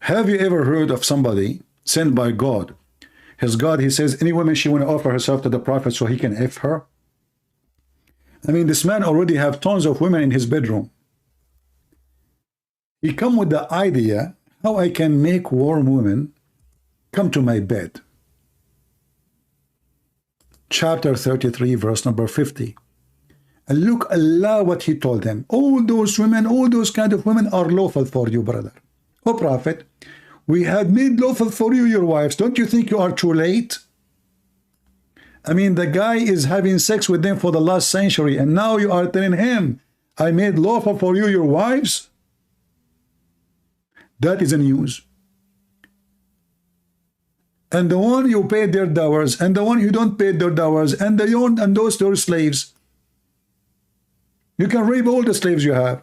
Have you ever heard of somebody sent by God? His God, he says, any woman she want to offer herself to the Prophet so he can F her? I mean, this man already have tons of women in his bedroom. He come with the idea how I can make warm women come to my bed. Chapter 33, verse number 50. And look, Allah, what he told them. All those women, all those kind of women are lawful for you, brother. Oh, Prophet, we had made lawful for you your wives. Don't you think you are too late? I mean, the guy is having sex with them for the last century, and now you are telling him, I made lawful for you your wives? That is a news. And the one you paid their dowers, and the one you don't pay their dowers, and those are slaves. You can rape all the slaves you have.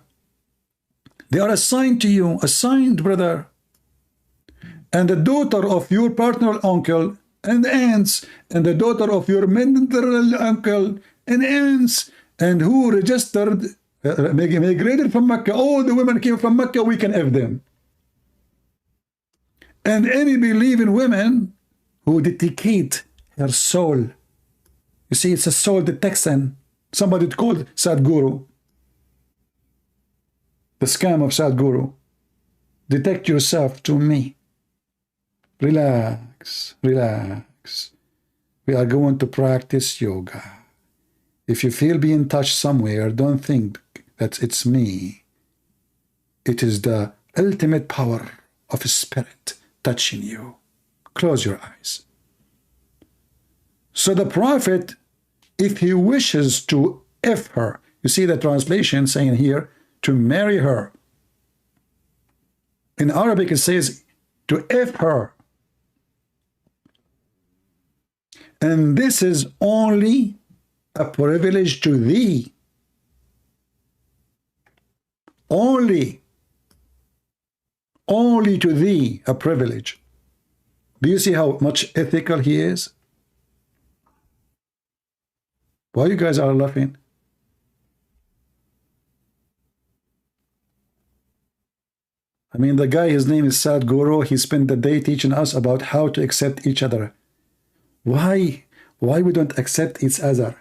They are assigned to you, assigned, brother. And the daughter of your partner uncle and aunts, and the daughter of your maternal uncle and aunts, and who registered, migrated from Mecca. All the women came from Mecca, we can F them. And any believing women who dedicate her soul. You see, it's a soul detection. Somebody called Sadhguru. The scam of Sadhguru. Detect yourself to me. Relax, relax. We are going to practice yoga. If you feel being touched somewhere, don't think that it's me. It is the ultimate power of a spirit touching you. Close your eyes. So the prophet, if he wishes to F her, you see the translation saying here, to marry her. In Arabic it says to F her. And this is only a privilege to thee. Only to thee a privilege. Do you see how much ethical he is? Why you guys are laughing? I mean, the guy, his name is Sadhguru. He spent the day teaching us about how to accept each other. Why we don't accept each other?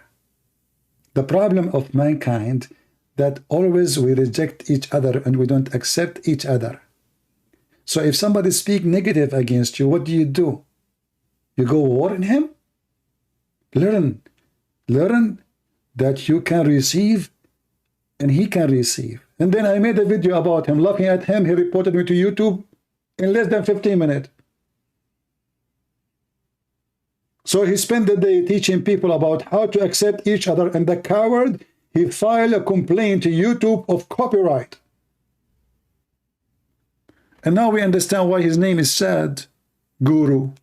The problem of mankind that always we reject each other and we don't accept each other. So if somebody speaks negative against you, what do? You go warn him? Learn that you can receive and he can receive. And then I made a video about him, laughing at him. He reported me to YouTube in less than 15 minutes. So he spent the day teaching people about how to accept each other, and the coward, he filed a complaint to YouTube of copyright. And now we understand why his name is Sadhguru.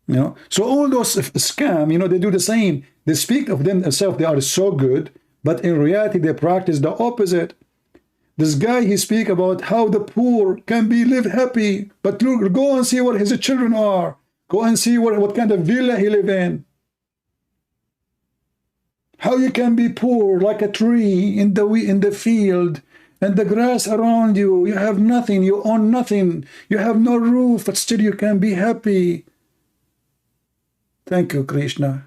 You know, so all those scam, you know, they do the same. They speak of themselves, they are so good, but in reality they practice the opposite. This guy, he speak about how the poor can live happy, but look, go and see what his children are. Go and see what kind of villa he live in. How you can be poor like a tree in the field, and the grass around you, you have nothing, you own nothing, you have no roof, but still you can be happy. Thank you, Krishna.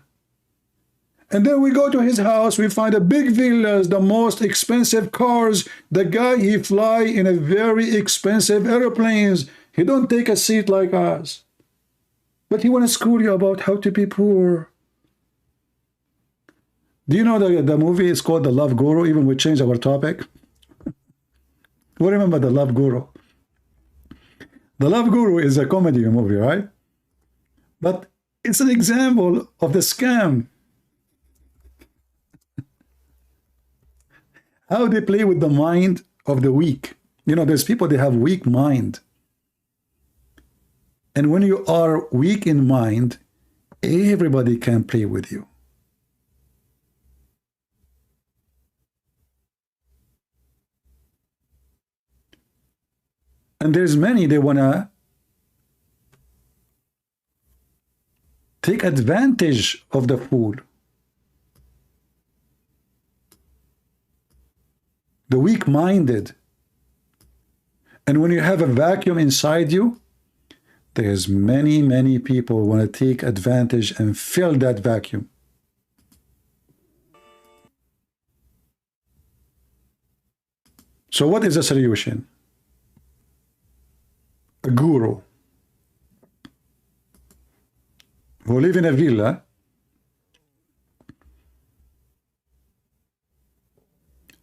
And then we go to his house, we find a big villas, the most expensive cars. The guy, he fly in a very expensive airplanes. He don't take a seat like us. But he want to school you about how to be poor. Do you know the movie is called The Love Guru? Even we changed our topic. We remember The Love Guru. The Love Guru is a comedy movie, right? But it's an example of the scam. How they play with the mind of the weak. You know, there's people, they have weak mind. And when you are weak in mind, everybody can play with you. And there's many, they want to take advantage of the fool. The weak-minded. And when you have a vacuum inside you, there's many people want to take advantage and fill that vacuum. So what is the solution? A guru who live in a villa,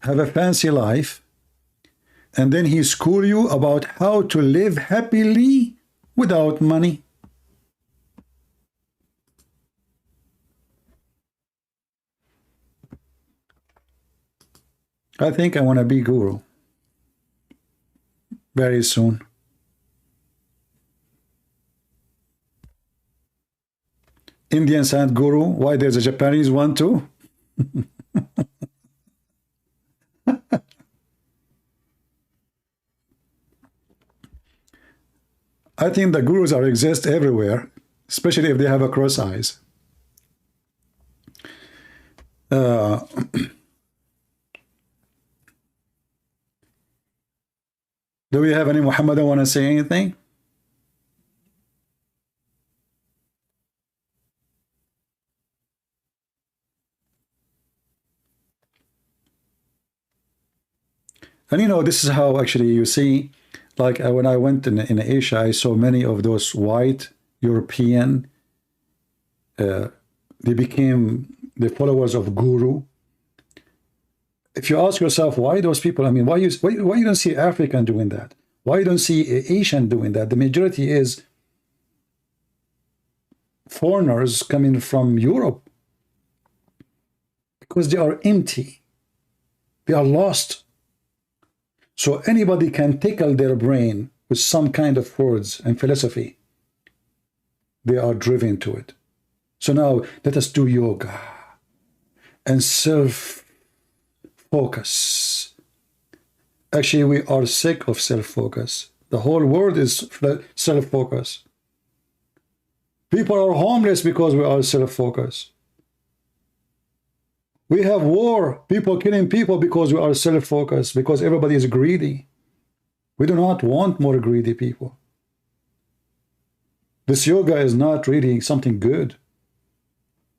have a fancy life, and then he school you about how to live happily without money. I think I want to be guru very soon. Indian Sadhguru, why there's a Japanese one too? I think the gurus are exist everywhere, especially if they have a cross eyes. Do we have any Muhammadan want to say anything? And you know, this is how actually you see, like when I went in Asia, I saw many of those white European, they became the followers of Guru. If you ask yourself why those people, I mean, why you don't see African doing that? Why you don't see Asian doing that? The majority is foreigners coming from Europe because they are empty. They are lost. So anybody can tickle their brain with some kind of words and philosophy. They are driven to it. So now let us do yoga and self-focus. Actually, we are sick of self-focus. The whole world is self-focus. People are homeless because we are self-focused. We have war, people killing people because we are self-focused, because everybody is greedy. We do not want more greedy people. This yoga is not really something good.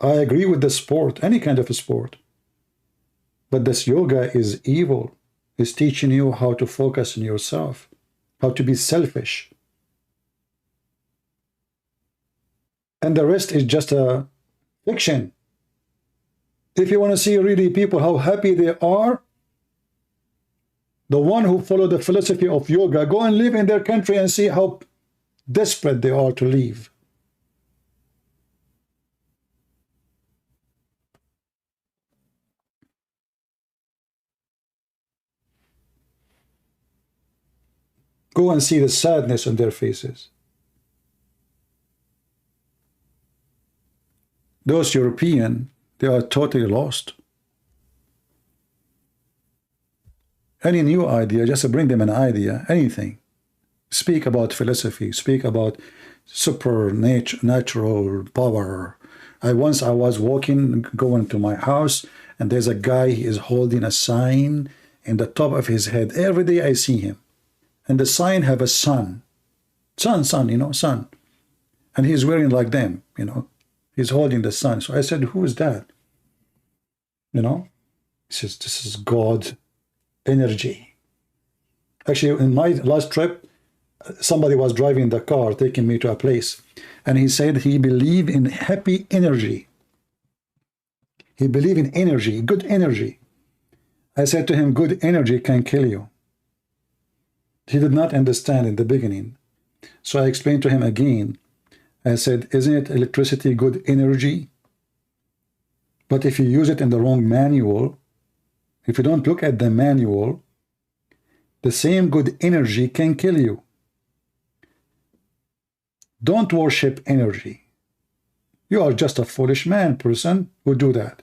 I agree with the sport, any kind of a sport. But this yoga is evil. It's teaching you how to focus on yourself, how to be selfish. And the rest is just a fiction. If you want to see really people, how happy they are, the one who follow the philosophy of yoga, go and live in their country and see how desperate they are to leave. Go and see the sadness on their faces. Those European, they are totally lost. Any new idea, just bring them an idea, anything. Speak about philosophy, speak about supernatural power. Once I was walking, going to my house, and there's a guy, he is holding a sign in the top of his head. Every day I see him. And the sign have a sun. Sun, you know, sun. And he's wearing like them, you know. He's holding the sun. So I said, who is that? You know? He says, this is God energy. Actually, in my last trip, somebody was driving the car, taking me to a place. And he said he believed in happy energy. He believed in energy, good energy. I said to him, good energy can kill you. He did not understand in the beginning. So I explained to him again. I said, isn't it electricity good energy? But if you use it in the wrong manual, if you don't look at the manual, the same good energy can kill you. Don't worship energy. You are just a foolish person who do that.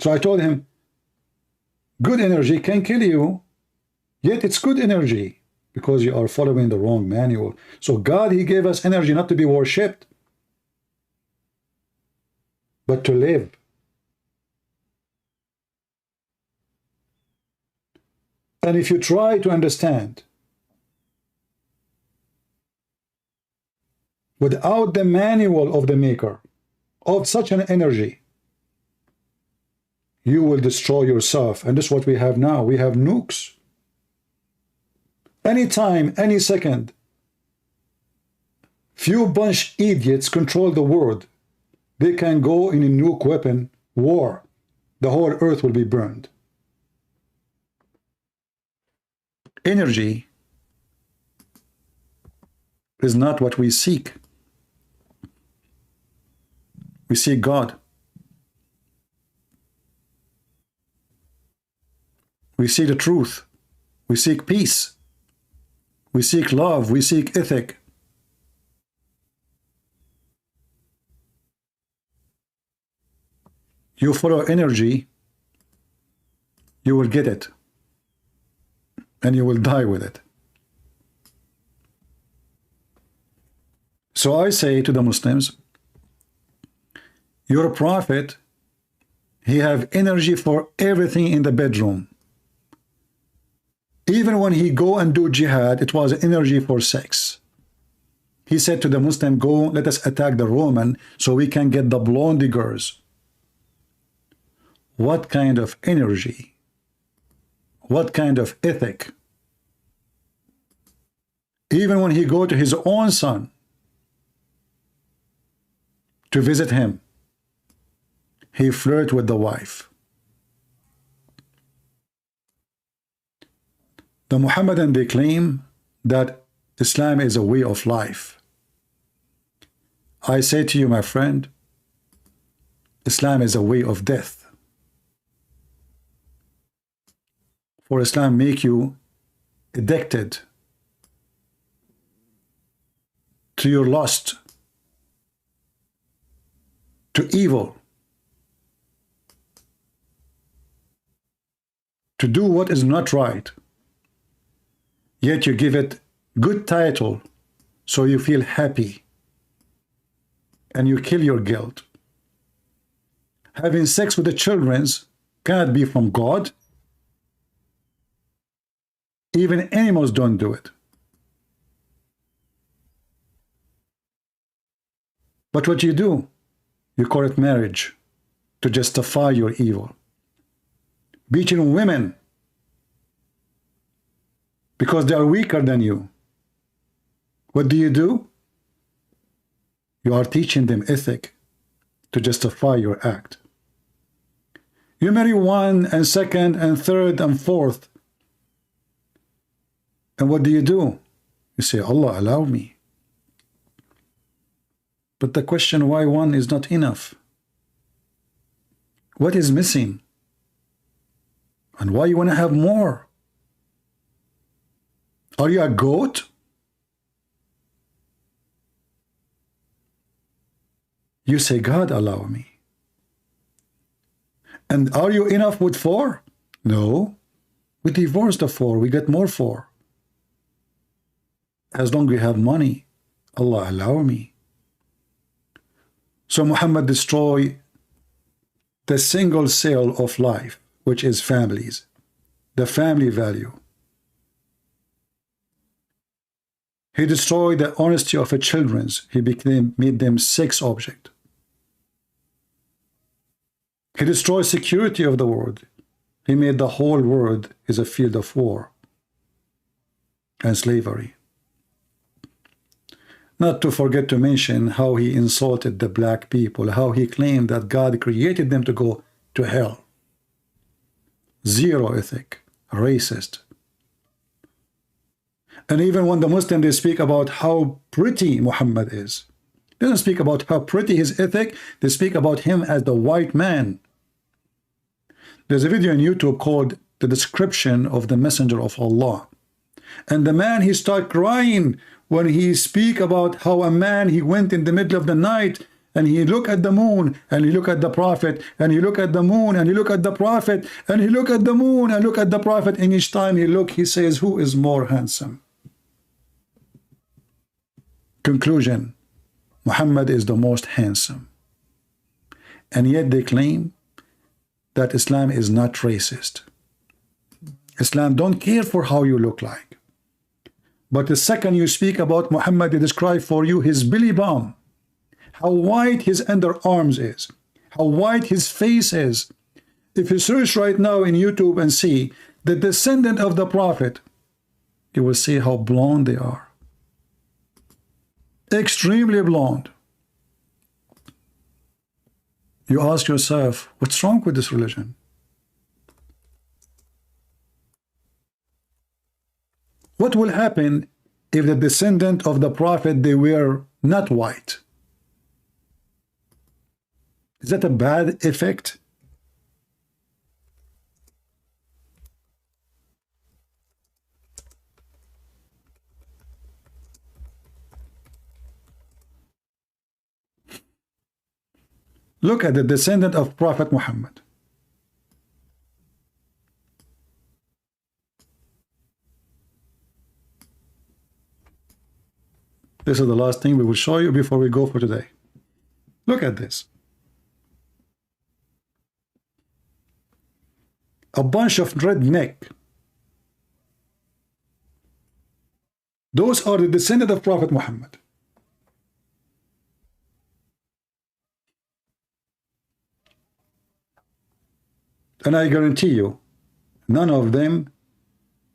So I told him, good energy can kill you, yet it's good energy because you are following the wrong manual. So God, he gave us energy not to be worshipped, but to live. And if you try to understand without the manual of the maker of such an energy, you will destroy yourself. And this is what we have now. We have nukes. Anytime, any second, few bunch idiots control the world. They can go in a nuke weapon war. The whole earth will be burned. Energy is not what we seek. We seek God. We seek the truth. We seek peace. We seek love. We seek ethic. You follow energy, you will get it. And you will die with it. So I say to the Muslims, your prophet, he have energy for everything in the bedroom. Even when he go and do jihad, it was energy for sex. He said to the Muslim, go, let us attack the Roman so we can get the blondie girls. What kind of energy? What kind of ethic? Even when he go to his own son to visit him, he flirt with the wife. The Muhammadan, they claim that Islam is a way of life. I say to you, my friend, Islam is a way of death. For Islam make you addicted to your lust, to evil, to do what is not right. Yet you give it good title so you feel happy and you kill your guilt. Having sex with the children cannot be from God. Even animals don't do it. But what you do, you call it marriage to justify your evil. Beating women because they are weaker than you. What do? You are teaching them ethic to justify your act. You marry one and second and third and fourth. And what do? You say, Allah, allow me. But the question, why one is not enough? What is missing? And why you want to have more? Are you a goat? You say, God, allow me. And are you enough with 4? No. We divorce the 4. We get more 4. As long as we have money, Allah, allow me. So Muhammad destroy the single cell of life, which is families, the family value. He destroyed the honesty of the children. He made them sex object. He destroyed security of the world. He made the whole world is a field of war and slavery. Not to forget to mention how he insulted the black people, how he claimed that God created them to go to hell. Zero ethic, racist. And even when the Muslim, they speak about how pretty Muhammad is, they don't speak about how pretty his ethic, they speak about him as the white man. There's a video on YouTube called The Description of the Messenger of Allah. And the man, he started crying when he speak about how a man, he went in the middle of the night and he look at the moon and he look at the prophet and he look at the moon and he look at the prophet and he look at the moon and look at the prophet, and each time he look, he says, who is more handsome? Conclusion, Muhammad is the most handsome. And yet they claim that Islam is not racist. Islam don't care for how you look like. But the second you speak about Muhammad, they describe for you his belly bump, how white his underarms is, how white his face is. If you search right now in YouTube and see the descendant of the Prophet, you will see how blonde they are. Extremely blonde. You ask yourself, what's wrong with this religion? What will happen if the descendant of the Prophet, they were not white? Is that a bad effect? Look at the descendant of Prophet Muhammad. This is the last thing we will show you before we go for today. Look at this. A bunch of redneck. Those are the descendants of Prophet Muhammad. And I guarantee you, none of them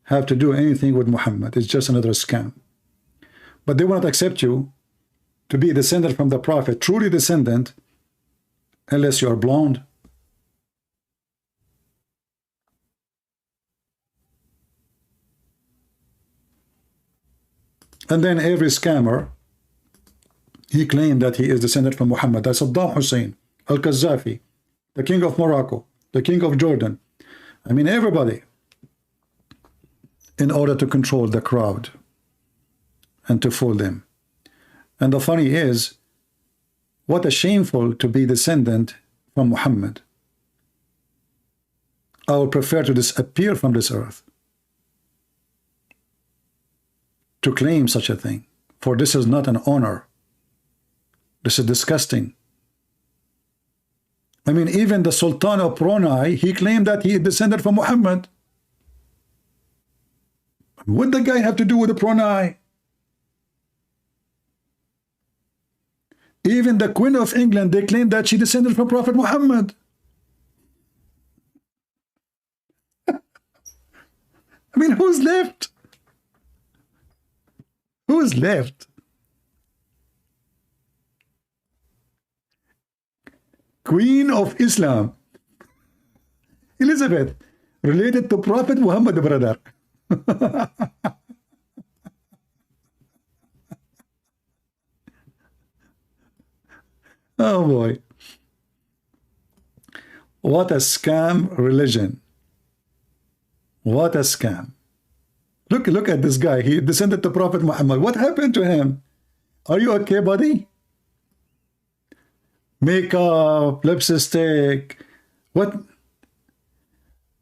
have to do anything with Muhammad. It's just another scam. But they will not accept you to be a descendant from the Prophet, truly descendant, unless you are blonde. And then every scammer, he claimed that he is descended from Muhammad. That's Saddam Hussein, Al-Qaddafi, the king of Morocco, the king of Jordan. I mean, everybody, in order to control the crowd and to fool them. And the funny is, what a shameful to be descendant from Muhammad. I would prefer to disappear from this earth to claim such a thing, for this is not an honor. This is disgusting. I mean, even the Sultan of Brunei, he claimed that he descended from Muhammad. What the guy have to do with the Brunei? Even the Queen of England, they claim that she descended from Prophet Muhammad. I mean, who's left? Who's left? Queen of Islam, Elizabeth, related to Prophet Muhammad, brother. Oh boy. What a scam religion. What a scam. Look at this guy. He descended to Prophet Muhammad. What happened to him? Are you okay, buddy? Makeup, lipstick. What?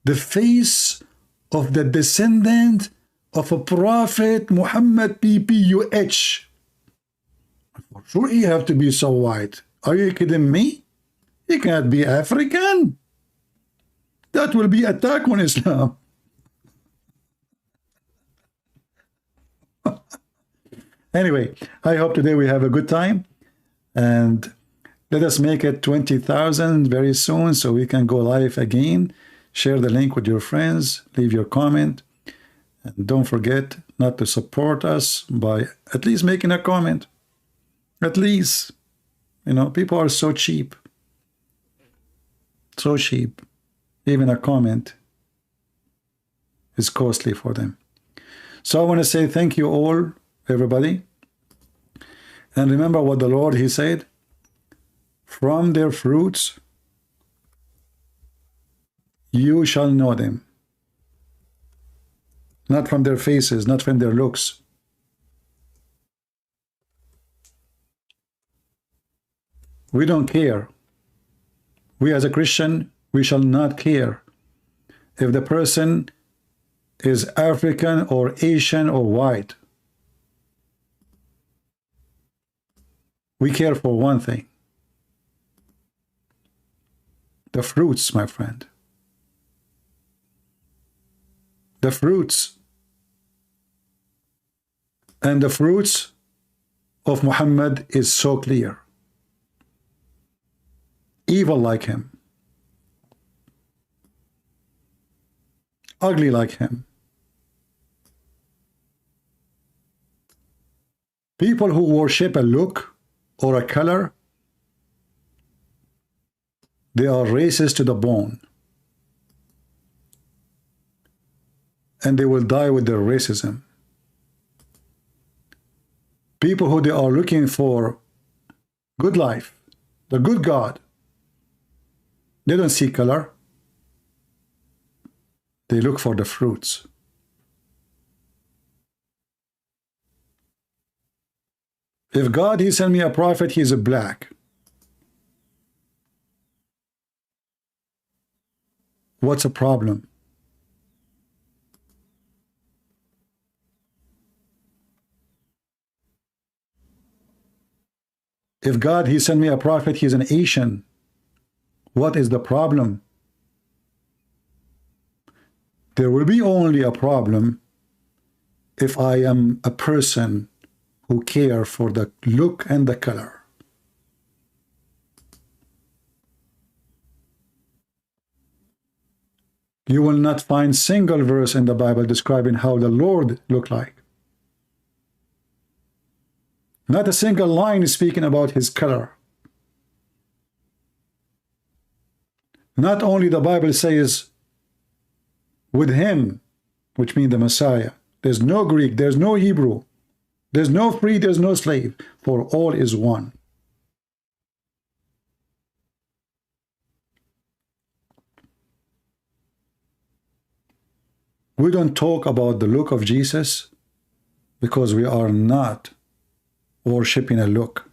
The face of the descendant of a Prophet Muhammad, PPUH. For sure he have to be so white. Are you kidding me? He can't be African. That will be attack on Islam. Anyway, I hope today we have a good time, and let us make it 20,000 very soon so we can go live again. Share the link with your friends, leave your comment, and don't forget not to support us by at least making a comment. At least, you know, people are so cheap. So cheap. Even a comment is costly for them. So I want to say thank you all, everybody. And remember what the Lord, he said, from their fruits you shall know them. Not from their faces, not from their looks. We don't care. We as a Christian, we shall not care if the person is African or Asian or white. We care for one thing. The fruits, my friend. The fruits. And the fruits of Muhammad is so clear. Evil like him. Ugly like him. People who worship a look or a color, they are racist to the bone. And they will die with their racism. People who they are looking for good life, the good God, they don't see color. They look for the fruits. If God, he sent me a prophet, he is a black. What's the problem? If God, he sent me a prophet, he's an Asian. What is the problem? There will be only a problem if I am a person who care for the look and the color. You will not find single verse in the Bible describing how the Lord looked like. Not a single line is speaking about his color. Not only the Bible says with him, which means the Messiah, there's no Greek, there's no Hebrew, there's no free, there's no slave, for all is one. We don't talk about the look of Jesus because we are not worshiping a look.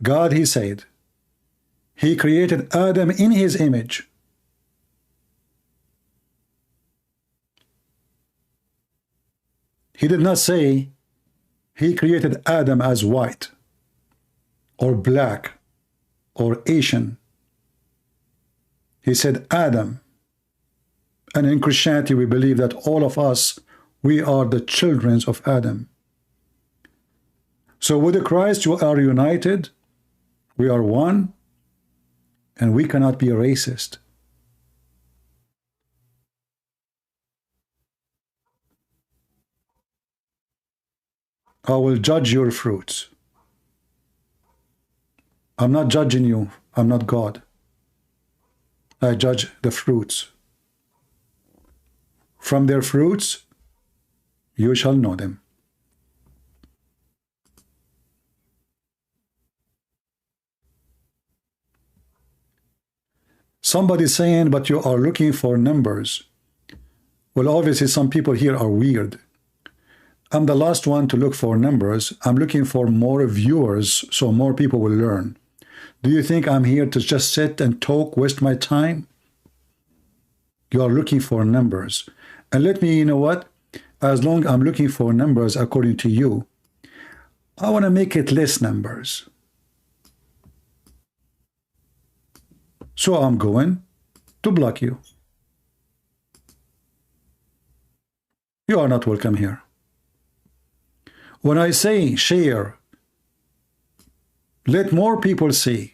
God, he said, he created Adam in his image. He did not say he created Adam as white or black or Asian. He said Adam. And in Christianity, we believe that all of us, we are the children of Adam. So with Christ, you are united. We are one. And we cannot be a racist. I will judge your fruits. I'm not judging you. I'm not God. I judge the fruits. From their fruits, you shall know them. Somebody saying, but you are looking for numbers. Well, obviously some people here are weird. I'm the last one to look for numbers. I'm looking for more viewers so more people will learn. Do you think I'm here to just sit and talk, waste my time? You are looking for numbers. And let me, you know what? As long as I'm looking for numbers according to you, I want to make it less numbers. So I'm going to block you. You are not welcome here. When I say share, let more people see.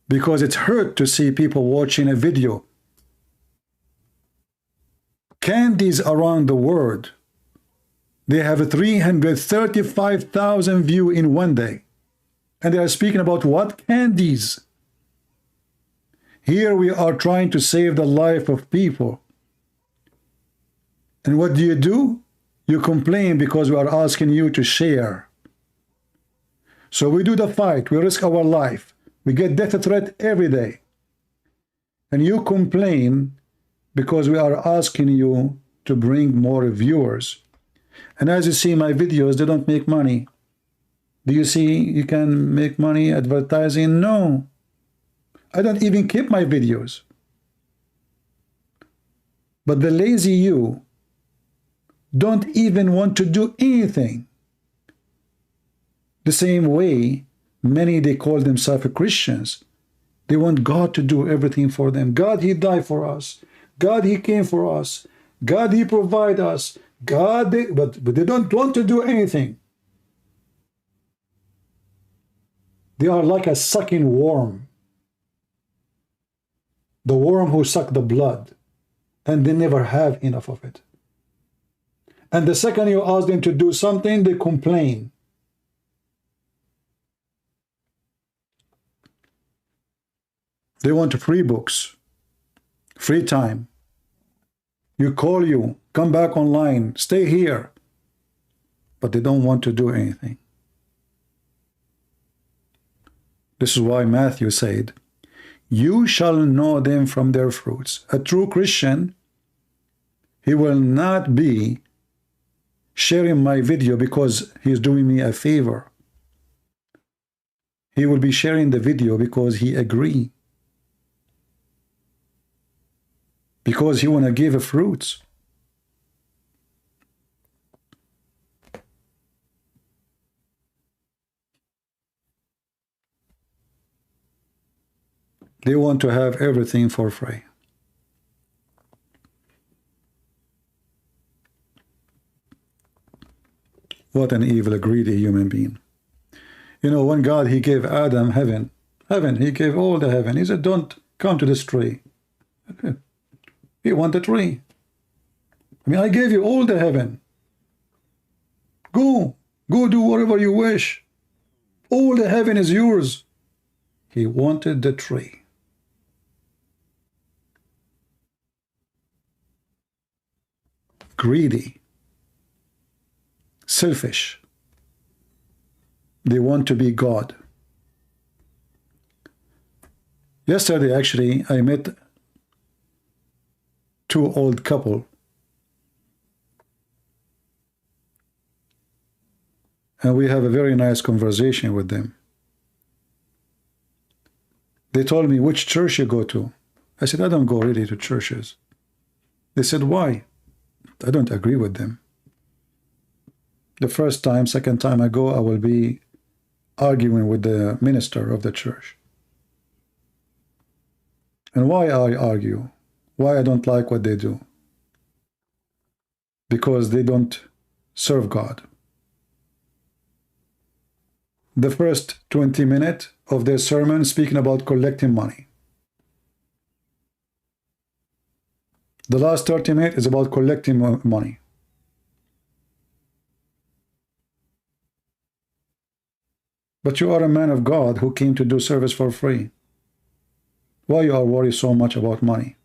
Because it's hurt to see people watching a video. Candies around the world, they have 335,000 views in one day. And they are speaking about what? Candies. Here we are trying to save the life of people. And what do? You complain because we are asking you to share. So we do the fight. We risk our life. We get death threat every day. And you complain because we are asking you to bring more viewers. And as you see my videos, they don't make money. Do you see you can make money advertising? No. I don't even keep my videos. But the lazy you don't even want to do anything. The same way many, they call themselves Christians. They want God to do everything for them. God, he died for us. God, he came for us. God, he provide us. God, but they don't want to do anything. They are like a sucking worm. The worm who suck the blood, and they never have enough of it. And the second you ask them to do something, they complain. They want free books, free time. You call you, come back online, stay here. But they don't want to do anything. This is why Matthew said, you shall know them from their fruits. A true Christian, he will not be sharing my video because he's doing me a favor. He will be sharing the video because he agrees. Because he want to give fruits. They want to have everything for free. What an evil, greedy human being. You know, when God, he gave Adam heaven, he gave all the heaven. He said, don't come to this tree. He wanted the tree. I mean, I gave you all the heaven. Go do whatever you wish. All the heaven is yours. He wanted the tree. Greedy. Selfish. They want to be God. Yesterday, actually, I met two old couple. And we have a very nice conversation with them. They told me, which church you go to? I said, I don't go really to churches. They said, why? I don't agree with them. The first time, second time I go, I will be arguing with the minister of the church. And why I argue? Why I don't like what they do? Because they don't serve God. The first 20 minutes of their sermon speaking about collecting money. The last 30 minutes is about collecting money. But you are a man of God who came to do service for free. Why you are worried so much about money?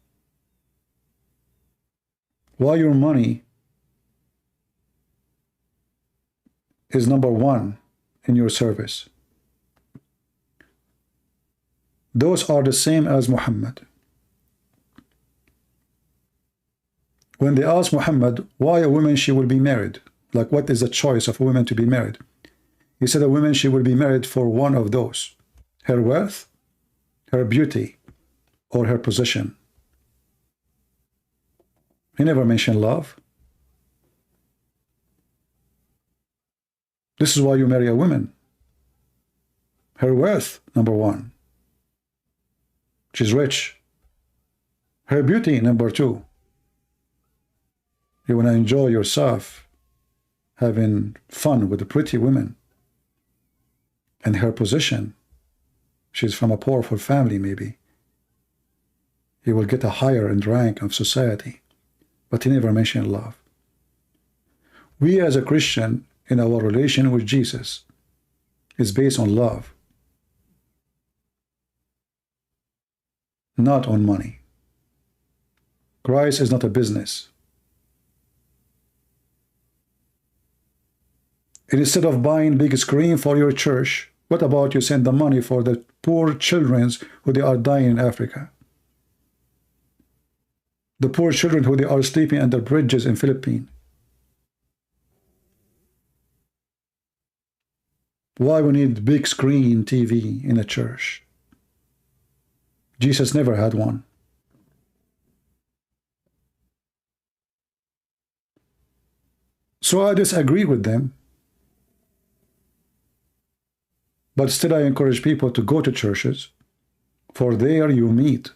Why your money is number one in your service? Those are the same as Muhammad. When they asked Muhammad why a woman she will be married, like what is the choice of a woman to be married? He said a woman she will be married for one of those: her wealth, her beauty, or her position. He never mentioned love. This is why you marry a woman. Her wealth, number one. She's rich. Her beauty, number two. You want to enjoy yourself having fun with the pretty women. And her position, she's from a powerful family maybe. He will get a higher in rank of society. But he never mentioned love. We as a Christian, in our relation with Jesus, is based on love, not on money. Christ is not a business. And instead of buying big screen for your church, what about you send the money for the poor children who they are dying in Africa? The poor children who they are sleeping under bridges in Philippines. Why we need big screen TV in a church? Jesus never had one. So I disagree with them. But still I encourage people to go to churches, for there you meet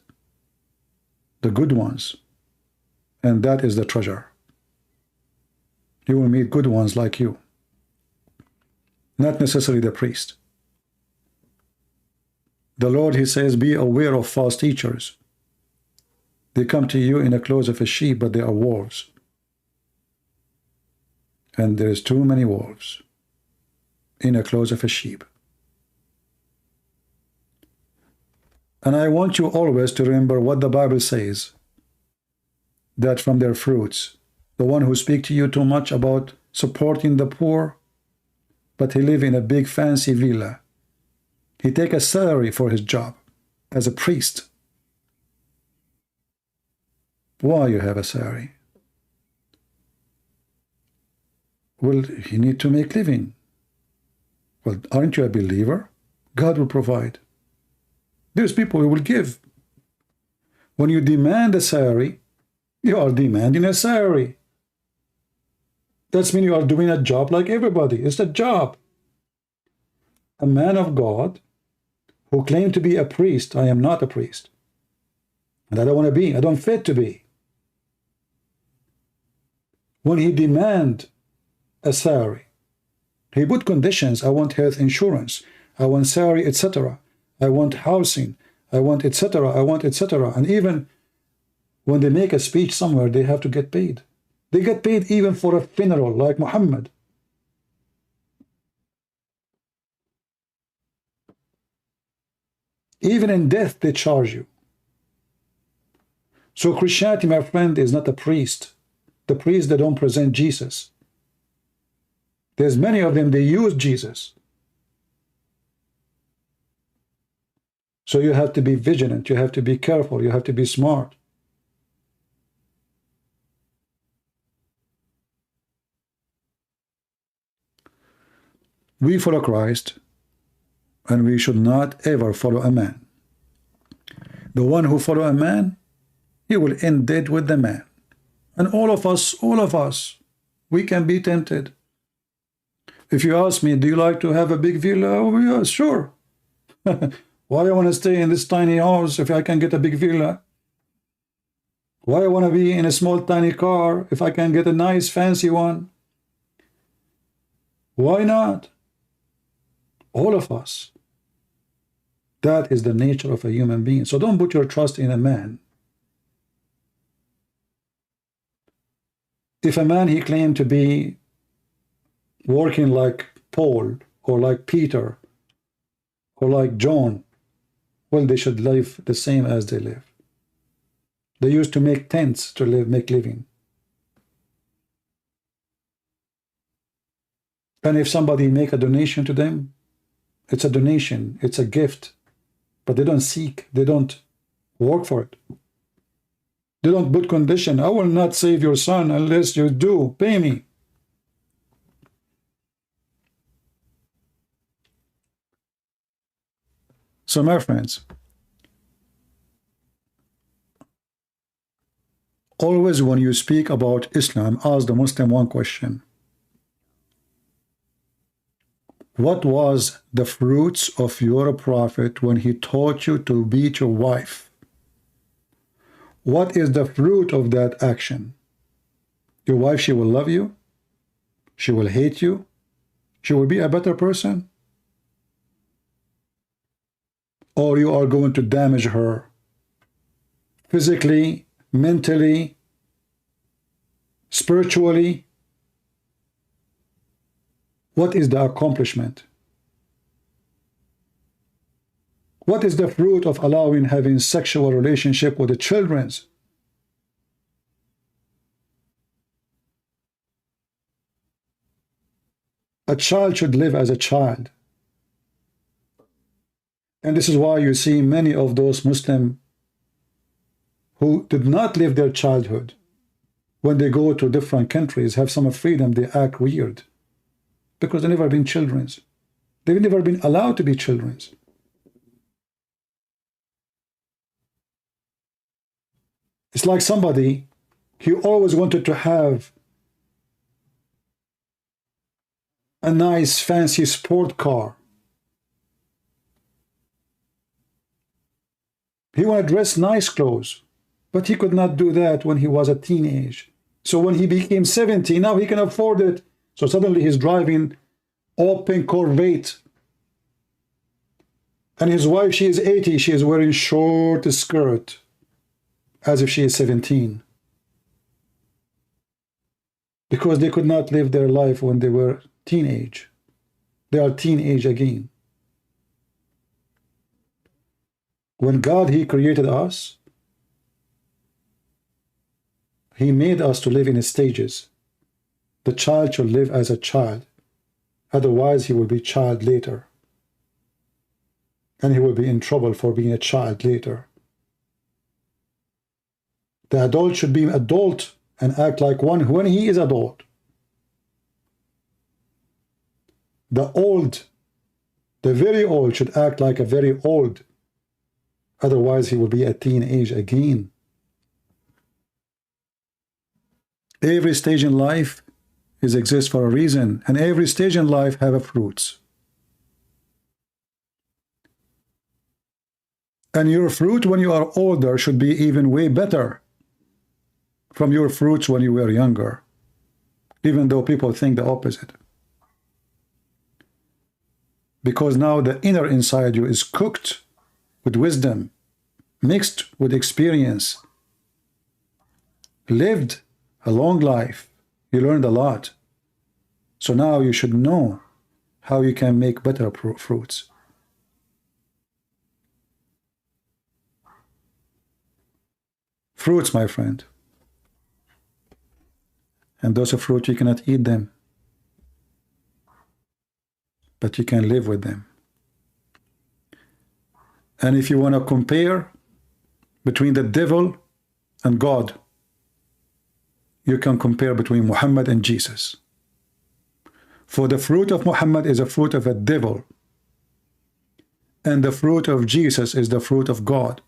the good ones. And that is the treasure. You will meet good ones like you. Not necessarily the priest. The Lord, he says, be aware of false teachers. They come to you in the clothes of a sheep, but they are wolves. And there is too many wolves in the clothes of a sheep. And I want you always to remember what the Bible says, that from their fruits, the one who speaks to you too much about supporting the poor, but he live in a big fancy villa. He take a salary for his job as a priest. Why you have a salary? Well, you need to make living. Well, aren't you a believer? God will provide. There's people who will give. When you demand a salary, you are demanding a salary. That means you are doing a job like everybody. It's a job. A man of God who claim to be a priest. I am not a priest. And I don't want to be. I don't fit to be. When he demand a salary, he put conditions. I want health insurance. I want salary, etc. I want housing. I want etc. I want etc. And even when they make a speech somewhere, they have to get paid. They get paid even for a funeral, like Muhammad. Even in death, they charge you. So Christianity, my friend, is not a priest. The priests, they don't present Jesus. There's many of them, they use Jesus. So you have to be vigilant. You have to be careful. You have to be smart. We follow Christ, and we should not ever follow a man. The one who follows a man, he will end dead with the man. And all of us, we can be tempted. If you ask me, do you like to have a big villa? Oh, yeah, sure. Why I want to stay in this tiny house if I can get a big villa? Why I want to be in a small tiny car if I can get a nice fancy one? Why not? All of us. That is the nature of a human being. So don't put your trust in a man. If a man, he claimed to be working like Paul or like Peter or like John, well, they should live the same as they live. They used to make tents to make living. And if somebody make a donation to them, it's a donation, it's a gift, but they don't seek, they don't work for it. They don't put condition. I will not save your son unless you do pay me. So my friends, always when you speak about Islam, ask the Muslim one question. What was the fruits of your prophet when he taught you to beat your wife? What is the fruit of that action? Your wife, she will love you. She will hate you. She will be a better person. Or you are going to damage her physically, mentally, spiritually. What is the accomplishment? What is the fruit of allowing having sexual relationship with the children? A child should live as a child. And this is why you see many of those Muslims who did not live their childhood, when they go to different countries, have some freedom, they act weird. Because they've never been children. They've never been allowed to be children. It's like somebody, he always wanted to have a nice fancy sport car. He wanted to dress nice clothes, but he could not do that when he was a teenage. So when he became 70, now he can afford it. So suddenly he's driving open Corvette. And his wife, she is 80, she is wearing short skirt, as if she is 17. Because they could not live their life when they were teenage. They are teenage again. When God, he created us, he made us to live in stages. The child should live as a child. Otherwise, he will be child later. And he will be in trouble for being a child later. The adult should be adult and act like one when he is adult. The old, the very old, should act like a very old. Otherwise, he will be a teenage again. Every stage in life exists for a reason, and every stage in life have a fruits. And your fruit when you are older should be even way better from your fruits when you were younger, even though people think the opposite. Because now the inner inside you is cooked with wisdom, mixed with experience, lived a long life. You learned a lot. So now you should know how you can make better fruits. Fruits, my friend. And those are fruit, you cannot eat them, but you can live with them. And if you want to compare between the devil and God, you can compare between Muhammad and Jesus. For the fruit of Muhammad is a fruit of a devil, and the fruit of Jesus is the fruit of God.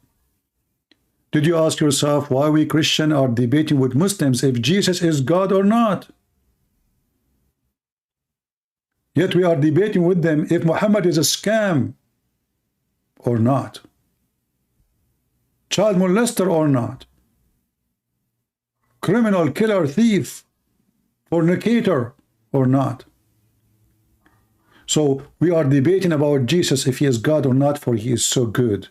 Did you ask yourself why we Christians are debating with Muslims if Jesus is God or not? Yet we are debating with them if Muhammad is a scam or not, child molester or not, criminal, killer, thief, fornicator or not. So we are debating about Jesus if he is God or not, for he is so good.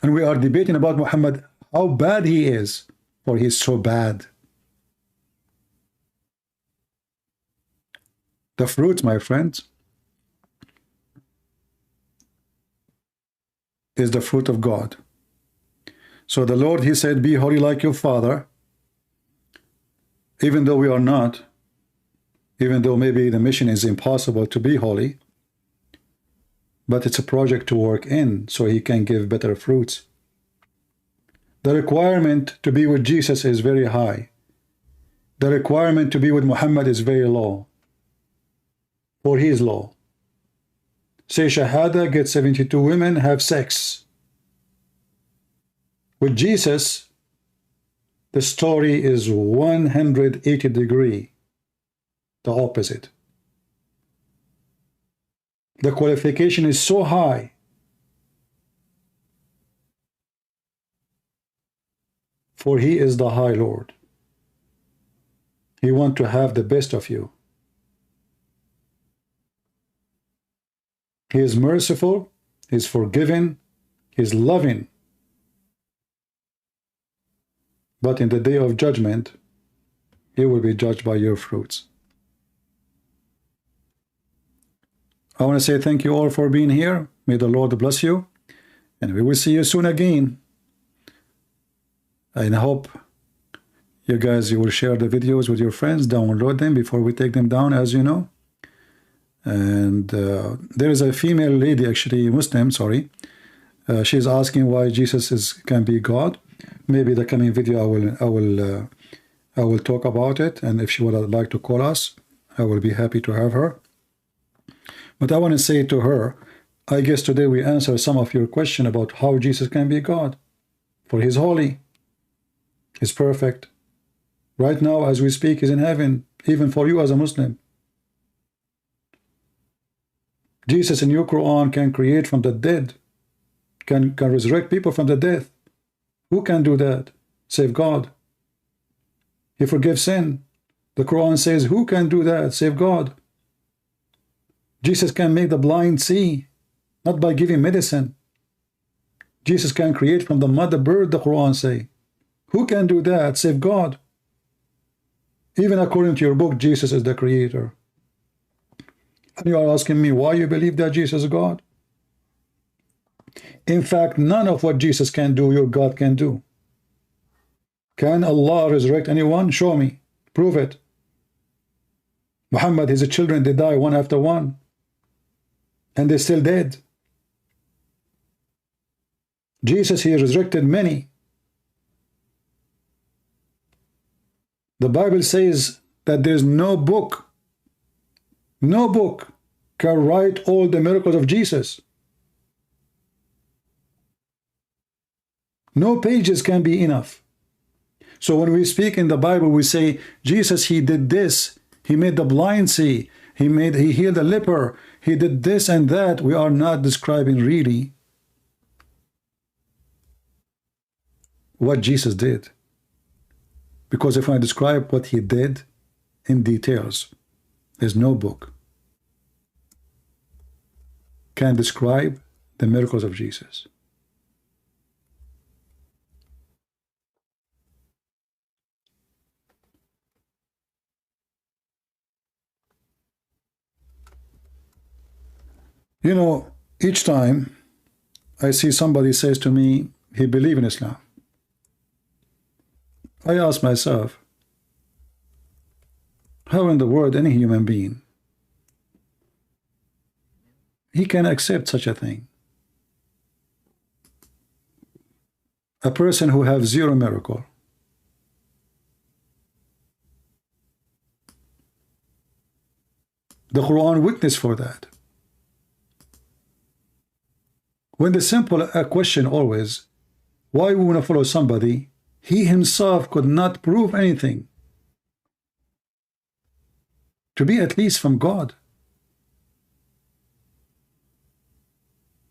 And we are debating about Muhammad, how bad he is, for he is so bad. The fruit, my friends, is the fruit of God. So the Lord, he said, be holy like your Father, even though we are not, even though maybe the mission is impossible to be holy, but it's a project to work in so he can give better fruits. The requirement to be with Jesus is very high. The requirement to be with Muhammad is very low, for he is low. Say Shahada, get 72 women, have sex. With Jesus, the story is 180 degree, the opposite. The qualification is so high. For he is the High Lord. He wants to have the best of you. He is merciful, he is forgiving, he is loving. But in the day of judgment, you will be judged by your fruits. I want to say thank you all for being here. May the Lord bless you. And we will see you soon again. And I hope you guys, you will share the videos with your friends, download them before we take them down, as you know. And there is a female lady, actually Muslim, sorry. She's asking why Jesus can be God. Maybe the coming video I will talk about it. And if she would like to call us, I will be happy to have her. But I want to say to her, I guess today we answer some of your question about how Jesus can be God. For he's holy. He's perfect. Right now, as we speak, he's in heaven, even for you as a Muslim. Jesus in your Quran can create from the dead, can resurrect people from the death. Who can do that? Save God. He forgives sin. The Quran says, who can do that? Save God. Jesus can make the blind see, not by giving medicine. Jesus can create from the mother bird, the Quran say. Who can do that? Save God. Even according to your book, Jesus is the creator. And you are asking me why you believe that Jesus is God? In fact, none of what Jesus can do, your God can do. Can Allah resurrect anyone? Show me. Prove it. Muhammad, his children, they die one after one. And they're still dead. Jesus, he resurrected many. The Bible says that there's no book can write all the miracles of Jesus. No pages can be enough. So when we speak in the Bible, we say, Jesus, he did this. He made the blind see. He healed the leper. He did this and that. We are not describing really what Jesus did. Because if I describe what he did in details, there's no book can describe the miracles of Jesus. You know, each time I see somebody says to me, he believes in Islam, I ask myself, how in the world any human being he can accept such a thing? A person who has zero miracle. The Quran witness for that. When the simple question always, why we want to follow somebody, he himself could not prove anything to be at least from God.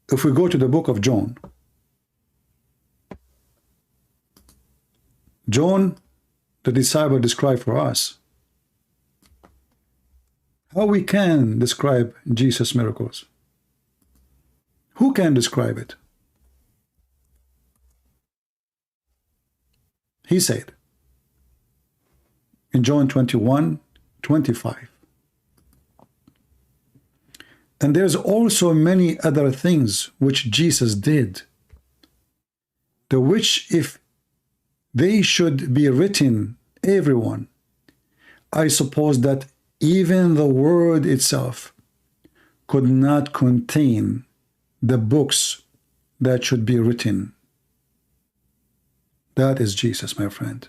If we go to the book of John, John, the disciple, described for us how we can describe Jesus' miracles. Who can describe it? He said in John 21:25, and there's also many other things which Jesus did, the which if they should be written, everyone, I suppose that even the word itself could not contain the books that should be written. That is Jesus, my friend.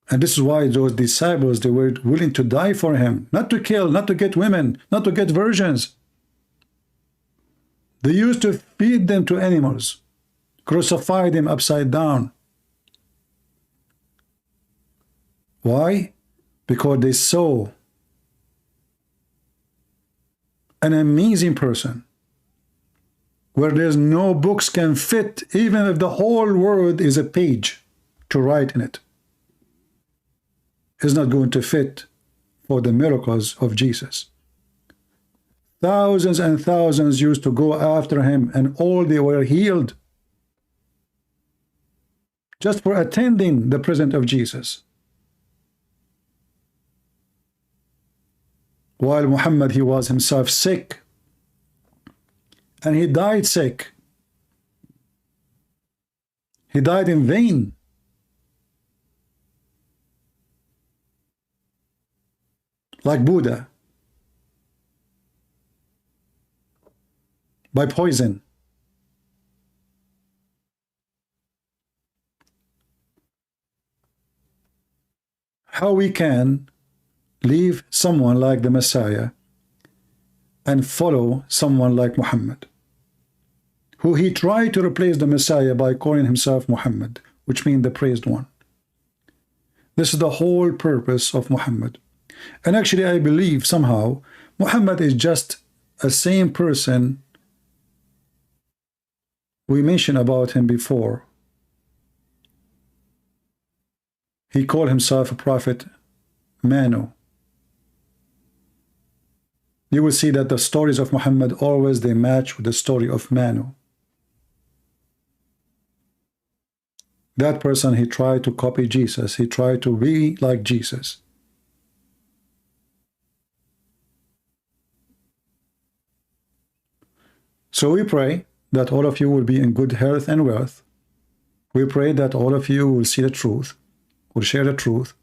And this is why those disciples, they were willing to die for him, not to kill, not to get women, not to get virgins. They used to feed them to animals, crucify them upside down. Why? Because they saw an amazing person where there's no books can fit, even if the whole world is a page to write in it. Is not going to fit for the miracles of Jesus. Thousands and thousands used to go after him, and all they were healed just for attending the presence of Jesus. While Muhammad, he was himself sick, and he died sick. He died in vain. Like Buddha, by poison. How we can leave someone like the Messiah and follow someone like Muhammad, who he tried to replace the Messiah by calling himself Muhammad, which means the praised one. This is the whole purpose of Muhammad. And actually, I believe somehow Muhammad is just a same person we mentioned about him before. He called himself a prophet Manu. You will see that the stories of Muhammad always they match with the story of Manu. That person, he tried to copy Jesus. He tried to be like Jesus. So we pray that all of you will be in good health and wealth. We pray that all of you will see the truth, will share the truth.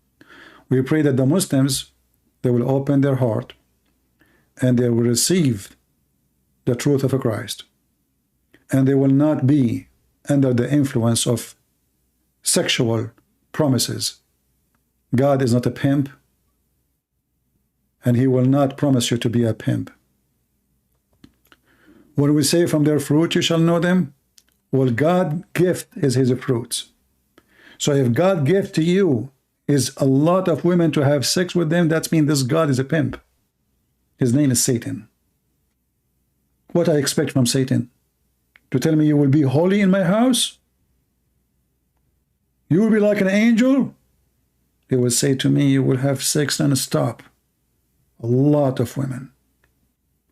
We pray that the Muslims, they will open their heart and they will receive the truth of Christ. And they will not be under the influence of sexual promises. God is not a pimp, and he will not promise you to be a pimp. When we say from their fruit you shall know them, well, God gift is his fruits. So if God gift to you is a lot of women to have sex with them, that means this God is a pimp. His name is Satan. What I expect from Satan? To tell me you will be holy in my house? You will be like an angel? He will say to me, you will have sex non-stop. A lot of women.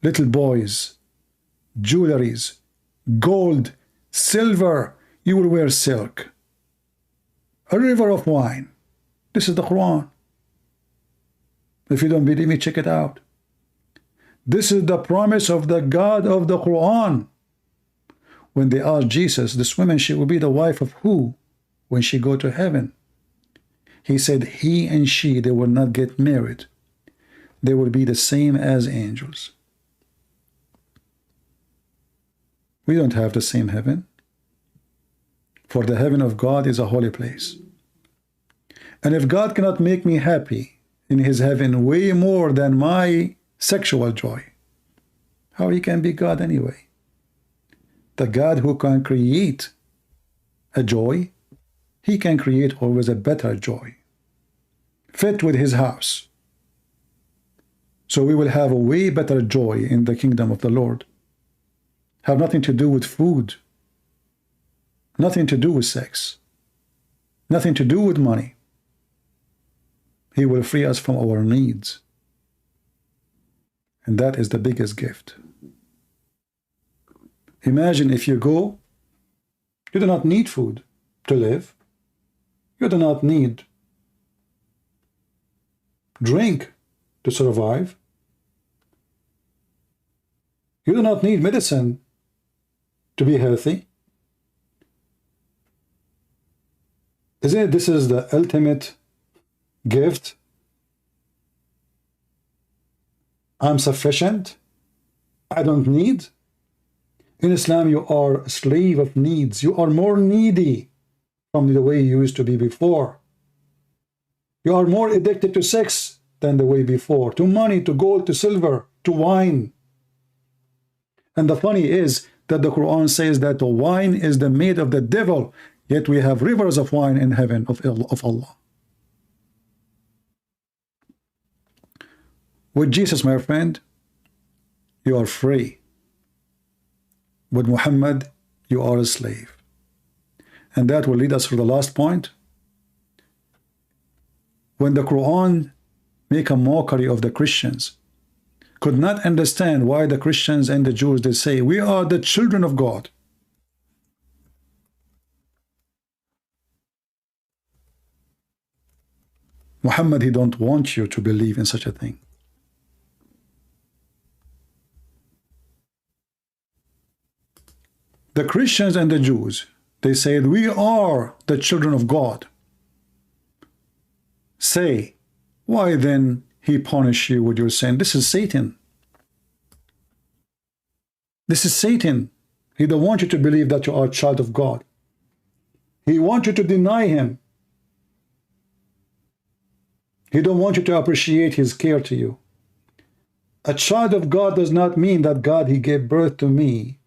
Little boys. Jewelries. Gold. Silver. You will wear silk. A river of wine. This is the Quran. If you don't believe me, check it out. This is the promise of the God of the Quran. When they asked Jesus, this woman, she will be the wife of who when she go to heaven? He said, he and she, they will not get married. They will be the same as angels. We don't have the same heaven. For the heaven of God is a holy place. And if God cannot make me happy in his heaven way more than my sexual joy, how he can be God anyway? The God who can create a joy, he can create always a better joy, fit with his house. So we will have a way better joy in the kingdom of the Lord. Have nothing to do with food, nothing to do with sex, nothing to do with money. He will free us from our needs. And that is the biggest gift. Imagine if you go, you do not need food to live. You do not need drink to survive. You do not need medicine to be healthy. Isn't it this is the ultimate gift? I'm sufficient. I don't need. In Islam, you are a slave of needs. You are more needy from the way you used to be before. You are more addicted to sex than the way before, to money, to gold, to silver, to wine. And the funny is that the Quran says that the wine is the made of the devil, yet we have rivers of wine in heaven of Allah. With Jesus, my friend, you are free. With Muhammad, you are a slave. And that will lead us to the last point. When the Quran make a mockery of the Christians, could not understand why the Christians and the Jews, they say, we are the children of God. Muhammad, he don't want you to believe in such a thing. The Christians and the Jews, they said, we are the children of God. Say, why then he punish you with your sin? This is Satan. This is Satan. He don't want you to believe that you are a child of God. He wants you to deny him. He don't want you to appreciate his care to you. A child of God does not mean that God, he gave birth to me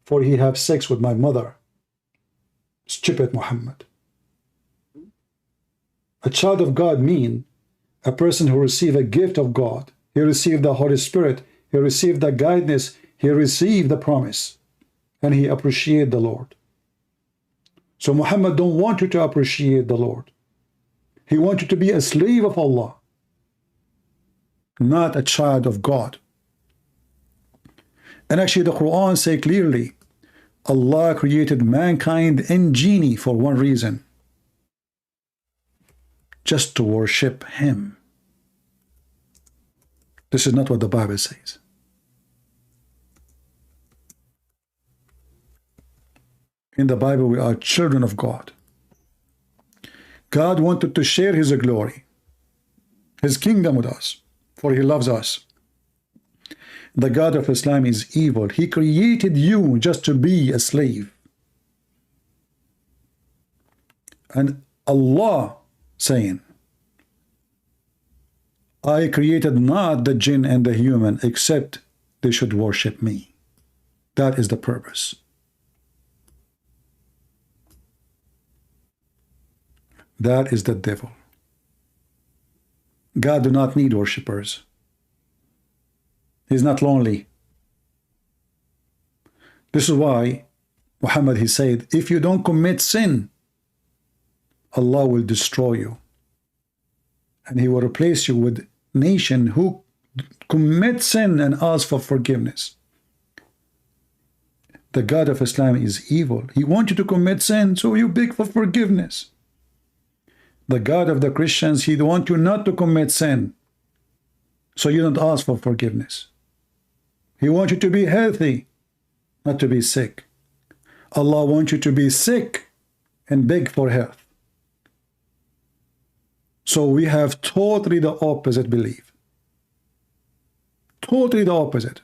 for he have sex with my mother. Stupid Muhammad. A child of God mean a person who received a gift of God. He received the Holy Spirit. He received the guidance. He received the promise. And he appreciate the Lord. So Muhammad don't want you to appreciate the Lord. He wants you to be a slave of Allah, not a child of God. And actually the Quran say clearly, Allah created mankind and genie for one reason, just to worship him. This is not what the Bible says. In the Bible, we are children of God. God wanted to share his glory, his kingdom with us, for he loves us. The God of Islam is evil. He created you just to be a slave. And Allah saying, I created not the jinn and the human except they should worship me. That is the purpose. That is the devil. God do not need worshippers. He's not lonely. This is why Muhammad, he said, if you don't commit sin, Allah will destroy you. And he will replace you with nation who commit sin and ask for forgiveness. The God of Islam is evil. He wants you to commit sin, so you beg for forgiveness. The God of the Christians, he wants you not to commit sin, so you don't ask for forgiveness. He wants you to be healthy, not to be sick. Allah wants you to be sick and beg for health. So we have totally the opposite belief. Totally the opposite.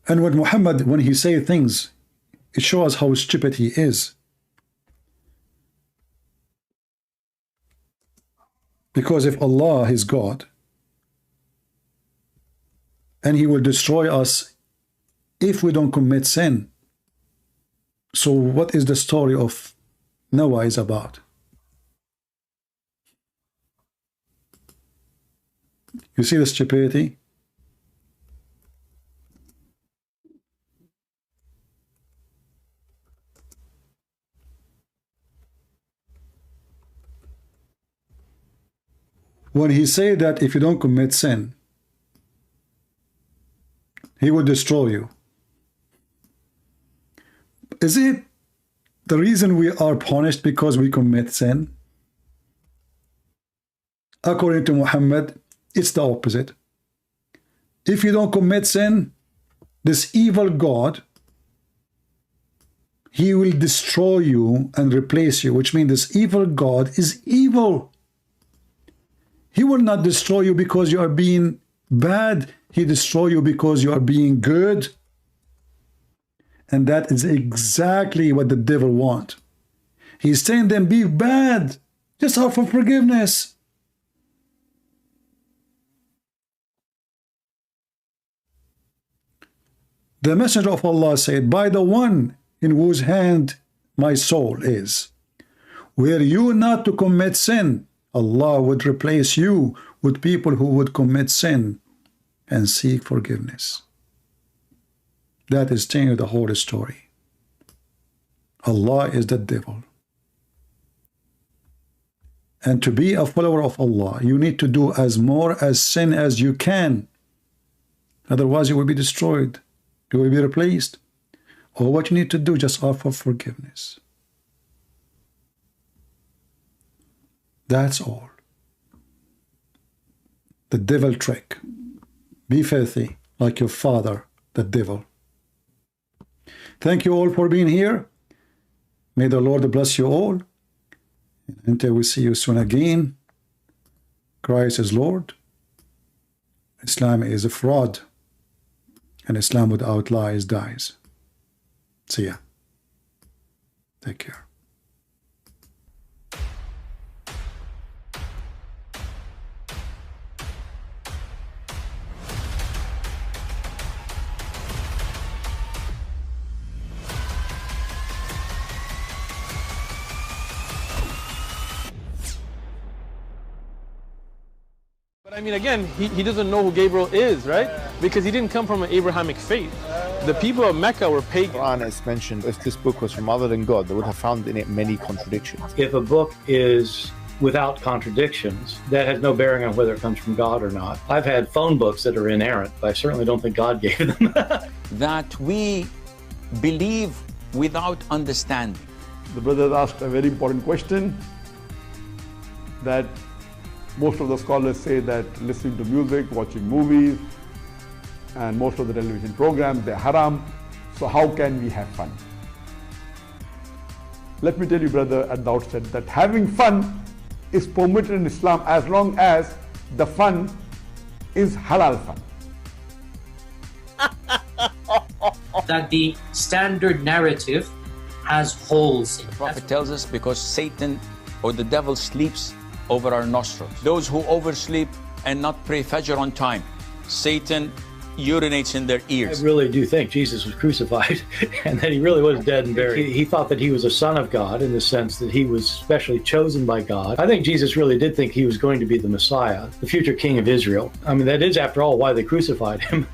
And when Muhammad, when he says things, it shows how stupid he is. Because if Allah is God, and he will destroy us if we don't commit sin, so what is the story of Noah is about? You see the stupidity? When he said that if you don't commit sin, he will destroy you. Is it the reason we are punished because we commit sin? According to Muhammad, it's the opposite. If you don't commit sin, this evil God, he will destroy you and replace you, which means this evil God is evil. He will not destroy you because you are being bad. He destroy you because you are being good. And that is exactly what the devil wants. He's saying them be bad. Just ask for forgiveness. The Messenger of Allah said, by the one in whose hand my soul is, were you not to commit sin, Allah would replace you with people who would commit sin and seek forgiveness. That is telling you the whole story. Allah is the devil. And to be a follower of Allah, you need to do as more as sin as you can. Otherwise, you will be destroyed. You will be replaced. All what you need to do, just offer forgiveness. That's all. The devil trick. Be filthy like your father, the devil. Thank you all for being here. May the Lord bless you all. Until we see you soon again. Christ is Lord. Islam is a fraud. And Islam without lies dies. See ya. Take care. But I mean, again, he doesn't know who Gabriel is, right? Because he didn't come from an Abrahamic faith. The people of Mecca were pagan. Quran is mentioned. If this book was from other than God, they would have found in it many contradictions. If a book is without contradictions, that has no bearing on whether it comes from God or not. I've had phone books that are inerrant, but I certainly don't think God gave them. That we believe without understanding. The brother asked a very important question, that most of the scholars say that listening to music, watching movies, and most of the television programs, they're haram. So how can we have fun? Let me tell you, brother, at the outset, that having fun is permitted in Islam as long as the fun is halal fun. That the standard narrative has holes in it. The Prophet tells us because Satan or the devil sleeps over our nostrils. Those who oversleep and not pray Fajr on time, Satan urinates in their ears. I really do think Jesus was crucified and that he really was dead and buried. He thought that he was a son of God in the sense that he was specially chosen by God. I think Jesus really did think he was going to be the Messiah, the future king of Israel. I mean, that is, after all, why they crucified him,